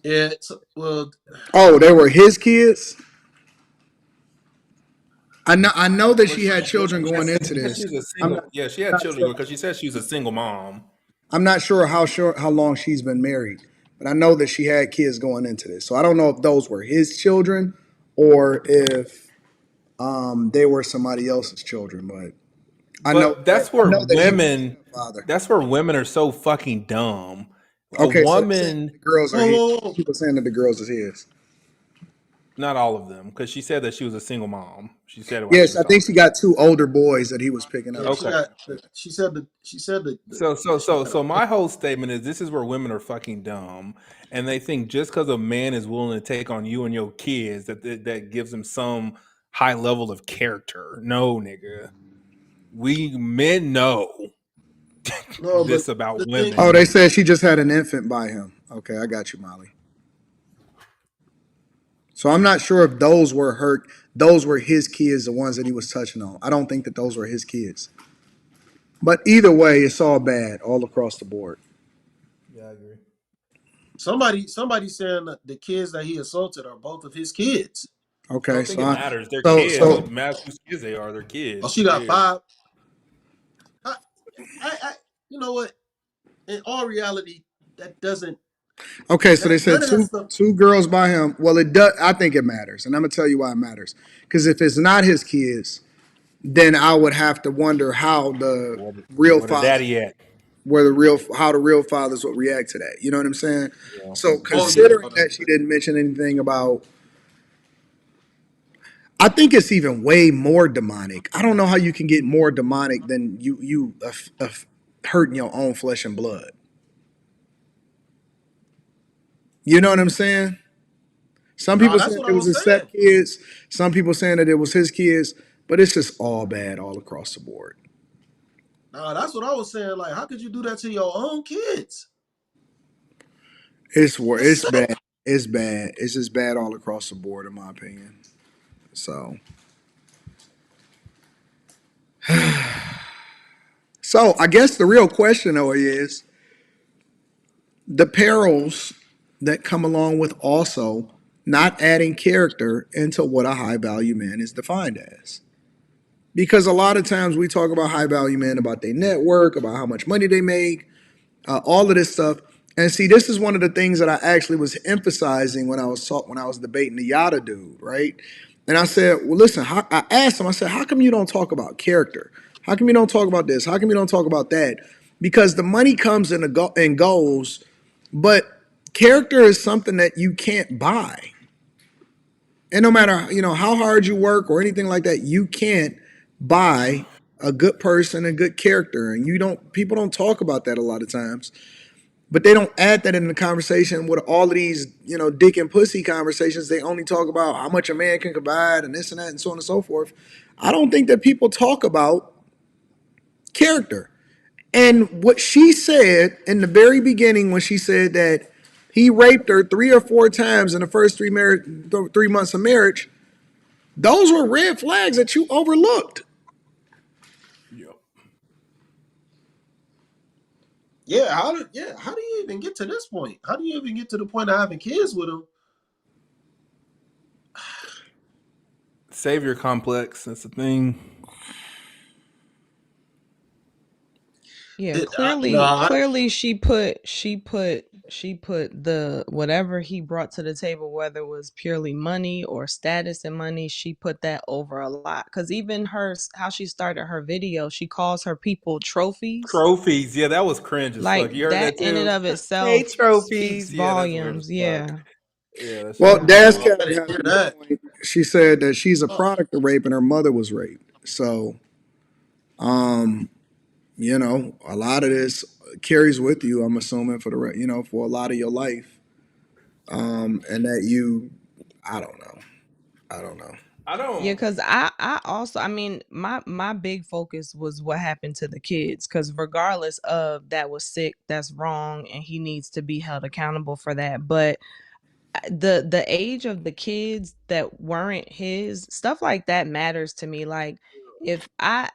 Yeah. So, well, Oh, they were his kids. I know that she had children She going into said she this. was a I'm single. Yeah, she had not children sure. because she said she was a single mom. I'm not sure how long she's been married, but I know that she had kids going into this. So I don't know if those were his children or if they were somebody else's children. But But I know that he was a stepfather. that's where women are so fucking dumb. A Okay, so they said woman, the girls are whoa, his. whoa, whoa. People saying that the girls is his. not all of them, because she said that she was a single mom. She said it while she Yes, was I think she talking. got 2 older boys that he was picking Yeah, up. she Okay. got. She said So she so had so my whole statement is, this is where women are fucking dumb, and they think just because a man is willing to take on you and your kids that gives him some high level of character. No, nigga, we men know no, but this about the thing. Oh, women. they said she just had an infant by him. Okay, I got you, Molly. So I'm not sure if those were his kids, the ones that he was touching on. I don't think that those were his kids. But either way, it's all bad all across the board. Yeah, I agree. Somebody saying that the kids that he assaulted are both of his kids. I Okay, don't think so it matters. They're so kids. so It matters whose kids they are. They're Oh, kids. she Who got cares? 5. I, I, you know what? In all reality, that doesn't. okay, so they That said none of that two stuff. two girls by him. Well, it does. I think it matters, and I'm gonna tell you why it matters. Because if it's not his kids, then I would have to wonder how the real Where the father, daddy at? how the real fathers would react to that. You know what I'm saying? Yeah. So Oh yeah, considering that she didn't mention anything about, I think it's even way more demonic. I don't know how you can get more demonic than hurting your own flesh and blood. You know what I'm saying? Some nah, people that's saying what it I was was his saying. step kids. Some people saying that it was his kids. But it's just all bad all across the board. Nah, that's what I was saying. Like, how could you do that to your own kids? That's It's sick. bad. It's bad. It's just bad all across the board, in my opinion. So, so I guess the real question though is the perils that come along with also not adding character into what a high value man is defined as. Because a lot of times we talk about high value men, about their network, about how much money they make, all of this stuff. And see, this is one of the things that I actually was emphasizing when I was debating the Yada dude, right? And I said, well, listen, I asked him, I said, how come you don't talk about character? How come you don't talk about this? How come you don't talk about that? Because the money comes and goes, but character is something that you can't buy. And no matter, how hard you work or anything like that, you can't buy a good person and good character. And people don't talk about that a lot of times. But they don't add that in the conversation with all of these, dick and pussy conversations. They only talk about how much a man can provide and this and that and so on and so forth. I don't think that people talk about character. And what she said in the very beginning when she said that he raped her 3 or 4 times in the first 3 months of marriage, those were red flags that you overlooked. Yep. Yeah, how do you even get to this point? How do you even get to the point of having kids with him? Savior complex. That's the thing. Yeah, Nah, clearly she put the whatever he brought to the table, whether it was purely money or status and money, she put that over a lot. Because even how she started her video, she calls her people trophies. Trophies. Yeah, that was cringe as fuck. Like You heard that that in and too? of Hey, itself speaks trophies. Yeah, that's weird as volumes. fuck. Yeah. Yeah, that shit Well, was Daz weird. Cap I didn't has hear a good that. point. She said that she's a product of rape and her mother was raped. So, a lot of this carries with you, I'm assuming, for a lot of your life. And that I don't know. I don't know. I Yeah, don't. because I also, I mean, my big focus was what happened to the kids. Because regardless of that was sick, that's wrong, and he needs to be held accountable for that. But the age of the kids that weren't his, stuff like that matters to me. Like, if I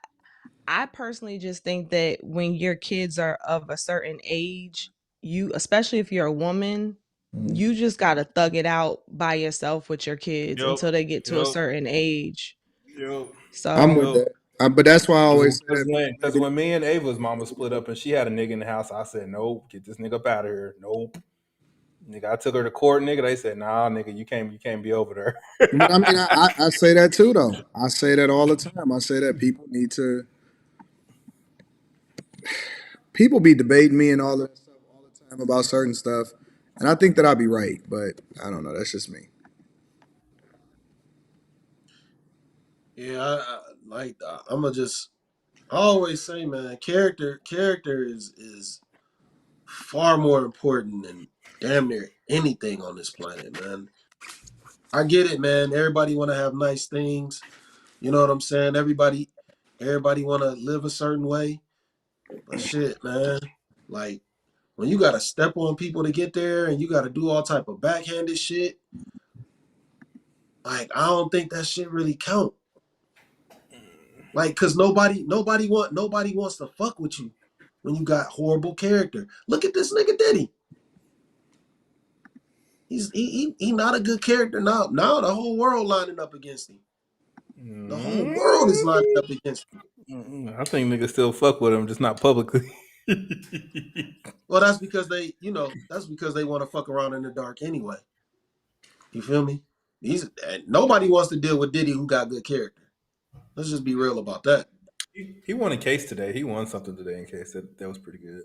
personally just think that when your kids are of a certain age, especially if you're a woman, you just gotta thug it out by yourself with your kids Yep. until they get to a Yep. certain age. Yep. I'm with So Yep. that. But that's why I always say Because that when, people need cause to. when me and Ava's mama split up and she had a nigga in the house, I said, nope, get this nigga up out of here. Nope. Nigga, I took her to court, nigga. They said, nah, nigga, you can't be over there. But I mean, I say that too, though. I say that all the time. I say that people be debating me and all that stuff all the time about certain stuff. And I think that I'll be right, but I don't know. That's just me. Yeah, I'm gonna just. I always say, man, character is far more important than damn near anything on this planet, man. I get it, man. Everybody want to have nice things. You know what I'm saying? Everybody want to live a certain way. But shit, man, like when you gotta step on people to get there, and you gotta do all type of backhanded shit. Like I don't think that shit really count. Like, cause nobody wants to fuck with you when you got horrible character. Look at this nigga Diddy. He not a good character now. Now the whole world lining up against him. The whole world is lining up against him. I think niggas still fuck with him, just not publicly. Well, that's because they want to fuck around in the dark anyway. You feel me? Nobody wants to deal with Diddy who got good character. Let's just be real about that. He won a case today. He won something today in case. That was pretty good.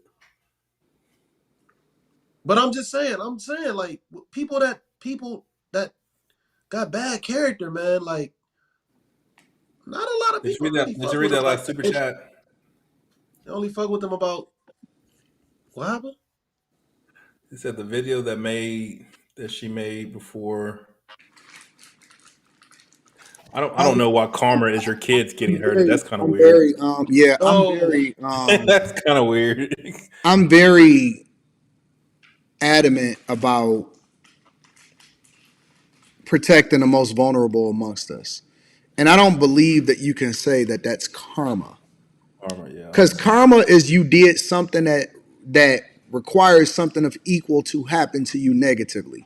But I'm saying like people that got bad character, man, like not a lot of Did you people read really that? Did you fuck read with them that like last that. super chat? They only fuck with them about what happened? It said the video that she made before. I don't I'm, know why karma is your kids I'm getting hurted. very, That's kind of I'm weird. very, yeah, No. That's kind of weird. I'm very adamant about protecting the most vulnerable amongst us. And I don't believe that you can say that that's karma. Karma, yeah. Because karma is you did something that requires something of equal to happen to you negatively.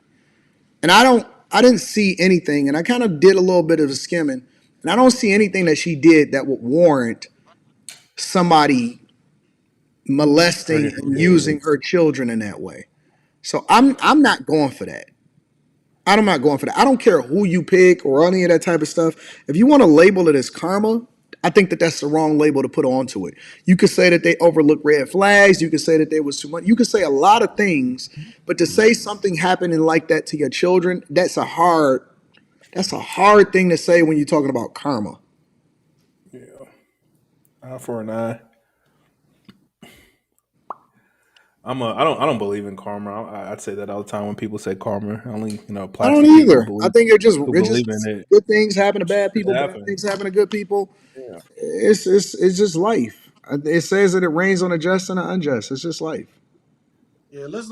And I didn't see anything, and I kind of did a little bit of a skimming, and I don't see anything that she did that would warrant somebody molesting Hurting her and using kids. her children in that way. So I'm not going for that. I'm not going for that. I don't care who you pick or any of that type of stuff. If you want to label it as karma, I think that that's the wrong label to put onto it. You could say that they overlooked red flags. You could say that there was too much. You could say a lot of things, but to say something happening like that to your children, that's a hard thing to say when you're talking about karma. Yeah. Eye for an eye. I don't believe in karma. I'd say that all the time when people say karma. Only I applies don't to people either. I think it just believe in it. good things happen to bad It people, bad happens. things happen to good people. Yeah. It's just life. It says that it rains on the just and the unjust. It's just life. Yeah, let's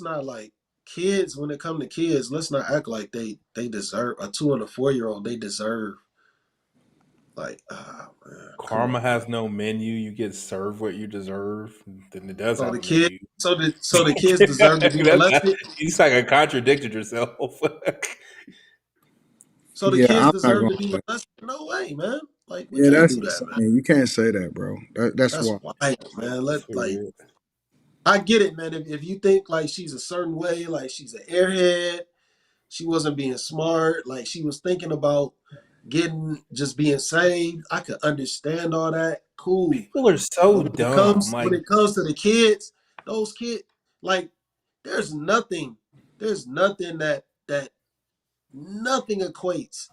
not like kids when it come to kids. Let's not act like they deserve a 2 and a 4-year-old. They deserve like man, come Karma on, man. has no menu. You get served what you deserve. Then it does So have the a kids, menu. so the kids deserve to be molested. You just like contradicted yourself. So the Yeah, kids I'm not deserve going to be to. molested. No way, man. Like we Yeah, can't that's do that, man. insane. You can't say that, bro. That's That's why. wild, man. That's Let like weird. I get it, man. If you think like she's a certain way, like she's an airhead, she wasn't being smart, like she was thinking about just being saved. I could understand all that. Cool. People are so But dumb. when Like it comes to the kids, those kids, like there's nothing that nothing equates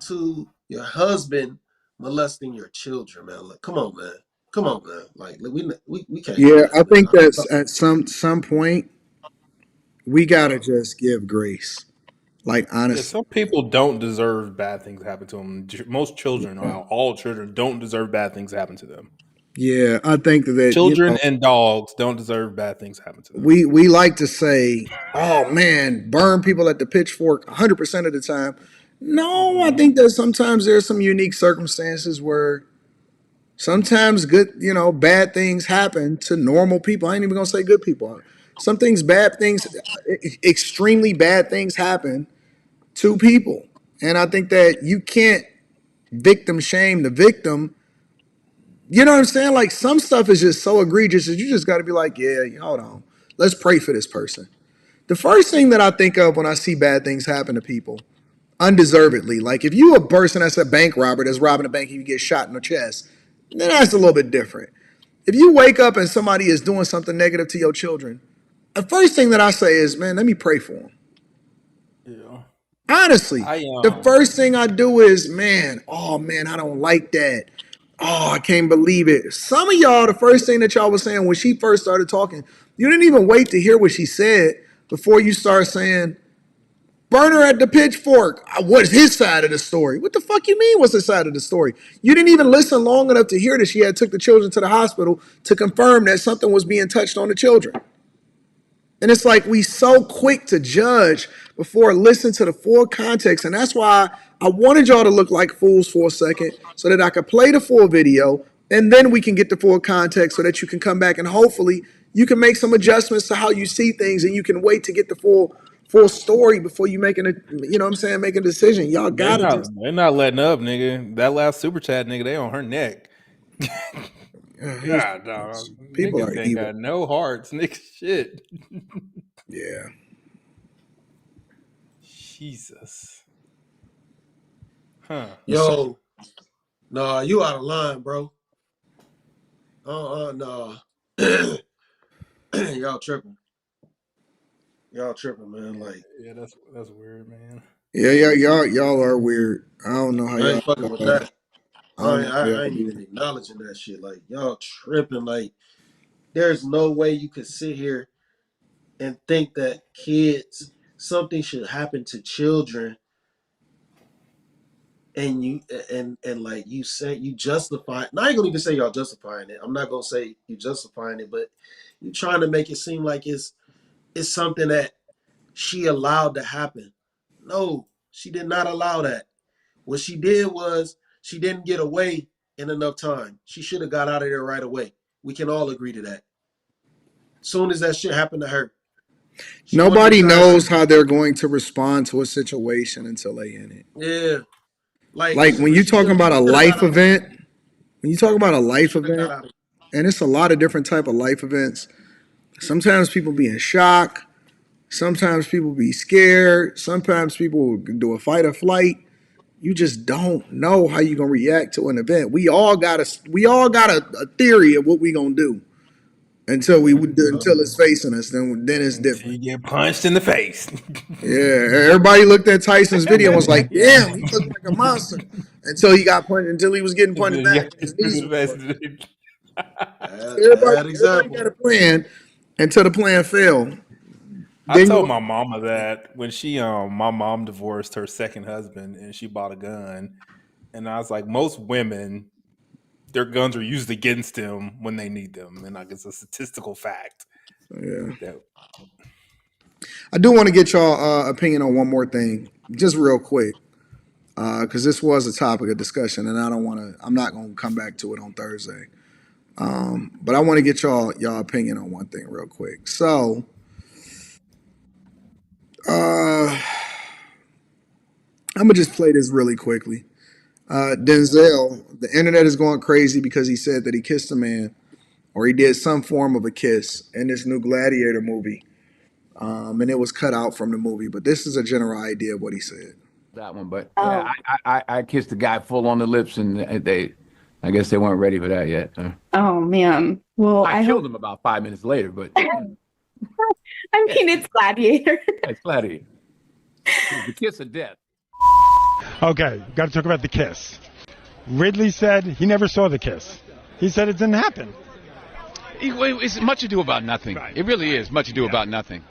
to your husband molesting your children, man. Like, come on, man. Come on, man. Like we can't do Yeah, that, I think man. that's at some point we gotta just give grace. Like yeah, honestly, some people don't deserve bad things to happen to them. Most children, yeah, or all children, don't deserve bad things to happen to them. yeah. I think that Children and dogs don't deserve bad things to happen to them. we like to say, "Oh man, burn people at the pitchfork 100% of the time." No, I think that sometimes there's some unique circumstances where sometimes good, bad things happen to normal people. I ain't even gonna say good people. Some things, bad things, extremely bad things happen to people, and I think that you can't victim shame the victim. You know what I'm saying? Like some stuff is just so egregious that you just got to be like, yeah, hold on, let's pray for this person. The first thing that I think of when I see bad things happen to people, undeservedly, like if you a person that's a bank robber that's robbing a bank and you get shot in the chest, then that's a little bit different. If you wake up and somebody is doing something negative to your children, the first thing that I say is, man, let me pray for them. Yeah, Honestly, I the first thing I do is, man, oh man, I don't like that. Oh, I can't believe it. Some of y'all, the first thing that y'all was saying when she first started talking, you didn't even wait to hear what she said before you start saying, burn her at the pitchfork. What's his side of the story? What the fuck you mean? What's his side of the story? You didn't even listen long enough to hear that she had took the children to the hospital to confirm that something was being touched on the children. And it's like we so quick to judge before listening to the full context. And that's why I wanted y'all to look like fools for a second so that I could play the full video and then we can get the full context so that you can come back and hopefully you can make some adjustments to how you see things and you can wait to get the full story before you making a making a decision. Y'all gotta just they're not letting up, nigga. That last super chat, nigga, they on her neck. these God, dog, people niggas are ain't evil. got no hearts, nigga. Shit. Yeah. Jesus. Huh. Yo, nah, you out of line, bro. Nah. Y'all tripping. Y'all tripping, man. Like Yeah, that's weird, man. Yeah, y'all are weird. I don't know how I y'all ain't fucking with that. I don't know how I y'all ain't do. even acknowledging that shit. Like y'all tripping. Like there's no way you could sit here and think that something should happen to children and like you say you justify. And I ain't gonna even say y'all justifying it. I'm not gonna say you justifying it, but you trying to make it seem like it's something that she allowed to happen. No, she did not allow that. What she did was she didn't get away in enough time. She should have got out of there right away. We can all agree to that. Soon as that shit happened to her, she wanted to Nobody try to knows how they're going to respond to a situation until they in it. yeah. Like Like when you talk about a she should have got life out of event, when you talk about a she life should have got event, out of and it's a lot of different type of life events. Sometimes people be in shock. Sometimes people be scared. Sometimes people do a fight or flight. You just don't know how you gonna react to an event. We all got a theory of what we gonna do until it's facing us. Then it's Until different. you get punched in the face. Yeah, everybody looked at Tyson's video and was like, "Damn, he looked like a monster." Until he got punched, until he was getting punched You back, get and his punched knees in was the working. face. Bad Everybody example. got a plan, until the plan failed. I Then told you my mama that when my mom divorced her second husband and she bought a gun, and I was like, most women, their guns are used against them when they need them, and like it's a statistical fact yeah. that I do want to get y'all opinion on one more thing, just real quick, because this was a topic of discussion, and I don't want to. I'm not going to come back to it on Thursday, but I want to get y'all opinion on one thing real quick. So, I'm gonna just play this really quickly. Denzel, the internet is going crazy because he said that he kissed a man or he did some form of a kiss in this new Gladiator movie, and it was cut out from the movie. But this is a general idea of what he said. That one, but yeah, I kissed the guy full on the lips, and I guess they weren't ready for that yet. Oh man. Well, I I killed hope. him about 5 minutes later, but I mean, it's Gladiator. it's Gladiator. The kiss of death. Okay, got to talk about the kiss. Ridley said he never saw the kiss. He said it didn't happen. It's much ado about nothing. Right. It really is much ado about nothing.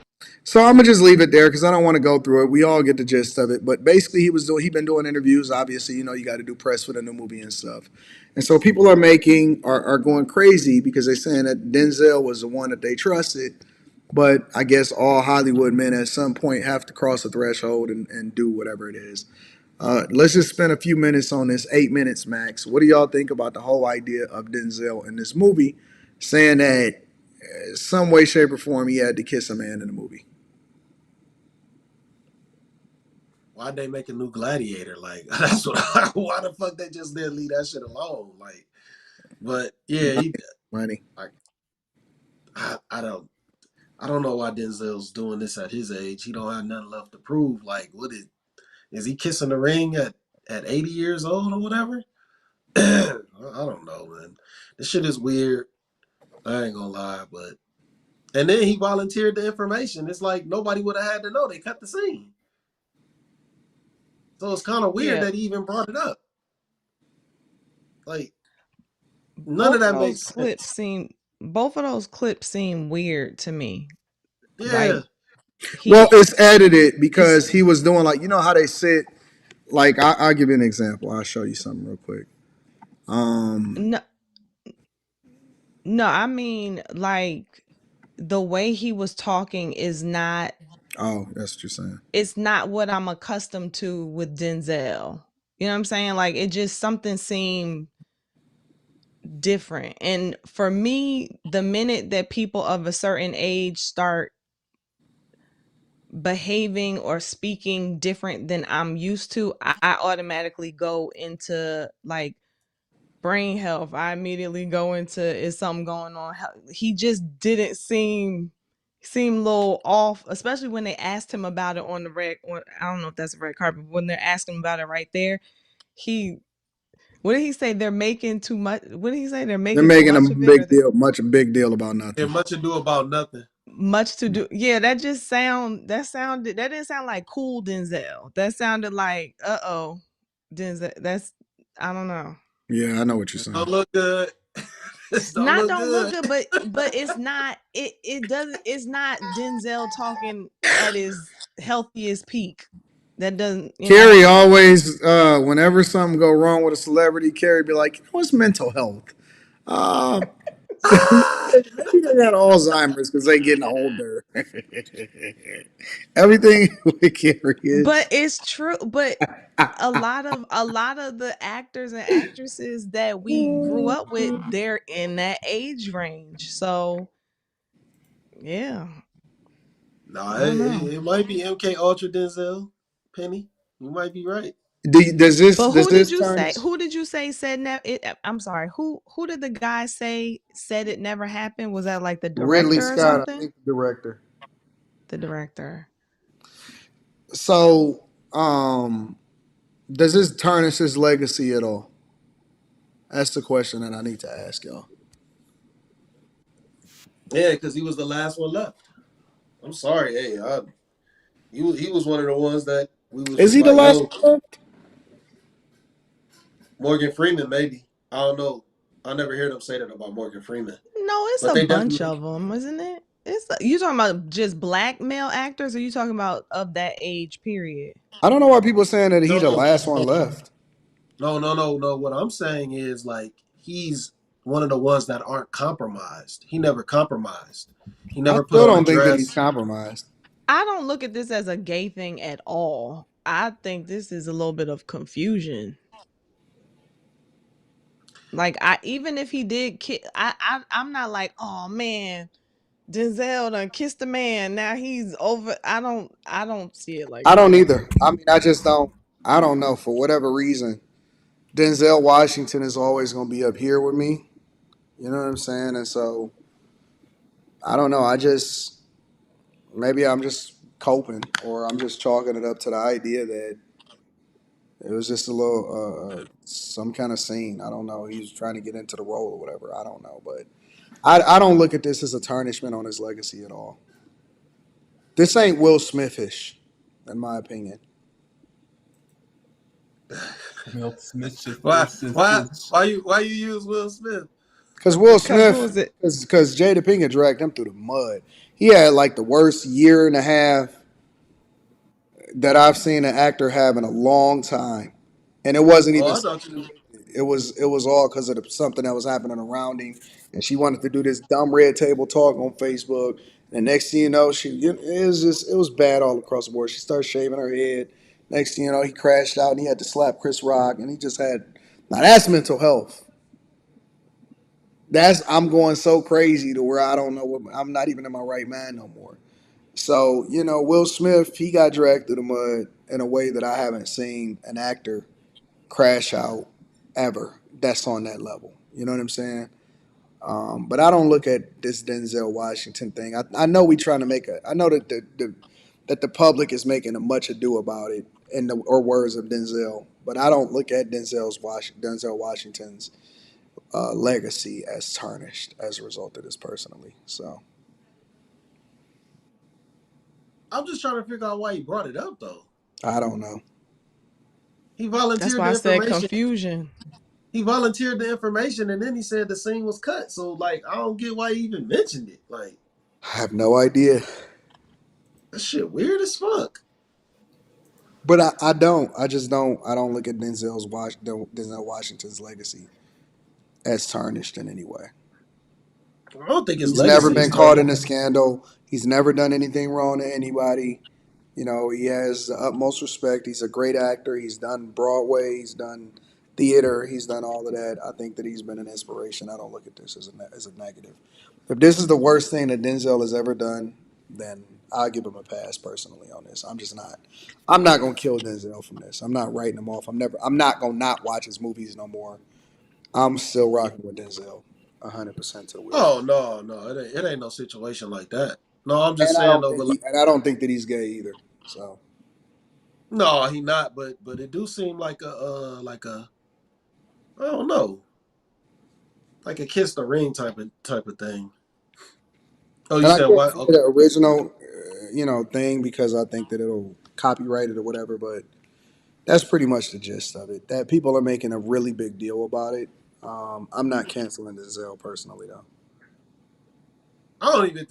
So I'm gonna just leave it there because I don't want to go through it. We all get the gist of it. But basically, he been doing interviews. Obviously, you got to do press for the new movie and stuff. And so people are going crazy because they're saying that Denzel was the one that they trusted. But I guess all Hollywood men at some point have to cross a threshold and do whatever it is. Let's just spend a few minutes on this. 8 minutes max. What do y'all think about the whole idea of Denzel in this movie, saying that some way, shape, or form he had to kiss a man in the movie? Why'd they make a new Gladiator? Like, that's what. Why the fuck they just didn't leave that shit alone? Like, but yeah, money. I don't know why Denzel's doing this at his age. He don't have nothing left to prove. Like, is he kissing the ring at 80 years old or whatever? I don't know, man. This shit is weird. I ain't gonna lie, but and then he volunteered the information. It's like nobody would have had to know. They cut the scene. So it's kind of weird that he even brought it up. Like, none of that makes sense. Both of those clips seem weird to me. Yeah. Well, it's edited because he was doing like, how they sit. Like, I'll give you an example. I'll show you something real quick. No, I mean, like, the way he was talking is not. Oh, that's what you're saying. It's not what I'm accustomed to with Denzel. You know what I'm saying? Like, it just something seemed different. And for me, the minute that people of a certain age start behaving or speaking different than I'm used to, I automatically go into like brain health. I immediately go into, is something going on? He just didn't seem a little off, especially when they asked him about it on the red. I don't know if that's a red carpet, but when they're asking him about it right there, what did he say? They're making too much. What did he say? They're making a big deal, a big deal about nothing. Yeah, much ado about nothing. Much to do. Yeah, that didn't sound like cool Denzel. That sounded like, Denzel. I don't know. Yeah, I know what you're saying. Don't look good. Don't look good, but it's not. It doesn't. It's not Denzel talking at his healthiest peak. That doesn't. Carrie always, whenever something go wrong with a celebrity, Carrie be like, "What's mental health? Maybe they got Alzheimer's because they getting older." Everything with Carrie is. But it's true. But a lot of the actors and actresses that we grew up with, they're in that age range. So, yeah. No, it might be MK Ultra Denzel. Penny, you might be right. Does this? But who did you say? Turn... Who did you say said it? I'm sorry. Who did the guy say said it never happened? Was that like the director Ridley or Scott, something? I think the director. The director. So, does this tarnish his legacy at all? That's the question that I need to ask y'all. Yeah, because he was the last one left. I'm sorry, he was one of the ones that we was. Is he the last one left? Morgan Freeman, maybe. I don't know. I never heard them say that about Morgan Freeman. No, it's a bunch of them, isn't it? You talking about just black male actors, or you talking about of that age period? I don't know why people are saying that he the No, last one left. no. What I'm saying is like he's one of the ones that aren't compromised. He never compromised. He I never put still on a don't think that he's dress. compromised. I don't look at this as a gay thing at all. I think this is a little bit of confusion. Like, even if he did I'm not like, oh man, Denzel done kissed a man. Now he's over. I don't see it like I don't that. either. I mean, I just don't. I don't know, for whatever reason. Denzel Washington is always going to be up here with me. You know what I'm saying? And so I don't know. Maybe I'm just coping, or I'm just chalking it up to the idea that it was just a little some kind of scene. I don't know. He was trying to get into the role or whatever. I don't know, but I don't look at this as a tarnishment on his legacy at all. This ain't Will Smithish, in my opinion. Will Smith just Why you use Will Smith? Because Will Because what Smith, was it? because Jada Pinkett dragged him through the mud. He had like the worst year and a half that I've seen an actor have in a long time, and it wasn't Oh, even. I thought you. It was all because of something that was happening around him, and she wanted to do this dumb red table talk on Facebook. And next thing you know, it was bad all across the board. She started shaving her head. Next thing you know, he crashed out and he had to slap Chris Rock, and he just had. Now that's mental health. I'm going so crazy to where I don't know what I'm not even in my right mind no more. So, Will Smith, he got dragged through the mud in a way that I haven't seen an actor crash out ever. That's on that level. You know what I'm saying? But I don't look at this Denzel Washington thing. I know we trying to I know that the public is making a much ado about it or words of Denzel, but I don't look at Denzel Washington's legacy as tarnished as a result of this personally. So I'm just trying to figure out why he brought it up though. I don't know. He That's volunteered why the I said information. confusion. He volunteered the information, and then he said the scene was cut. So like, I don't get why he even mentioned it. Like, I have no idea. that shit weird as fuck. But I don't. I just don't. I don't look at Denzel Washington's legacy as tarnished in any way. I don't think his He's never legacy is been caught in a tarnished. scandal. He's never done anything wrong to anybody. He has the utmost respect. He's a great actor. He's done Broadway. He's done theater. He's done all of that. I think that he's been an inspiration. I don't look at this as a negative. If this is the worst thing that Denzel has ever done, then I'll give him a pass personally on this. I'm just not. I'm not gonna kill Denzel from this. I'm not writing him off. I'm not gonna not watch his movies no more. I'm still rocking with Denzel 100% to the wheels. Oh no, it ain't no situation like that. No, I'm just saying over. And I don't think that he's gay either. So No, he not. But it do seem like I don't know, like a kiss the ring type of thing. Oh, you and I said can't what? say Okay. the original, thing because I think that it'll copyright it or whatever. But that's pretty much the gist of it. That people are making a really big deal about it. I'm not canceling Denzel personally though. I don't even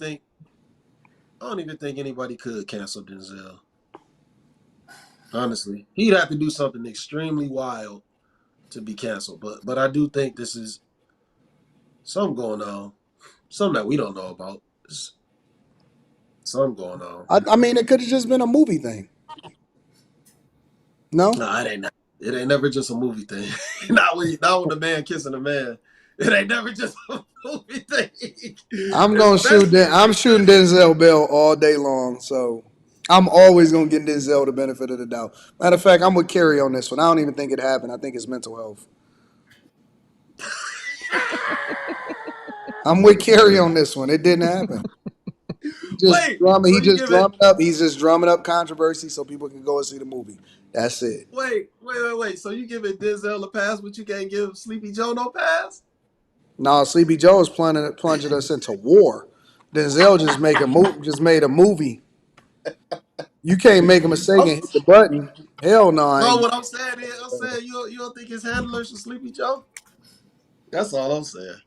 think anybody could cancel Denzel. Honestly, he'd have to do something extremely wild to be canceled. But I do think this is something going on, something that we don't know about. There's something going on. I mean, it could have just been a movie thing. No, No, it ain't never just a movie thing. not with the man kissing a man. It ain't never just a movie thing. I'm shooting Denzel Bell all day long. So I'm always gonna give Denzel the benefit of the doubt. Matter of fact, I'm with Kerry on this one. I don't even think it happened. I think it's mental health. I'm with Kerry on this one. It didn't happen. He just drumming up. He's just drumming up controversy so people can go and see the movie. That's it. Wait. So you giving Denzel a pass, but you can't give Sleepy Joe no pass? No, Sleepy Joe is plunging us into war. Denzel just made a movie. You can't make a mistake and hit the button. Hell no. No, what I'm saying is, you don't think his handler should Sleepy Joe? That's all I'm saying.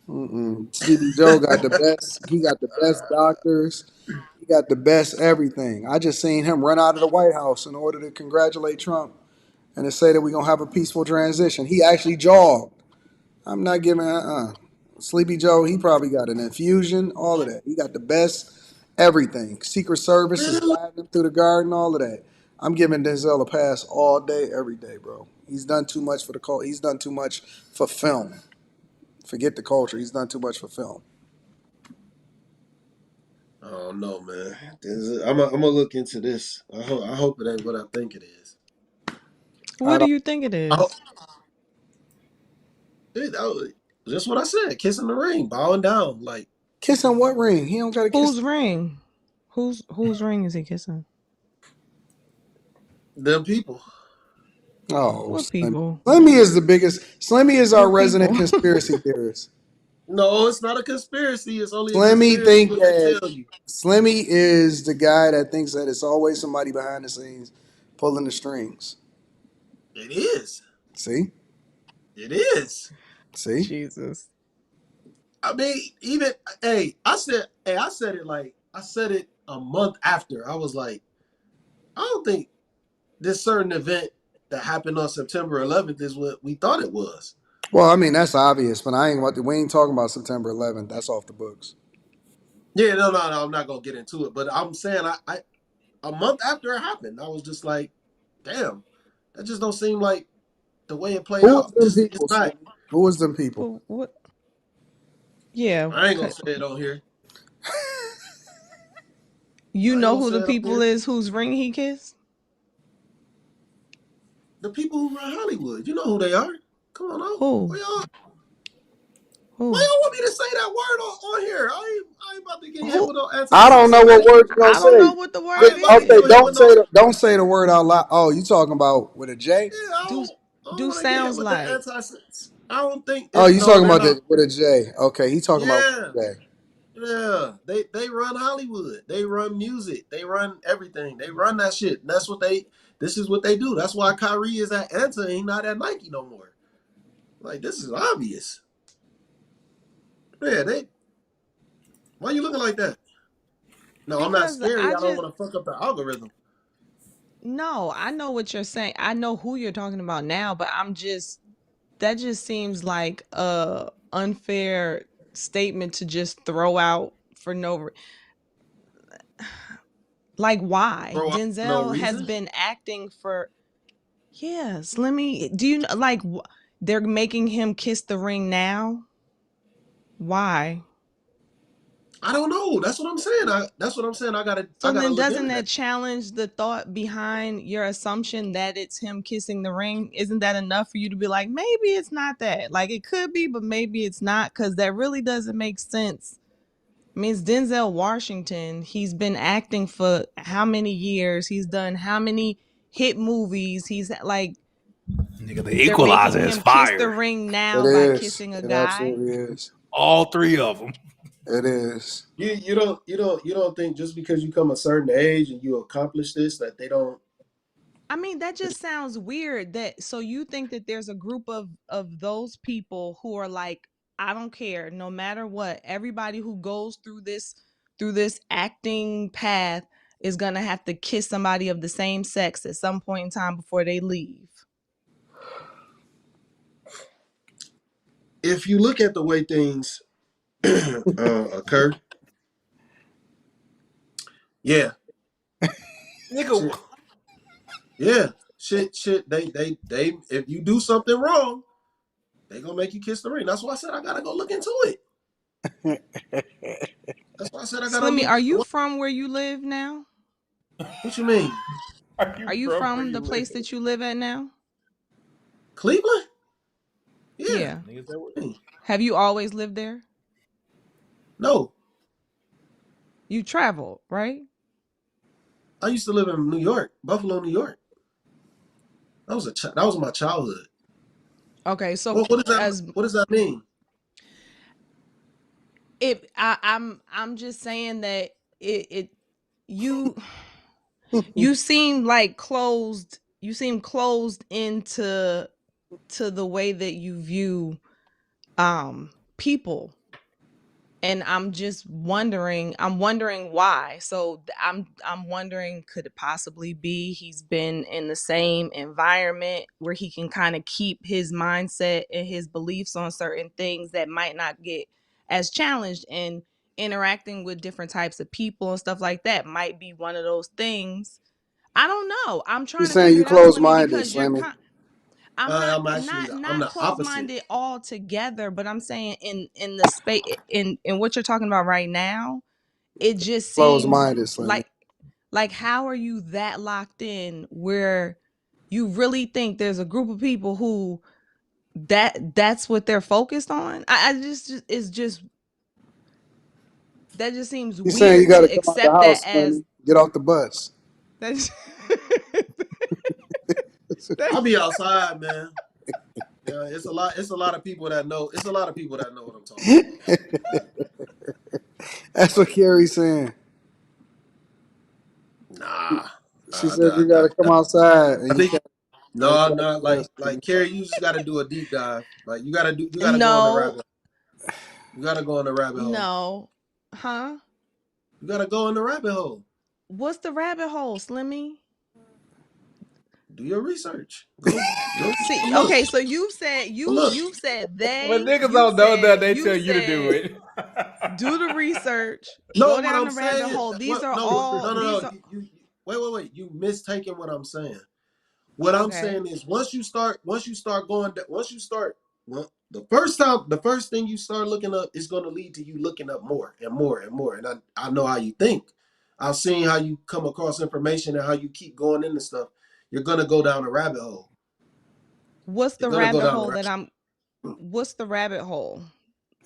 Sleepy Joe got the best. He got the best doctors. He got the best everything. I just seen him run out of the White House in order to congratulate Trump and to say that we're gonna have a peaceful transition. He actually jogged. I'm not giving Sleepy Joe, he probably got an infusion, all of that. He got the best everything. Secret Service is guiding him through the garden, all of that. I'm giving Denzel a pass all day, every day, bro. He's done too much for the culture. He's done too much for film. Forget the culture. He's done too much for film. I don't know, man. I'm gonna look into this. I hope it ain't what I think it is. What do you think it is? Just what I said. Kissing the ring, bowing down, like kissing what ring? He don't got to kiss. Whose ring? Whose ring is he kissing? Them people. Oh, what people? Slimmy is the biggest. Slimmy is our resident conspiracy theorist. No, it's not a conspiracy. It's only a Slimmy conspiracy think when they that tell you. Slimmy is the guy that thinks that it's always somebody behind the scenes pulling the strings. It is. See? It is. See? Jesus. I mean, even I said it a month after. I was like, I don't think this certain event that happened on September 11th is what we thought it was. Well, I mean that's obvious, but we ain't talking about September 11th. That's off the books. Yeah, no, I'm not gonna get into it. But I'm saying, I a month after it happened, I was just like, damn, that just don't seem like the way it played Who out. was them people? Not, Who was them people? What? Yeah, I ain't gonna say it on here. You know who the people is whose ring he kissed? The people who run Hollywood. You know who they are. Come on out. Who? Why y'all Who? want me to say that word on here? I ain't about to get hit with no anti. I don't know what word you gonna say. I don't know what the word is. Okay, don't say the word out loud. Oh, you talking about with a J? Yeah, do sounds like. I don't think. Oh, you talking about with a J? Okay, he talking about with a J. Yeah, they run Hollywood. They run music. They run everything. They run that shit. That's what they. This is what they do. That's why Kyrie is at Anta and he not at Nike no more. Like, this is obvious. Yeah, why you looking like that? No, I'm not scary. I don't want to fuck up the algorithm. No, I know what you're saying. I know who you're talking about now, but that just seems like a unfair statement to just throw out for no like why? Denzel has been acting for Slimmy, do you know, like they're making him kiss the ring now? Why? I don't know. That's what I'm saying. That's what I'm saying. I gotta doesn't that challenge the thought behind your assumption that it's him kissing the ring? Isn't that enough for you to be like, maybe it's not that? Like, it could be, but maybe it's not, because that really doesn't make sense. I mean, it's Denzel Washington. He's been acting for how many years? He's done how many hit movies? He's like, nigga, the Equalizer is fire. Kiss the ring now by kissing a guy. It absolutely is. All three of them. It is. You don't think just because you come a certain age and you accomplish this that they don't. I mean, that just sounds weird. So you think that there's a group of those people who are like, I don't care, no matter what. Everybody who goes through this acting path is gonna have to kiss somebody of the same sex at some point in time before they leave. If you look at the way things occur, yeah, nigga, yeah, shit. They. If you do something wrong, they gonna make you kiss the ring. That's why I said I gotta go look into it. That's why I said I gotta. Slimmy, are you from where you live now? What you mean? Are you from the place that you live at now? Cleveland? Yeah. Have you always lived there? No. You traveled, right? I used to live in New York, Buffalo, New York. That was my childhood. Okay, so what does that mean? I'm just saying that you seem like closed. You seem closed into the way that you view people. And I'm just wondering, why. So I'm wondering, could it possibly be he's been in the same environment where he can kind of keep his mindset and his beliefs on certain things that might not get as challenged, and interacting with different types of people and stuff like that might be one of those things. I don't know. I'm trying He's to saying figure you it out, close Slimmy, minded, because Slimmy. I'm not I'm the close opposite. minded altogether, but I'm saying in the space in what you're talking about right now, it just Close seems minded, Slimmy. like how are you that locked in where you really think there's a group of people who that's what they're focused on? I just it's just that just seems He's saying you weird got to to come out the accept that house, as Slimmy. Get off the bus. that's I'll be outside, man. Yeah, it's a lot of people that know. It's a lot of people that know what I'm talking about. That's what Carrie's saying. Nah. She said you got to come outside. And I think you no, can't no, bus. like Carrie, you just got to do a deep dive. Like you got to go on the no, rabbit. You got to go on the rabbit hole. no, huh? You got to go in the rabbit hole. What's the rabbit hole, Slimmy? Do your research. Go See, look. okay, so you've said you've said When they niggas you don't know that, said they you tell you to do said it. do the research, No, go what down I'm the rabbit saying. hole. These What? are No, all these no. are You wait. You mistaken what I'm saying. What I'm okay. saying is once you start well, the first thing you start looking up is going to lead to you looking up more and more and more. And I know how you think. I've seen how you come across information and how you keep going into stuff. You're going to go down a rabbit hole. What's the You're going to go rabbit down hole that I'm what's the rabbit hole?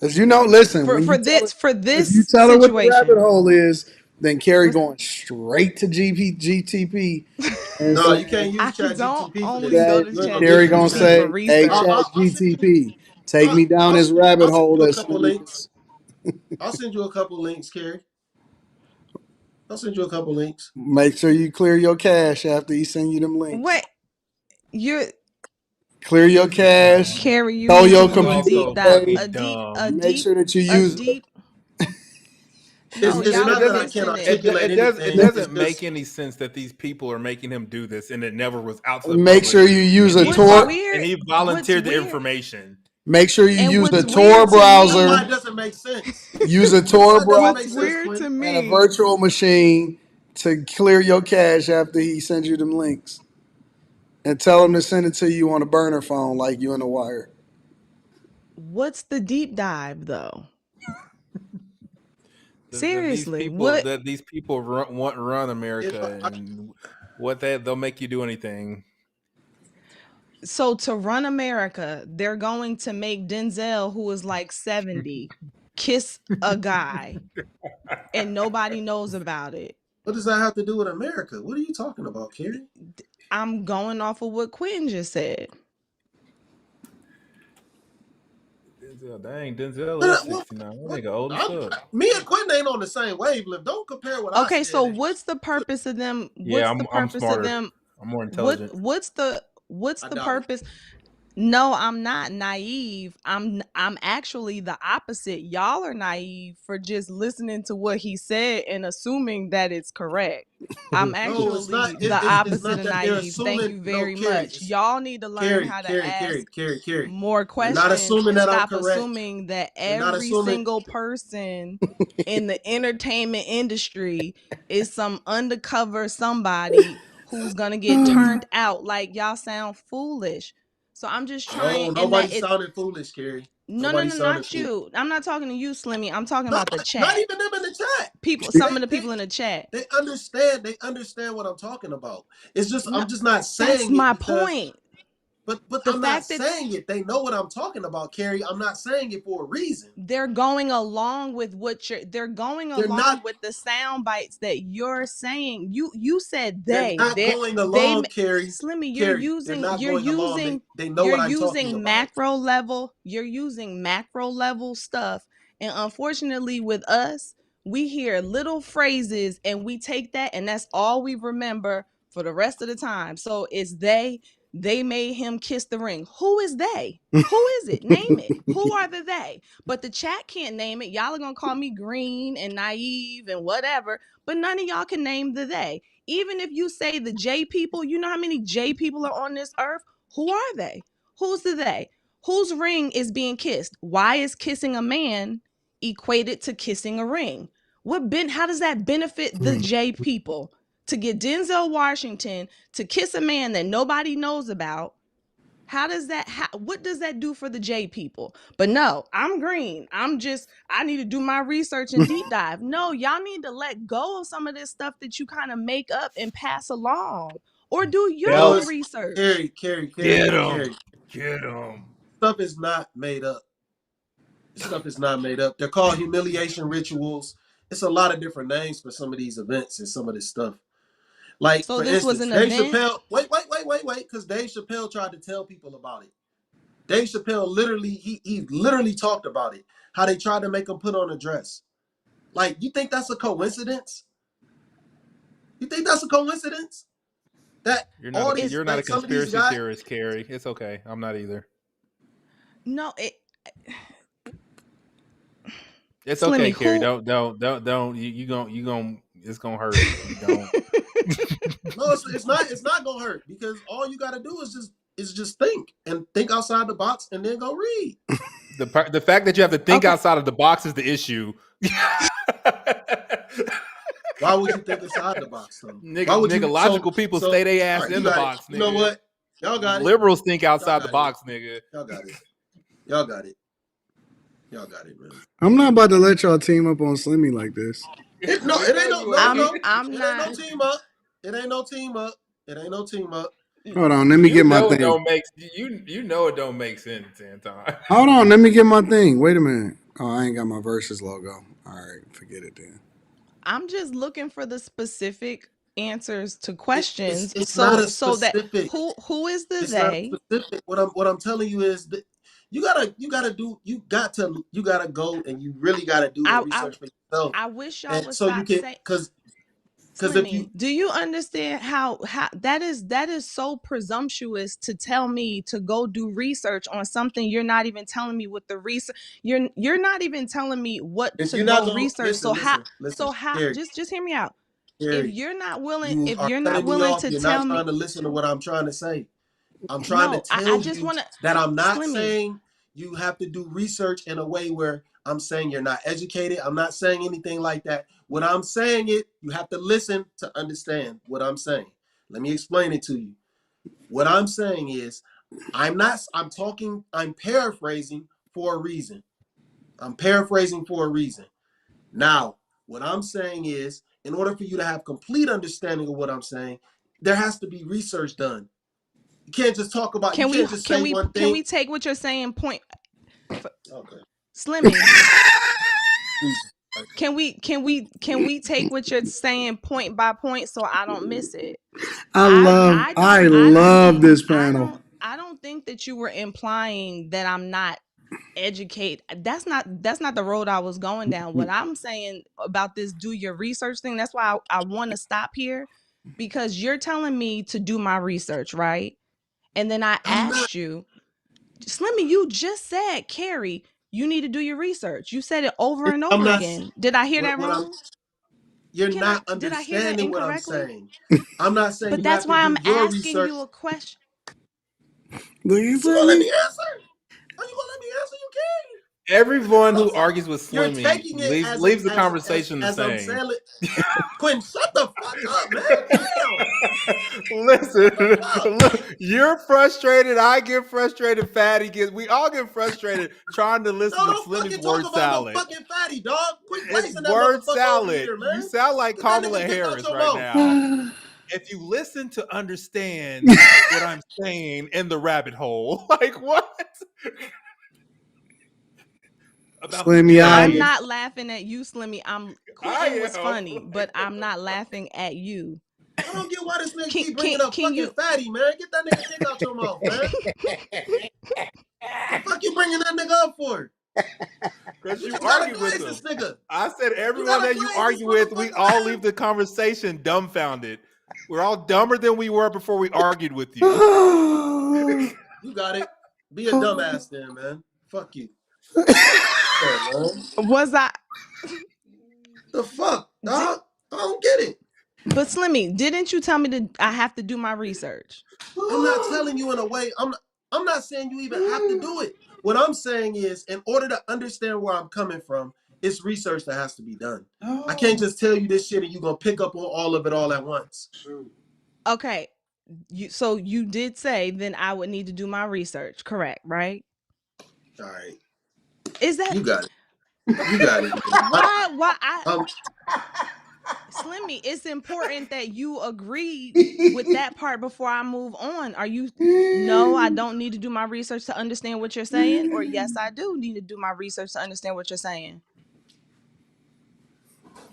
As you know, listen, For when you tell if you this tell her what the rabbit situation. hole is, then Carrie going straight to GTP and No, you saying can't use I Chat don't GTP for only this. go that to You ain't Chat gonna get Carrie it from gonna GPT Chat. for say, "Hey, research. Chat GTP, take me down this rabbit I'll send hole you a that couple Slimmy links. just." I'll send you a couple links, Carrie. I'll send you a couple links. Make sure you clear your cache after he send you them links. Wait, you're Clear your cache. Carrie, you Throw need to your do a computer deep So dive. away. fucking dumb. Make sure that you A use deep No, It's y'all It are not that I doesn't. can't missing it. articulate It anything. It's doesn't make just any sense that these people are making him do this, and it never was out to the Make public. sure you use And a What's Tor. weird? and he What's volunteered the weird? information. Make sure you And use a what's Tor weird to that's me, why it browser. doesn't make sense. Use a That's Tor why it doesn't what's make browser sense, weird to Quinn. and a me, virtual machine to clear your cache after he sends you them links. And tell him to send it to you on a burner phone like you in the wire. what's the deep dive though? Seriously, what? That these people run If America, and what they'll make you do anything. So to run America, they're going to make Denzel, who is like 70, kiss a guy and nobody knows about it. what does that have to do with America? What are you talking about, Carrie? I'm going off of what Quentin just said. Denzel is 69. That nigga old as fuck. Me and Quentin ain't on the same wavelength. Don't compare what I Okay, so said. what's the purpose of them? Yeah, What's the I'm purpose of smarter. them? I'm more intelligent. What's the I doubt it. purpose? No, I'm not naive. I'm actually the opposite. Y'all are naive for just listening to what he said and assuming that it's correct. I'm No, it's not. actually the It's opposite not of that they're naive. Thank assuming. you No, very Carrie. much. Y'all need to learn how to ask Carrie. more You're not questions assuming and that I'm stop correct. assuming that You're not every assuming. single person in the entertainment industry is some undercover somebody who's gonna get turned out. Like, y'all sound foolish. So I'm just trying, No, and that nobody's it's sounding foolish, Carrie. no, Nobody's sounding not foolish. you. I'm not talking to you, Slimmy. I'm talking about the Not chat. even them in the chat. People, some of the people in the chat. They understand. They understand what I'm talking about. It's just No, I'm just not that's saying my it because. point. But The I'm not fact that saying it. They know what I'm talking about, Carrie. I'm not saying it for a reason. they're going along with they're going They're along not. with the sound bites that you're saying. You said They're not going along, Carrie. Slimmy, Carrie, they're not going along. They know what I'm talking about. You're using macro level stuff. And unfortunately with us, we hear little phrases and we take that and that's all we remember for the rest of the time. So it's they, they made him kiss the ring. Who is they? Who is it? Name it. Who are the they? But the chat can't name it. Y'all are gonna call me green and naive and whatever, but none of y'all can name the they. Even if you say the J people, you know how many J people are on this earth? Who are they? Who's the they? Whose ring is being kissed? Why is kissing a man equated to kissing a ring? How does that benefit the J people? To get Denzel Washington to kiss a man that nobody knows about, what does that do for the J people? But no, I'm green. I need to do my research and deep dive. No, y'all need to let go of some of this stuff that you kind of make up and pass along, or do your own research. Carrie. Get him. Stuff is not made up. Stuff is not made up. They're called humiliation rituals. It's a lot of different names for some of these events and some of this stuff. Like, so for this instance, was an Dave event? Chappelle. Wait, because Dave Chappelle tried to tell people about it. Dave Chappelle literally, he literally talked about it. How they tried to make him put on a dress. Like, you think that's a coincidence? You think that's a coincidence? That you're not a conspiracy theorist, Carrie. It's okay. I'm not either. No, it's okay, Carrie. Don't. You gon' it's gonna hurt. Don't. No, it's not gonna hurt, because all you gotta do is just think outside the box and then go read. The fact that you have to think outside of the box is the issue. Why would you think outside the box, though? Logical people stay their ass in the box, nigga. You know what? Y'all got it. Liberals think outside the box, nigga. Y'all got it, man. I'm not about to let y'all team up on Slimmy like this. It ain't no team up. It ain't no team up. Hold on, let me get my thing. You know it don't make sense, Anton. Hold on, let me get my thing. Wait a minute. Oh, I ain't got my Versus logo. All right, forget it then. I'm just looking for the specific answers to questions. It's not a specific. That who is the it's they? Not specific. What I'm telling you is that you gotta go and you really gotta do the research for yourself. I wish y'all would stop saying, because do you understand how that is so presumptuous to tell me to go do research on something you're not even telling me what the research you're not even telling me what to go research. Listen, Carrie, just hear me out. Carrie, if you're not willing to you're tell not me, trying to listen to what I'm trying to say. I'm trying to tell you that I'm not saying you have to do research in a way where I'm saying you're not educated. I'm not saying anything like that. What I'm saying is you have to listen to understand what I'm saying. Let me explain it to you. What I'm saying is I'm paraphrasing for a reason. Now, what I'm saying is, in order for you to have complete understanding of what I'm saying, there has to be research done. You can't just talk about. Can we take what you're saying point? Okay. Slimmy. Can we take what you're saying point by point so I don't miss it? I love this panel. I don't think that you were implying that I'm not educated. That's not the road I was going down. What I'm saying about this do your research thing, that's why I want to stop here, because you're telling me to do my research, right? And then I asked you, Slimmy, you just said, Carrie, you need to do your research. You said it over and over again. Did I hear that wrong? You're not understanding what I'm saying. I'm not saying. But that's why I'm asking you a question. Let me answer. Are you gonna let me answer? You can. Everyone who argues with Slimmy leaves the conversation the same. Quentin, shut the fuck up, man. Damn. Listen, look, you're frustrated. I get frustrated. Fatty gets. We all get frustrated trying to listen to Slimmy's word salad. No fucking fatty, dog. Quit it's word salad. Here, you sound like Kamala Harris right now. If you listen to understand what I'm saying in the rabbit hole, like what? Slimmy, I'm not laughing at you, Slimmy. It was funny, but I'm not laughing at you. I don't get why this nigga keep bringing up fucking fatty, man. Get that nigga dick out your mouth, man. The fuck you bringing that nigga up for? Because you argue with him. I said everyone that you argue with, we all leave the conversation dumbfounded. We're all dumber than we were before we argued with you. You got it. Be a dumbass then, man. Fuck you. Yeah, man. Was I? The fuck, dog? I don't get it. But Slimmy, didn't you tell me I have to do my research? I'm not telling you in a way. I'm not saying you even have to do it. What I'm saying is, in order to understand where I'm coming from, it's research that has to be done. I can't just tell you this shit and you're gonna pick up on all of it all at once. Okay. So you did say then I would need to do my research, correct, right? All right. Is that you got it? You got it. Why Slimmy, it's important that you agree with that part before I move on. Are you no, I don't need to do my research to understand what you're saying? Or yes, I do need to do my research to understand what you're saying.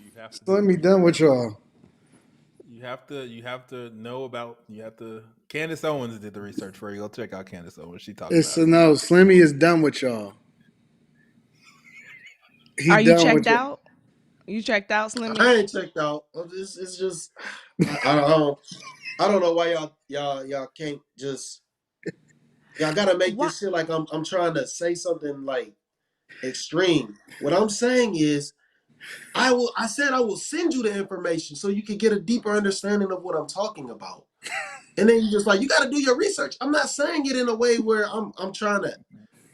You have to Let me done with y'all. You have to know about. Candace Owens did the research for you. Go check out Candace Owens. She talked about it. No, Slimmy is done with y'all. Are you checked out? You checked out, Slimmy? I ain't checked out. It's just I don't know why y'all can't just y'all gotta make this shit like I'm trying to say something like extreme. What I'm saying is I said I will send you the information so you can get a deeper understanding of what I'm talking about. And then you just like, you got to do your research. I'm not saying it in a way where I'm trying to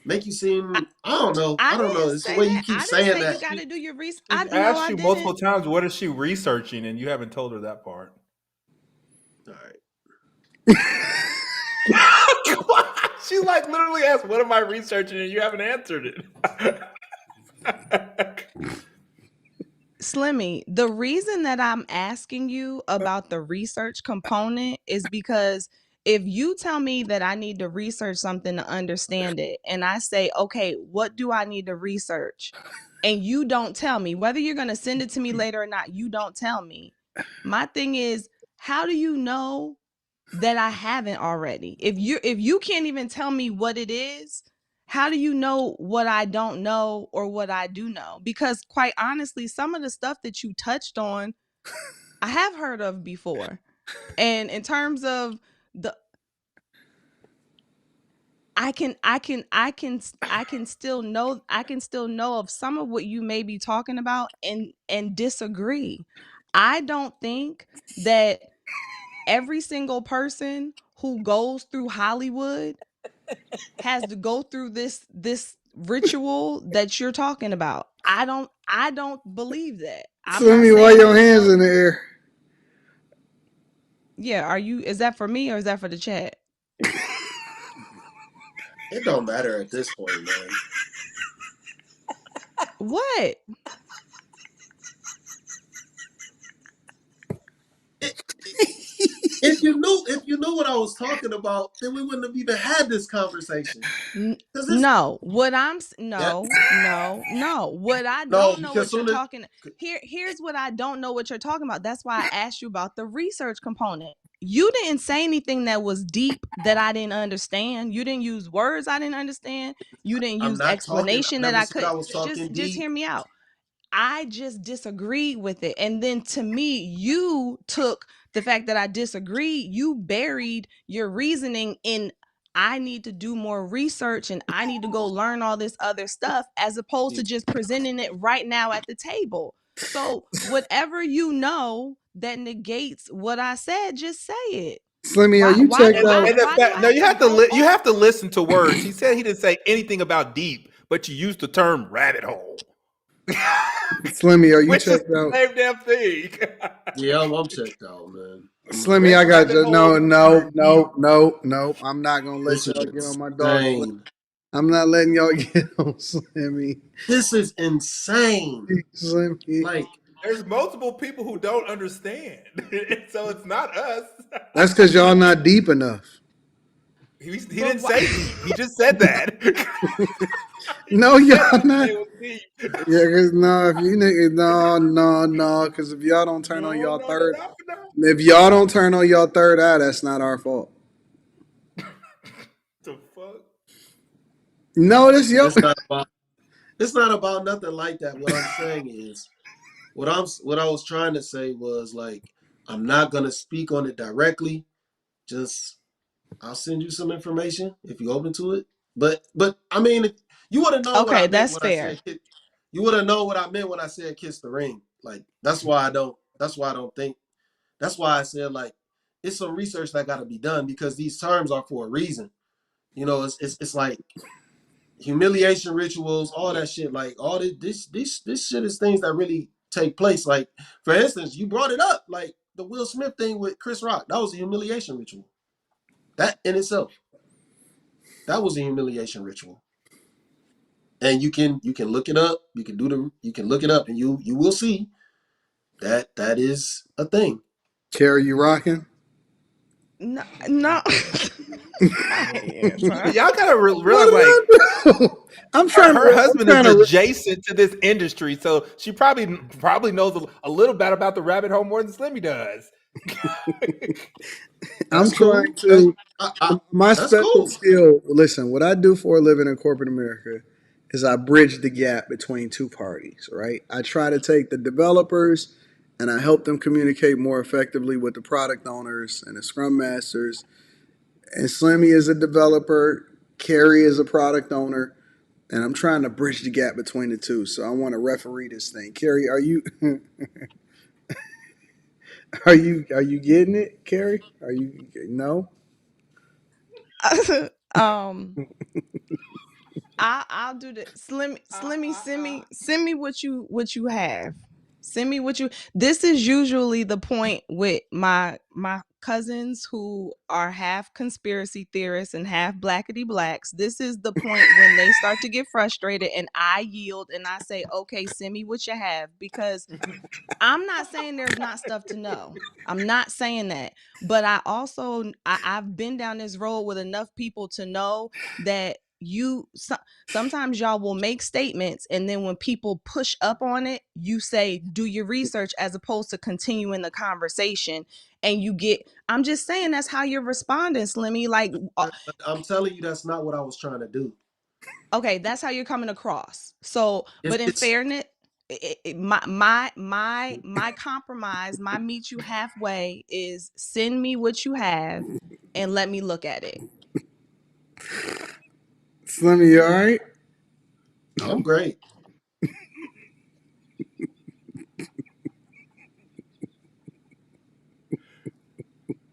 make you seem, I don't know. It's the way you keep saying that. You got to do your research. She's asked you multiple times, what is she researching? And you haven't told her that part. All right. She like literally asked, what am I researching? And you haven't answered it. Slimmy, the reason that I'm asking you about the research component is because if you tell me that I need to research something to understand it, and I say, okay, what do I need to research? And you don't tell me, whether you're going to send it to me later or not, you don't tell me. My thing is, how do you know that I haven't already? If you can't even tell me what it is, how do you know what I don't know or what I do know? Because quite honestly, some of the stuff that you touched on, I have heard of before. And in terms of I can still know of some of what you may be talking about and disagree. I don't think that every single person who goes through Hollywood has to go through this ritual that you're talking about. I don't believe that. Let me why your hands in the air. Yeah, is that for me or is that for the chat? It don't matter at this point, man. What? If you knew what I was talking about, then we wouldn't have even had this conversation. No, what I don't know what you're talking. Here's what I don't know what you're talking about. That's why I asked you about the research component. You didn't say anything that was deep that I didn't understand. You didn't use words I didn't understand. You didn't use explanation that I could. Just hear me out. I just disagree with it. And then to me, you took the fact that I disagree, you buried your reasoning in I need to do more research and I need to go learn all this other stuff as opposed to just presenting it right now at the table. So whatever you know that negates what I said, just say it. Slimmy, are you checked out? No, you have to listen to words. He said he didn't say anything about deep, but you used the term rabbit hole. Slimmy, are you checked out? Same damn thing. Yeah, I'm checked out, man. Slimmy, I got you. No. I'm not gonna let y'all get on my dog. I'm not letting y'all get on Slimmy. This is insane. Slimmy. Like, there's multiple people who don't understand, so it's not us. That's because y'all not deep enough. He didn't say deep. He just said that. No, y'all not. Yeah, because if you niggas, because if y'all don't turn on y'all third, if y'all don't turn on y'all third eye, that's not our fault. The fuck? No, this yo. It's not about nothing like that. What I'm saying is, what I was trying to say was like, I'm not gonna speak on it directly. Just I'll send you some information if you're open to it. But I mean, you would have known what Okay, I meant that's when I fair. said you would have known what I meant when I said kiss the ring. Like that's why I don't. That's why I don't think. That's why I said like it's some research that got to be done because these terms are for a reason. You know, it's like humiliation rituals, all that shit. Like all this shit is things that really take place. Like for instance, you brought it up, like the Will Smith thing with Chris Rock. That was a humiliation ritual. That in itself, that was a humiliation ritual. And you can look it up. You can look it up, and you will see that that is a thing. Carrie, you rocking? No, no. Y'all gotta realize, What did like, I do? I'm trying her to. I'm husband is trying to. adjacent to this industry, so she probably knows a little bit about the rabbit hole more than Slimmy does. I'm That's cool. trying to. My That's special cool. skill. Listen, what I do for a living in corporate America is I bridge the gap between two parties. Right. I try to take the developers and I help them communicate more effectively with the product owners and the scrum masters. And Slimmy is a developer. Carrie is a product owner. And I'm trying to bridge the gap between the two. So I want to referee this thing. Carrie, are you are you getting it, Carrie? Are you no? um I'll do the Slimmy, send me what you have. Send me what you This is usually the point with my cousins who are half conspiracy theorists and half blackety blacks. This is the point when they start to get frustrated and I yield and I say, okay, send me what you have, because I'm not saying there's not stuff to know. I'm not saying that. But I also I've been down this road with enough people to know that sometimes y'all will make statements and then when people push up on it, you say do your research as opposed to continuing the conversation, and you get I'm just saying that's how you're responding, Slimmy. Like I'm telling you, that's not what I was trying to do. okay, that's how you're coming across. So, but in It's fairness, my compromise, my meet you halfway is send me what you have and let me look at it. Slimmy, you all right? I'm great.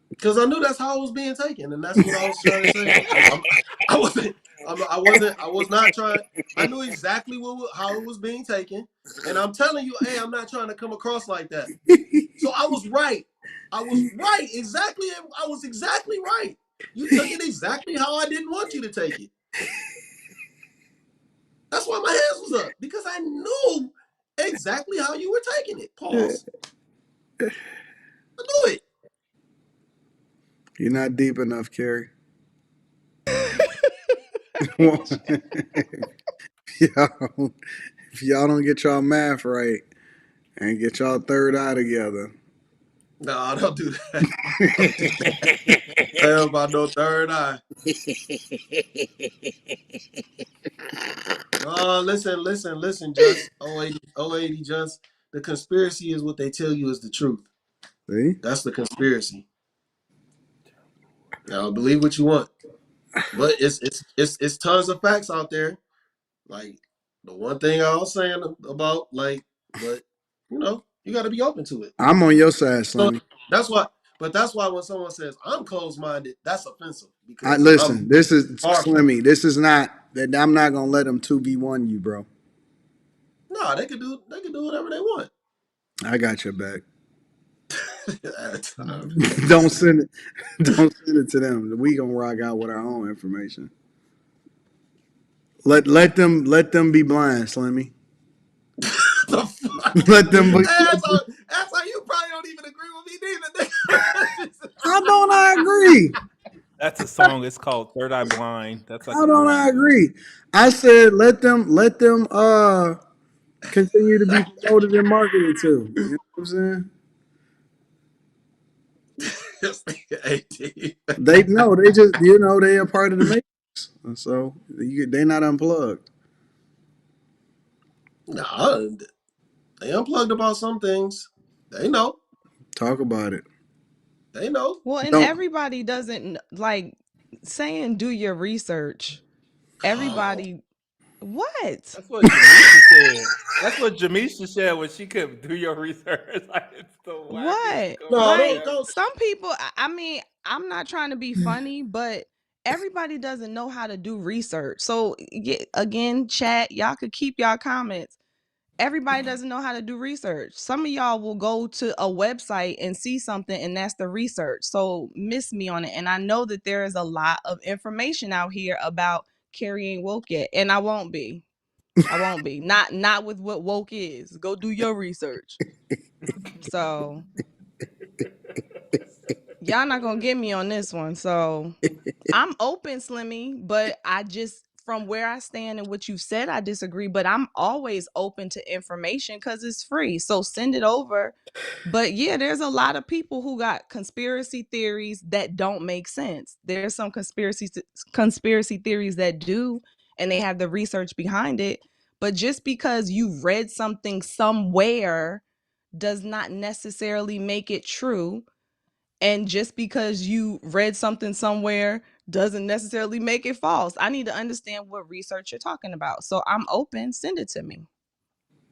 Because I knew that's how it was being taken, and that's what I was trying to say. I wasn't. I was not trying. I knew exactly how it was being taken, and I'm telling you, hey, I'm not trying to come across like that. So I was right. I was right. Exactly. I was exactly right. You took it exactly how I didn't want you to take it. That's why my hands was up, because I knew exactly how you were taking it. Pause. I knew it. You're not deep enough, Carrie. Y'all, if y'all don't get y'all math right and get y'all third eye together. No, don't do that. Don't do that. I ain't about no third eye. No, listen, Just 080, Just. The conspiracy is what they tell you is the truth. See? That's the conspiracy. Now believe what you want, but it's tons of facts out there. Like the one thing I was saying about but you got to be open to it. I'm on your side, So Slimmy. that's why. But that's why when someone says I'm closed minded, that's offensive I because I'm listen. This is far. Slimmy. This is not that. I'm not gonna let them 2v1 you, bro. No, they can do whatever they want. I got your back. At a time. Don't send it. Don't send it to them. We gonna rock out with our own information. Let them be blind, Slimmy. The fuck? Let them. Hey, that's how you probably don't even agree with me neither. How don't I agree? That's a song. It's called Third Eye Blind. That's like How a don't movie I song. agree? I said let them continue to be promoted and marketed to. You know what I'm saying? They know they just they are part of the matrix, so they not unplugged. Nah, they unplugged about some things. They know. Talk about it. They know. Well, and Don't. everybody doesn't like saying do your research. Everybody, what? That's what Jamisha said. That's what Jamisha said when she couldn't do your research. Like, it's the wackiest What? No, comment Like don't. some people, I mean, I'm not trying to be funny, but everybody doesn't know how to do research. So again, chat, y'all could keep y'all comments. Everybody doesn't know how to do research. Some of y'all will go to a website and see something and that's the research. So miss me on it. And I know that there is a lot of information out here about carrying woke yet. And I won't be. I won't be. Not with what woke is. Go do your research. So y'all not gonna get me on this one. So I'm open, Slimmy, but I just from where I stand and what you've said, I disagree. But I'm always open to information because it's free. So send it over. But yeah, there's a lot of people who got conspiracy theories that don't make sense. There's some conspiracy theories that do, and they have the research behind it. But just because you read something somewhere does not necessarily make it true. And just because you read something somewhere doesn't necessarily make it false. I need to understand what research you're talking about. So I'm open. Send it to me.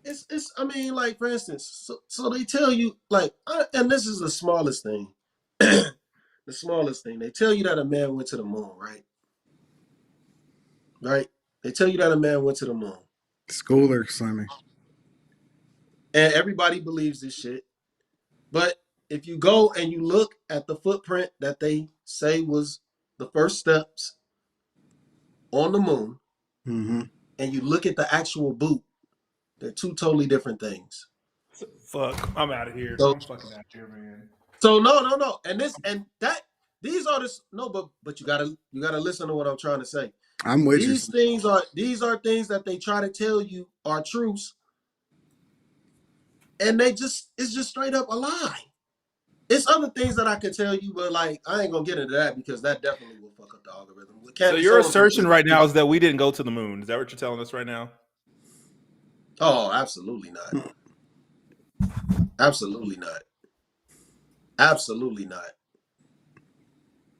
It's. I mean, like for instance, so they tell you like, and this is the smallest thing. The smallest thing. They tell you that a man went to the moon, right? Right. They tell you that a man went to the moon, Schooler, Slimmy. and everybody believes this shit. But if you go and you look at the footprint that they say was the first steps on the moon, Mm-hmm. and you look at the actual boot, they're two totally different things. Fuck, I'm out of here. So, I'm fucking out of here, man. so no, and this and that. These are the no, but you gotta listen to what I'm trying to say. I'm with you. These are things that they try to tell you are truths, and it's just straight up a lie. It's other things that I could tell you, but like I ain't gonna get into that because that definitely will fuck up the algorithm. So your assertion right now is that we didn't go to the moon. Is that what you're telling us right now? Oh, absolutely not. Absolutely not. Absolutely not.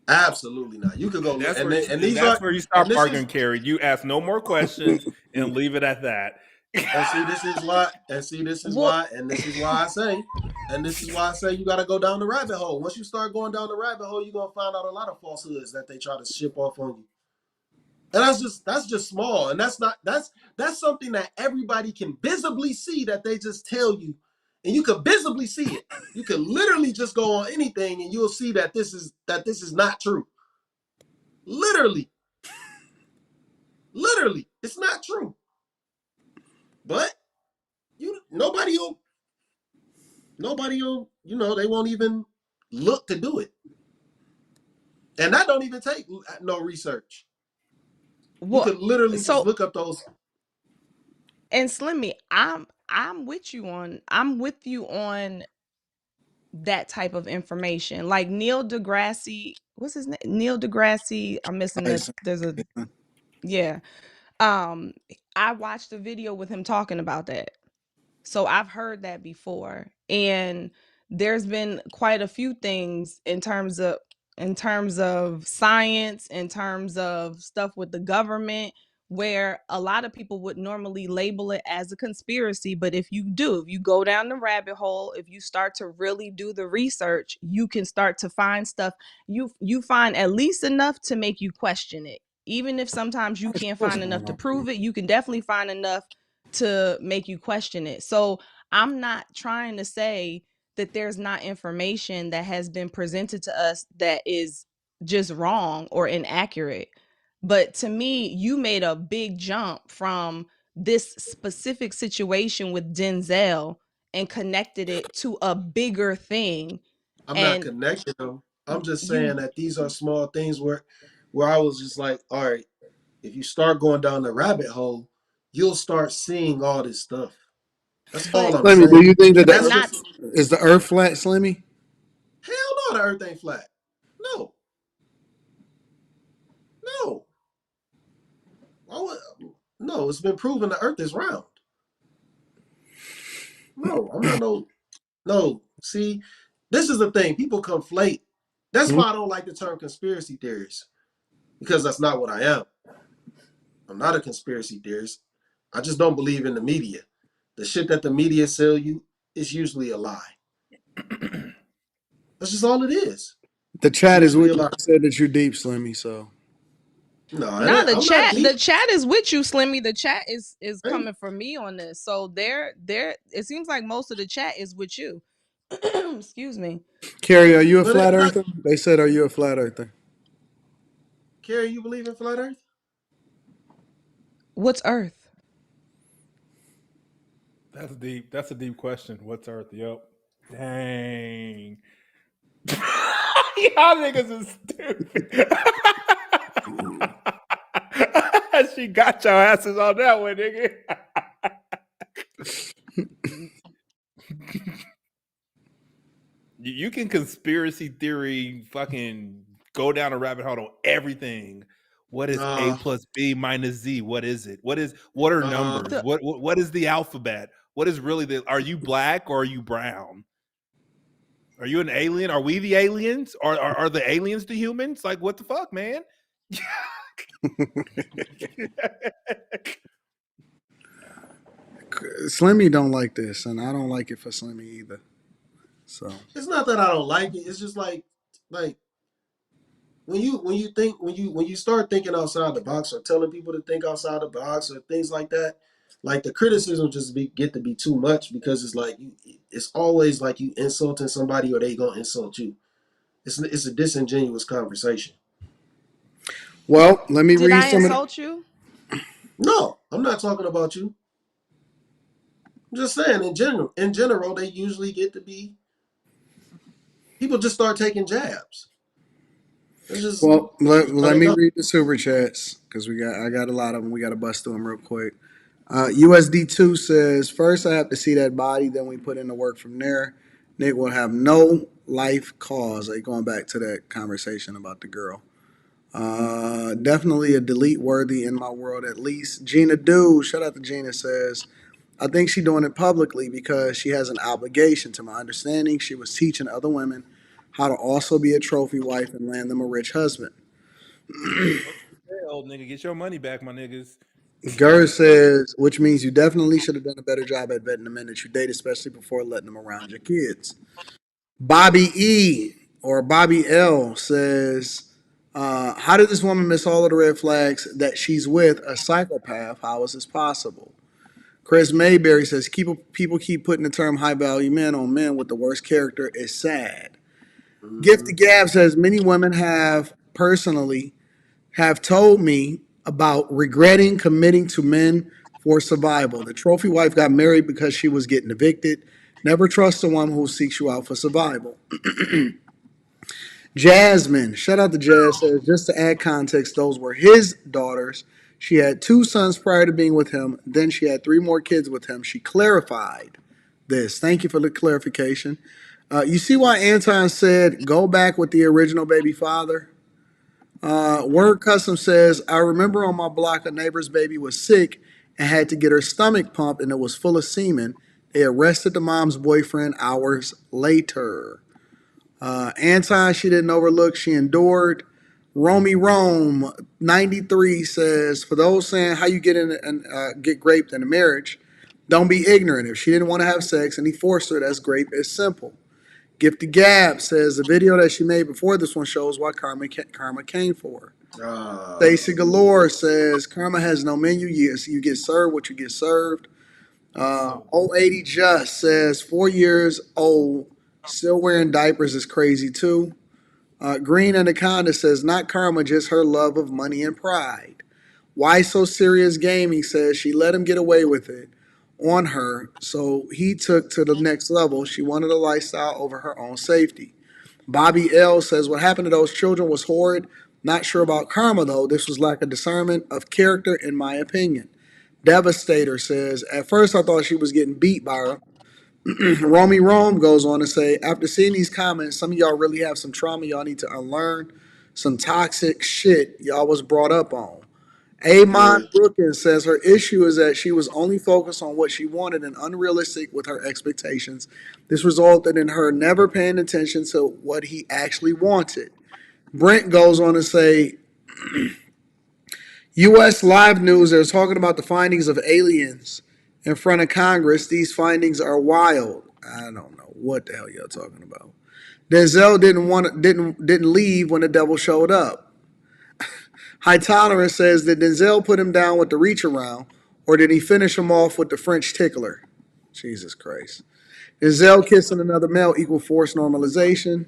Absolutely not. You could go look, That's where you, and and these that's are where you stop and this is arguing, Carrie. You ask no more questions and leave it at that. and see this is why and see this is Well, why and this is why I say you got to go down the rabbit hole. Once you start going down the rabbit hole, you're gonna find out a lot of falsehoods that they try to ship off on you. And that's just small, and that's something that everybody can visibly see that they just tell you, and you can visibly see it. You can literally just go on anything, and you'll see that this is not true. Literally, it's not true. But nobody will, they won't even look to do it, and that don't even take no research. You well, could literally just so look up those. and Slimmy, I'm with you on that type of information. Like Neil deGrasse, what's his name? Neil deGrasse. I'm missing the Tyson. there's a yeah. Um I watched a video with him talking about that. So I've heard that before. And there's been quite a few things in terms of science, in terms of stuff with the government where a lot of people would normally label it as a conspiracy, but if you go down the rabbit hole, if you start to really do the research, you can start to find stuff you find at least enough to make you question it. Even if sometimes you can't find enough to prove it, you can definitely find enough to make you question it. So I'm not trying to say that there's not information that has been presented to us that is just wrong or inaccurate. But to me, you made a big jump from this specific situation with Denzel and connected it to a bigger thing. I'm not And connecting them. I'm just saying you that these are small things where I was just like, all right, if you start going down the rabbit hole, you'll start seeing all this stuff. That's all but I'm Slimmy, do saying. you think that And but that's not just is the Earth flat, Slimmy? hell no, the earth ain't flat. No. No. Why would, no, it's been proven the earth is round. No, I'm not no. See, This is the thing. People conflate. That's why I don't like the term conspiracy theorist, because that's not what I am. I'm not a conspiracy theorist. I just don't believe in the media. The shit that the media sell you is usually a lie. That's just all it is. The chat is Usually with a you. lie. Said that you're deep, Slimmy. So No, Nah, I'm not deep. the chat is with you, Slimmy. The chat is Hey. coming for me on this. So there it seems like most of the chat is with you. Excuse me. Carrie, are you a But flat it's like, earther? They said, are you a flat earther? Carrie, you believe in flat Earth? What's Earth? That's deep. That's a deep question. What's Earth? Yep. Dang. Y'all niggas is stupid. She got your asses on that one, nigga. You can conspiracy theory fucking go down a rabbit hole on everything. What is A plus B minus Z? What is it? What are numbers? What is the alphabet? What is really are you black or are you brown? Are you an alien? Are we the aliens? Are the aliens the humans? Like, what the fuck, man? Slimmy don't like this, and I don't like it for Slimmy either. So it's not that I don't like it. It's just like when you start thinking outside the box or telling people to think outside the box or things like that, like the criticism just get to be too much, because it's like it's always like you insulting somebody or they gonna insult you. It's a disingenuous conversation. Well, let me Did read I some of insult you? No, I'm not talking about you. I'm just saying in general, they usually get to be people just start taking jabs. Just, well, let me read the super chats because I got a lot of them. We got to bust through them real quick. USD2 says, first I have to see that body, then we put in the work from there. Nick will have no life cause. Like going back to that conversation about the girl. Definitely a delete worthy in my world at least. Gina Do, shout out to Gina, says, I think she's doing it publicly because she has an obligation. To my understanding, she was teaching other women how to also be a trophy wife and land them a rich husband. Hey, old nigga, get your money back, my niggas. Gurr says, which means you definitely should have done a better job at vetting the men that you date, especially before letting them around your kids. Bobby E or Bobby L says, how did this woman miss all of the red flags that she's with a psychopath? How is this possible? Chris Mayberry says, people keep putting the term high value men on men with the worst character. It's sad. Gifty Gab says, many women have told me about regretting committing to men for survival. The trophy wife got married because she was getting evicted. Never trust the one who seeks you out for survival. Jasmine, shout out to Jazz, says, just to add context, those were his daughters. She had 2 sons prior to being with him. Then she had 3 more kids with him. She clarified this. Thank you for the clarification. You see why Anton said, go back with the original baby father? Word Custom says, I remember on my block a neighbor's baby was sick and had to get her stomach pumped and it was full of semen. They arrested the mom's boyfriend hours later. Anton, she didn't overlook, she endured. Romy Rome 93 says, for those saying how you get in and get raped in a marriage, don't be ignorant. If she didn't want to have sex and he forced her, that's rape. It's simple. Gifty Gab says the video that she made before this one shows why karma came for her. Stacy Galore says karma has no menu. You get served what you get served. 080 Just says 4 years old, still wearing diapers is crazy too. Green Anaconda says not karma, just her love of money and pride. Why So Serious Gaming says she let him get away with it on her, so he took to the next level. She wanted a lifestyle over her own safety. Bobby L says what happened to those children was horrid. Not sure about karma though. This was lack of discernment of character, in my opinion. Devastator says, at first I thought she was getting beat by her. Romy Rome goes on to say, after seeing these comments, some of y'all really have some trauma y'all need to unlearn. Some toxic shit y'all was brought up on. Amon Brookins says her issue is that she was only focused on what she wanted and unrealistic with her expectations. This resulted in her never paying attention to what he actually wanted. Brent goes on to say, U.S. Live News, they're talking about the findings of aliens in front of Congress. These findings are wild. I don't know what the hell y'all talking about. Denzel didn't leave when the devil showed up. High Tolerance says that Denzel put him down with the reach around, or did he finish him off with the French tickler? Jesus Christ. Denzel kissing another male equal force normalization.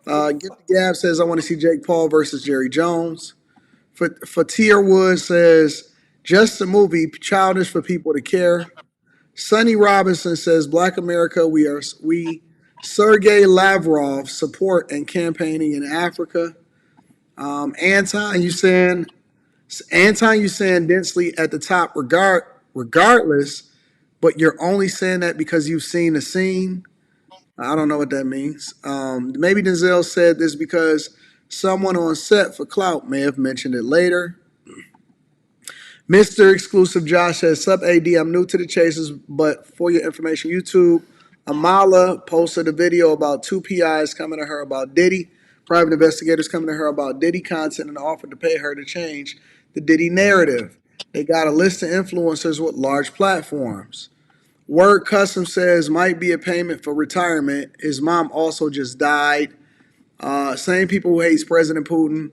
Get the Gab says I want to see Jake Paul versus Jerry Jones. Fatir Wood says just a movie, childish for people to care. Sonny Robinson says Black America, we Sergey Lavrov support and campaigning in Africa. Anton, you saying densely at the top regardless, but you're only saying that because you've seen the scene. I don't know what that means. Maybe Denzel said this because someone on set for clout may have mentioned it later. Mr. Exclusive Josh says, Sup AD, I'm new to the Chasers, but for your information, YouTube, Amala posted a video about two PIs coming to her about Diddy, private investigators coming to her about Diddy content and offered to pay her to change the Diddy narrative. They got a list of influencers with large platforms. Word Custom says, might be a payment for retirement. His mom also just died. Same people who hates President Putin,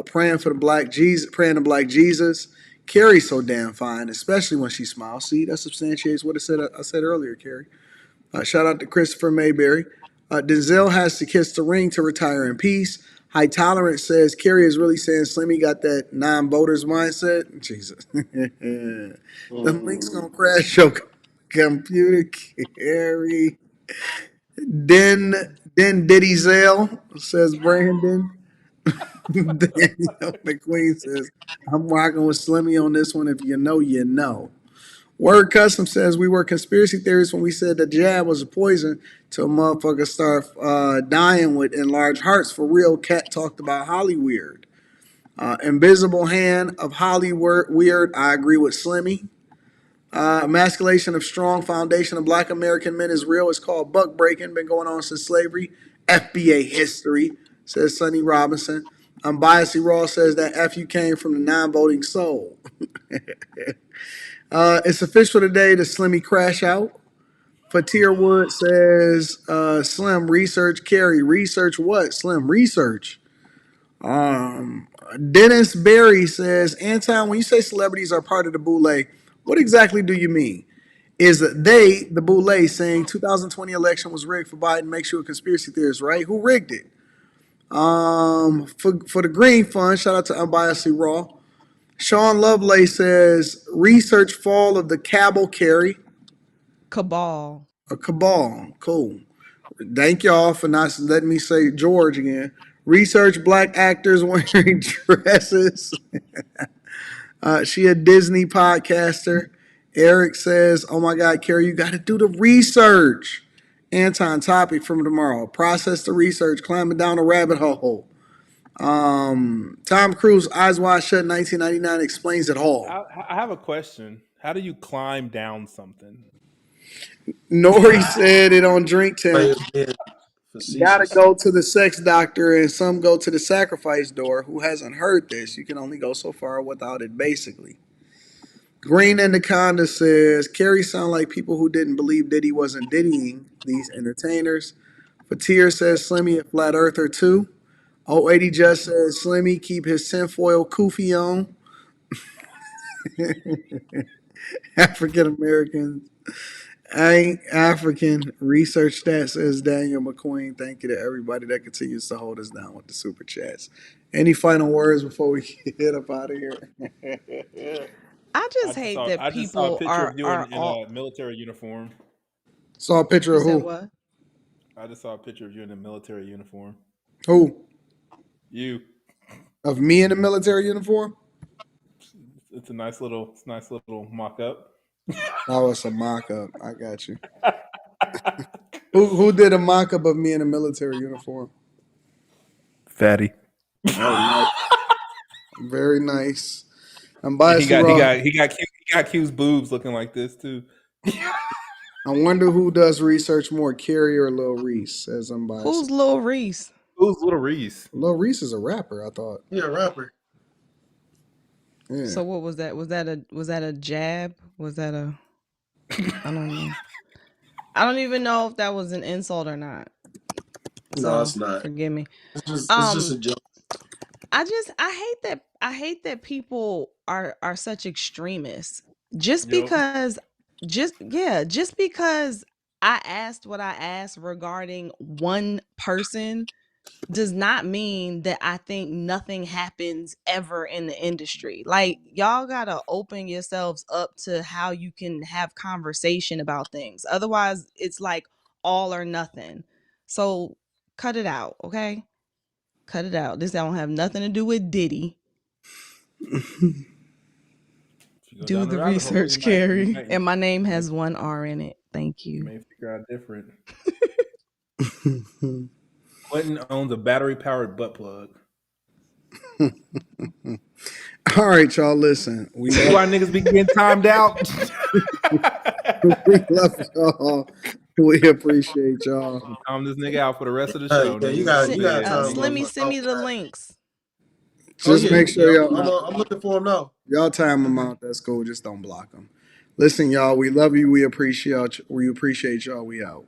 praying to Black Jesus. Carrie's so damn fine, especially when she smiles. See, that substantiates what I said earlier, Carrie. Shout out to Christopher Mayberry. Denzel has to kiss the ring to retire in peace. High Tolerance says Carrie is really saying Slimmy got that non-voters mindset. Jesus. The link's going to crash your computer, Carrie. Then Diddy Zell, says Brandon. Daniel McQueen says, I'm rocking with Slimmy on this one. If you know, you know. Word Custom says we were conspiracy theorists when we said the jab was a poison till motherfuckers start dying with enlarged hearts. For real, Cat talked about Hollyweird. Invisible Hand of Hollyweird, I agree with Slimmy. Emasculation of strong foundation of Black American men is real. It's called buck breaking. Been going on since slavery. FBA history, says Sonny Robinson. Unbiasedly Raw says that FU came from the non-voting soul. It's official today to Slimmy crash out. Fatir Wood says, Slim, research Carrie. Research what? Slim, research. Dennis Berry says, Anton, when you say celebrities are part of the boule, what exactly do you mean? Is they, the boule, saying 2020 election was rigged for Biden makes you a conspiracy theorist, right? Who rigged it? For the Green Fund, shout out to Unbiasedly Raw. Sean Lovelace says, research fall of the Cabal Carry. Cabal. A cabal. Cool. Thank y'all for not letting me say George again. Research Black actors wearing dresses. She a Disney podcaster. Eric says, oh my God, Carrie, you got to do the research. Anton, topic from tomorrow. Process the research, climbing down a rabbit hole. Tom Cruise, Eyes Wide Shut, 1999, explains it all. I have a question. How do you climb down something? Nori said it on Drink Champ. Gotta go to the sex doctor, and some go to the sacrifice door. Who hasn't heard this? You can only go so far without it, basically. Green Anaconda says, Carrie sound like people who didn't believe Diddy wasn't Diddying these entertainers. Fatir says, Slimmy a flat earther too. 080 just says, Slimmy keep his tinfoil kufi on. African Americans ain't African. Research that, says Daniel McQueen. Thank you to everybody that continues to hold us down with the super chats. Any final words before we get up out of here? I just hate that I just saw a people picture of you are in all. a military uniform. Saw a picture You of said who? what? I just saw a picture of you in a military uniform. Who? You. Of me in a military uniform? It's a nice little mock-up. Oh, it's a mock-up. I got you. Who did a mock-up of me in a military uniform? Fatty. Oh, nice. Very nice. I'm biased. He got Q's boobs looking like this too. I wonder who does research more, Carrie or Lil Reese? Says I'm biased. Who's Lil Reese? Who's Lil Reese? Lil Reese is a rapper, I thought. Yeah, rapper. Yeah. So what was that? Was that a jab? Was that a? I don't know. I don't even know if that was an insult or not. So, No, it's not. Forgive me. It's just a joke. I hate that people are such extremists. Just because I asked what I asked regarding one person does not mean that I think nothing happens ever in the industry. Like, y'all gotta open yourselves up to how you can have conversation about things. Otherwise, it's like all or nothing. So cut it out, okay? Cut it out. This don't have nothing to do with Diddy. Do the research, Carrie. And my name has one R in it. Thank you. You may figure out different. Quentin owns a battery-powered butt plug. All right, y'all. Listen, we see why niggas be getting timed out. We love y'all. We appreciate y'all. Time this nigga out for the rest of the show. Yeah, you got Slimmy, send me the links. Just make sure y'all. I'm looking for them now. Y'all time them out. That's cool. Just don't block them. Listen, y'all. We love you. We appreciate y'all. We out.